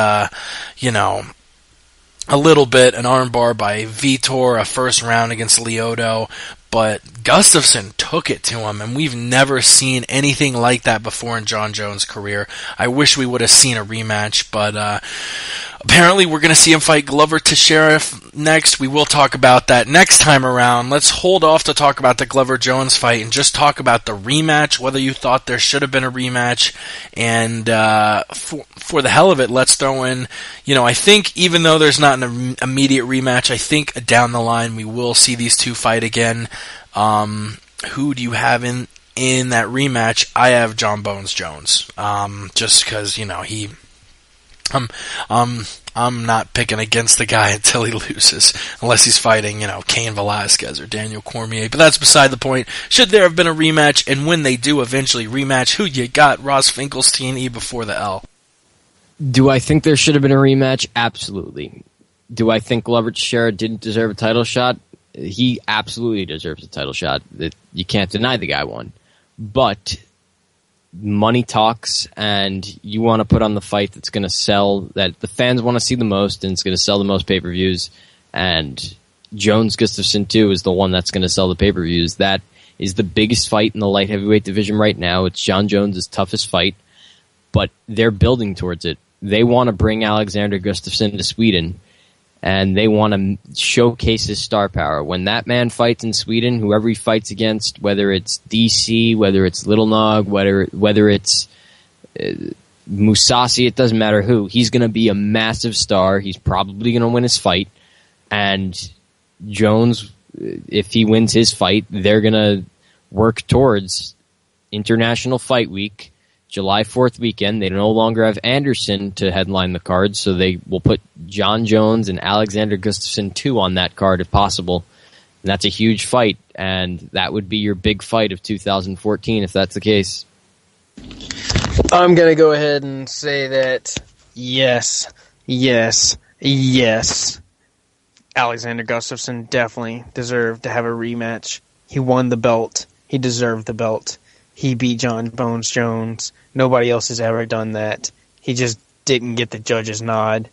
a little bit, an armbar by Vitor, a first round against Lyoto, but Gustafsson took it to him, and we've never seen anything like that before in John Jones' career. I wish we would have seen a rematch, but apparently we're going to see him fight Glover Teixeira next. We will talk about that next time around. Let's hold off to talk about the Glover-Jones fight and just talk about the rematch, whether you thought there should have been a rematch. And for the hell of it, let's throw in, I think even though there's not an immediate rematch, I think down the line we will see these two fight again. Who do you have in that rematch? I have John Bones Jones, just because, I'm not picking against the guy until he loses, unless he's fighting, Cain Velasquez or Daniel Cormier. But that's beside the point. Should there have been a rematch, and when they do eventually rematch, who you got? Ross Finkelstein, E before the L. Do I think there should have been a rematch? Absolutely. Do I think Glover Teixeira didn't deserve a title shot? He absolutely deserves a title shot. You can't deny the guy won. But money talks, and you want to put on the fight that's going to sell, that the fans want to see the most, and it's going to sell the most pay-per-views. And Jones Gustafsson 2 is the one that's going to sell the pay-per-views. That is the biggest fight in the light heavyweight division right now. It's John Jones' toughest fight, but they're building towards it. They want to bring Alexander Gustafsson to Sweden, and they want to showcase his star power. When that man fights in Sweden, whoever he fights against, whether it's DC, whether it's Little Nog, whether it's Musasi, it doesn't matter who, he's going to be a massive star. He's probably going to win his fight. And Jones, if he wins his fight, they're going to work towards International Fight Week, July 4th weekend. They no longer have Anderson to headline the card, so they will put John Jones and Alexander Gustafsson 2 on that card if possible. And that's a huge fight, and that would be your big fight of 2014 if that's the case. I'm going to go ahead and say that yes. Alexander Gustafsson definitely deserved to have a rematch. He won the belt. He deserved the belt. He beat John Bones Jones. Nobody else has ever done that. He just didn't get the judge's nod.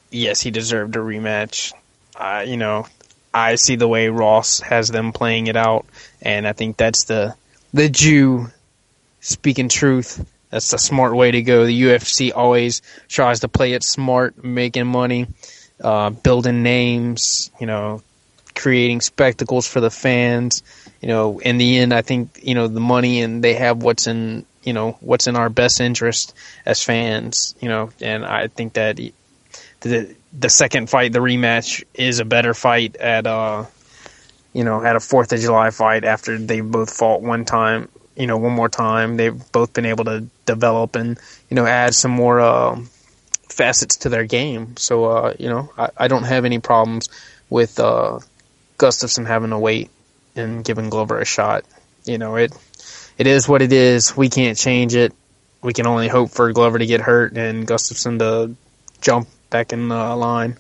Yes, he deserved a rematch. I see the way Ross has them playing it out, and I think that's the Jew speaking truth. That's the smart way to go. The UFC always tries to play it smart, making money, building names, creating spectacles for the fans. In the end, I think, the money, and they have what's in our best interest as fans, and I think that the second fight, the rematch, is a better fight at a 4th of July fight after they both fought one more time. They've both been able to develop and, add some more facets to their game. So, I don't have any problems with Gustafsson having to wait and giving Glover a shot. It is what it is. We can't change it. We can only hope for Glover to get hurt and Gustafsson to jump back in the line.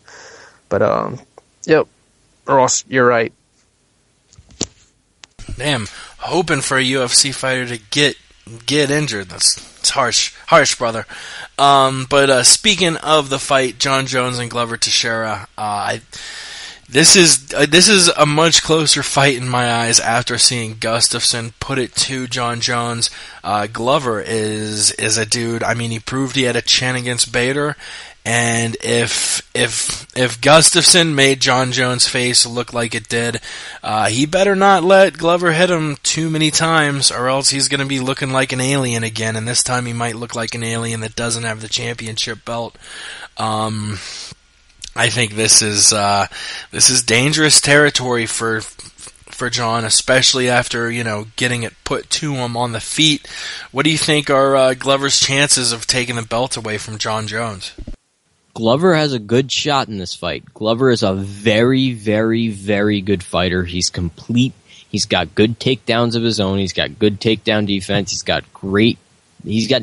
But, yep, Ross, you're right. Damn, hoping for a UFC fighter to get injured. It's harsh, brother. But speaking of the fight, John Jones and Glover Teixeira, This is a much closer fight in my eyes after seeing Gustafsson put it to John Jones. Glover is a dude. I mean, he proved he had a chin against Bader, and if Gustafsson made John Jones' face look like it did, he better not let Glover hit him too many times, or else he's going to be looking like an alien again. And this time he might look like an alien that doesn't have the championship belt. I think this is dangerous territory for John, especially after getting it put to him on the feet. What do you think are Glover's chances of taking the belt away from John Jones? Glover has a good shot in this fight. Glover is a very, very, very good fighter. He's complete. He's got good takedowns of his own. He's got good takedown defense. He's got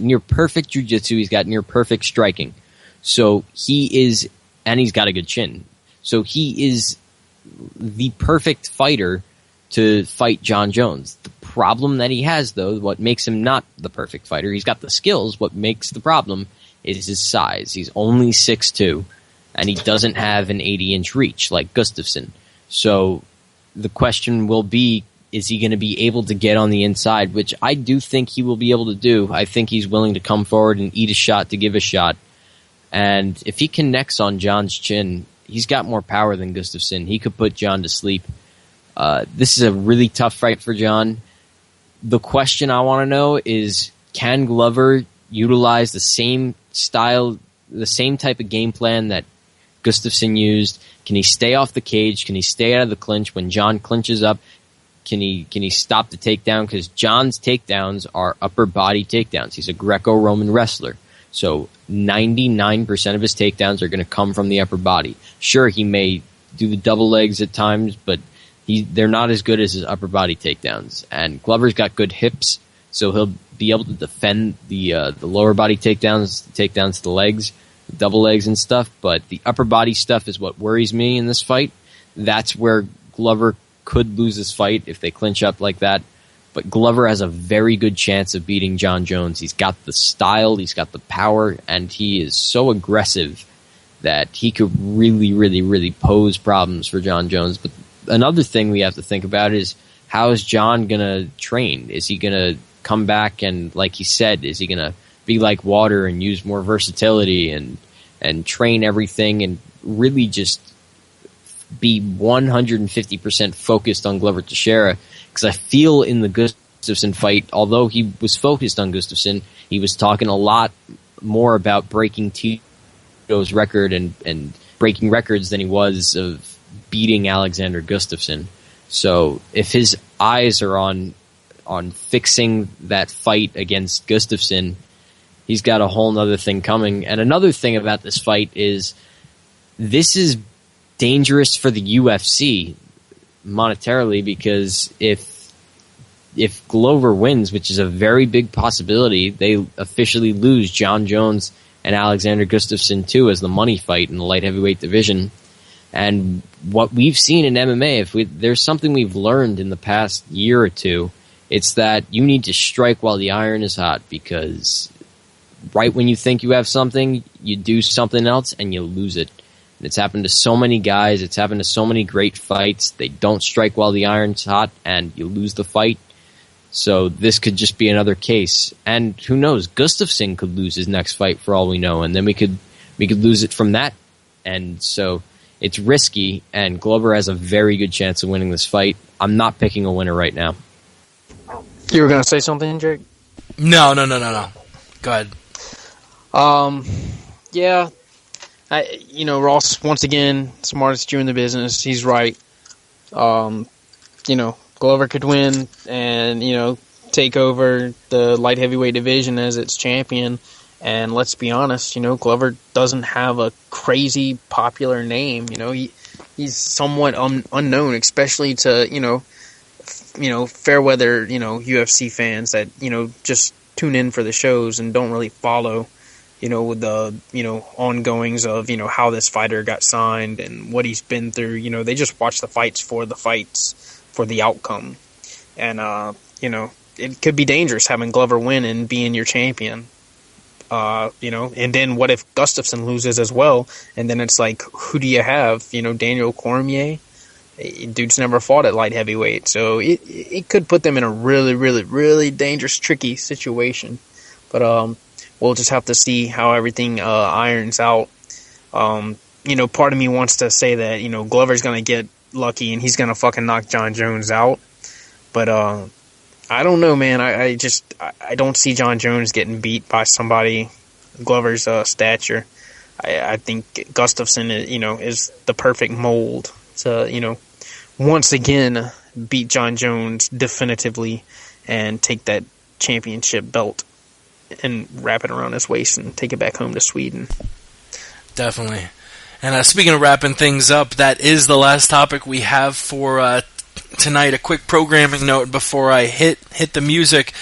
near perfect jiu-jitsu. He's got near perfect striking. So and he's got a good chin. So he is the perfect fighter to fight John Jones. The problem that he has, though, what makes him not the perfect fighter, he's got the skills. What makes the problem is his size. He's only 6'2", and he doesn't have an 80-inch reach like Gustafsson. So the question will be, is he going to be able to get on the inside, which I do think he will be able to do. I think he's willing to come forward and eat a shot to give a shot. And if he connects on John's chin, he's got more power than Gustafsson. He could put John to sleep. This is a really tough fight for John. The question I want to know is, can Glover utilize the same style, the same type of game plan that Gustafsson used? Can he stay off the cage? Can he stay out of the clinch when John clinches up? Can he stop the takedown? Because John's takedowns are upper body takedowns. He's a Greco-Roman wrestler. So 99% of his takedowns are going to come from the upper body. Sure, he may do the double legs at times, but they're not as good as his upper body takedowns. And Glover's got good hips, so he'll be able to defend the lower body takedowns to the legs, the double legs and stuff. But the upper body stuff is what worries me in this fight. That's where Glover could lose this fight if they clinch up like that. But Glover has a very good chance of beating John Jones. He's got the style, he's got the power, and he is so aggressive that he could really, really, really pose problems for John Jones. But another thing we have to think about is, how is John going to train? Is he going to come back and, like he said, is he going to be like water and use more versatility and train everything and really just be 150% focused on Glover Teixeira? Because I feel in the Gustafsson fight, although he was focused on Gustafsson, he was talking a lot more about breaking Tito's record and breaking records than he was of beating Alexander Gustafsson. So if his eyes are on fixing that fight against Gustafsson, he's got a whole nother thing coming. And another thing about this fight is, this is dangerous for the UFC monetarily, because if Glover wins, which is a very big possibility, they officially lose John Jones and Alexander Gustafsson too as the money fight in the light heavyweight division. And what we've seen in MMA, there's something we've learned in the past year or two, it's that you need to strike while the iron is hot, because right when you think you have something, you do something else and you lose it. And it's happened to so many guys. It's happened to so many great fights. They don't strike while the iron's hot, and you lose the fight. So this could just be another case. And who knows? Gustafsson could lose his next fight for all we know, and then we could lose it from that. And so it's risky, and Glover has a very good chance of winning this fight. I'm not picking a winner right now. You were going to say something, Jake? No. Go ahead. Yeah. Ross, once again, smartest Jew in the business. He's right. Glover could win and, take over the light heavyweight division as its champion. And let's be honest, Glover doesn't have a crazy popular name. He's somewhat unknown, especially to, fair weather, UFC fans that, just tune in for the shows and don't really follow, with the, ongoings of, how this fighter got signed and what he's been through. They just watch the fights, for the outcome. And, it could be dangerous having Glover win and being your champion. And then what if Gustafsson loses as well? And then it's like, who do you have? Daniel Cormier? Dude's never fought at light heavyweight. So it could put them in a really, really, really dangerous, tricky situation. But we'll just have to see how everything irons out. Part of me wants to say that, Glover's going to get lucky and he's going to fucking knock John Jones out. But I don't know, man. I don't see John Jones getting beat by somebody Glover's stature. I think Gustafsson, is the perfect mold to, once again beat John Jones definitively and take that championship belt and wrap it around his waist and take it back home to Sweden. Definitely. And speaking of wrapping things up, that is the last topic we have for tonight. A quick programming note before I hit the music.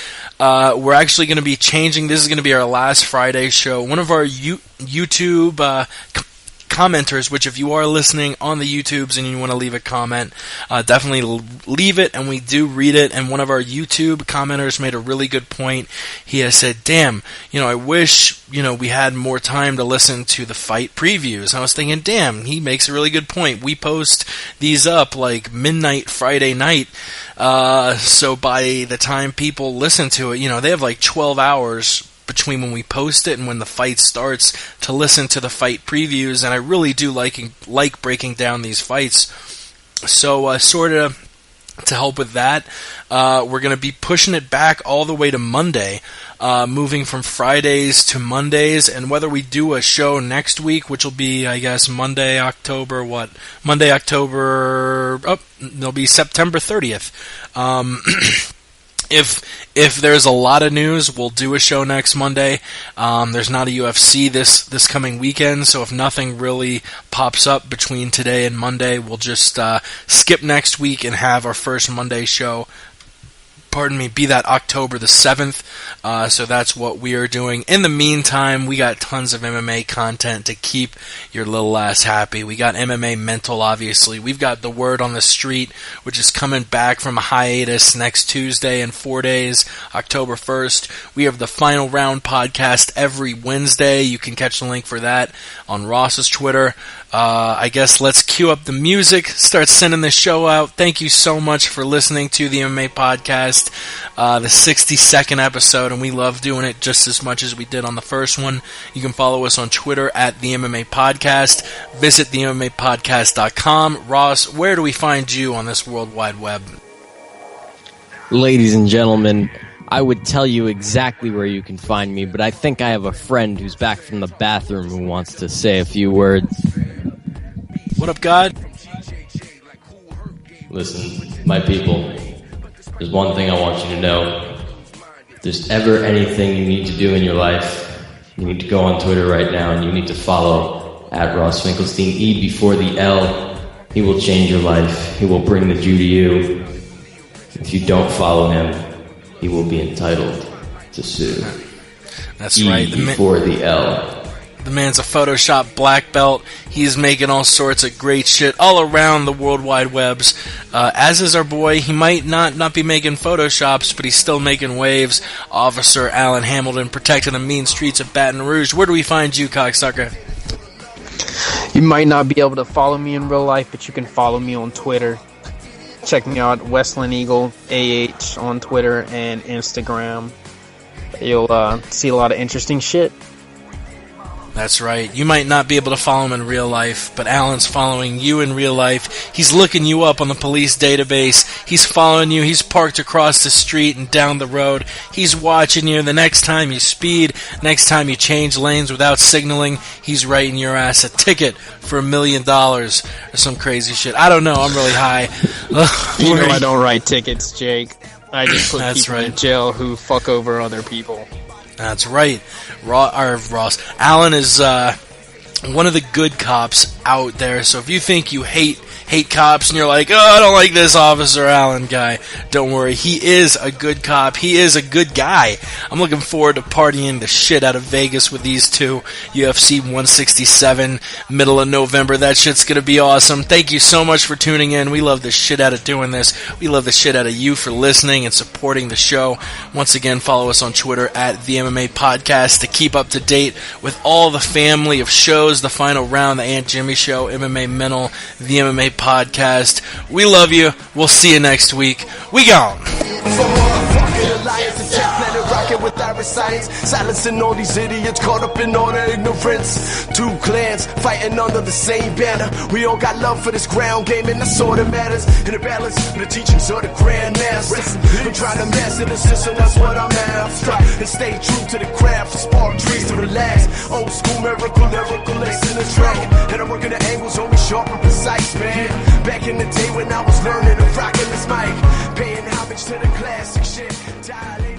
We're actually going to be changing. This is going to be our last Friday show. One of our YouTube commenters, which if you are listening on the YouTubes and you want to leave a comment, definitely leave it, and we do read it. And one of our YouTube commenters made a really good point. He has said, damn, I wish, we had more time to listen to the fight previews. I was thinking, damn, he makes a really good point. We post these up like midnight Friday night, so by the time people listen to it, they have like 12 hours between when we post it and when the fight starts to listen to the fight previews, and I really do like breaking down these fights. So sort of to help with that, we're going to be pushing it back all the way to Monday, moving from Fridays to Mondays, and whether we do a show next week, which will be, I guess, it'll be September 30th. If there's a lot of news, we'll do a show next Monday. There's not a UFC this coming weekend, so if nothing really pops up between today and Monday, we'll just skip next week and have our first Monday show, be that October the 7th. So that's what we are doing. In the meantime, we got tons of MMA content to keep your little ass happy. We got MMA Mental, obviously. We've got The Word on the Street, which is coming back from a hiatus next Tuesday in 4 days, October 1st. We have the Final Round podcast every Wednesday. You can catch the link for that on Ross's Twitter. I guess let's cue up the music, start sending the show out. Thank you so much for listening to the MMA Podcast, the 62nd episode, and we love doing it just as much as we did on the first one. You can follow us on Twitter at the MMA Podcast. Visit themmapodcast.com. Ross, where do we find you on this World Wide Web? Ladies and gentlemen, I would tell you exactly where you can find me, but I think I have a friend who's back from the bathroom who wants to say a few words. What up, God? Listen, my people, there's one thing I want you to know. If there's ever anything you need to do in your life, you need to go on Twitter right now and you need to follow at Ross Finkelstein, E before the L. He will change your life. He will bring the Jew to you. If you don't follow him, he will be entitled to sue. That's E right. Before the L. The man's a Photoshop black belt. He's making all sorts of great shit all around the World Wide Webs. As is our boy. He might not be making Photoshops, but he's still making waves. Officer Alan Hamilton, protecting the mean streets of Baton Rouge. Where do we find you, cocksucker? You might not be able to follow me in real life, but you can follow me on Twitter. Check me out, Westland Eagle AH on Twitter and Instagram. You'll see a lot of interesting shit. That's right. You might not be able to follow him in real life, but Alan's following you in real life. He's looking you up on the police database. He's following you. He's parked across the street and down the road. He's watching you. The next time you speed, next time you change lanes without signaling, he's writing your ass a ticket for $1 million or some crazy shit. I don't know. I'm really high. You know I don't write tickets, Jake. I just put That's people right. in jail who fuck over other people. That's right. Ross. Alan is one of the good cops out there, so if you think you hate cops and you're like, oh, I don't like this Officer Alan guy, don't worry. He is a good cop. He is a good guy. I'm looking forward to partying the shit out of Vegas with these two. UFC 167, middle of November. That shit's going to be awesome. Thank you so much for tuning in. We love the shit out of doing this. We love the shit out of you for listening and supporting the show. Once again, follow us on Twitter at the MMA Podcast to keep up to date with all the family of shows, the Final Round, the Aunt Jimmy Show, MMA Mental, the MMA Podcast. We love you. We'll see you next week. We gone. With our science, silencing all these idiots caught up in all their ignorance. Two clans fighting under the same banner. We all got love for this ground game, and that's all that matters. In the balance, the teachings of the grandmaster. I'm trying to master the system, that's what I'm after. And stay true to the craft, to spark trees to relax. Old school lyrical lace in the track. And I'm working the angles, always sharp and precise, man. Back in the day when I was learning to rock in this mic, paying homage to the classic shit. Dialing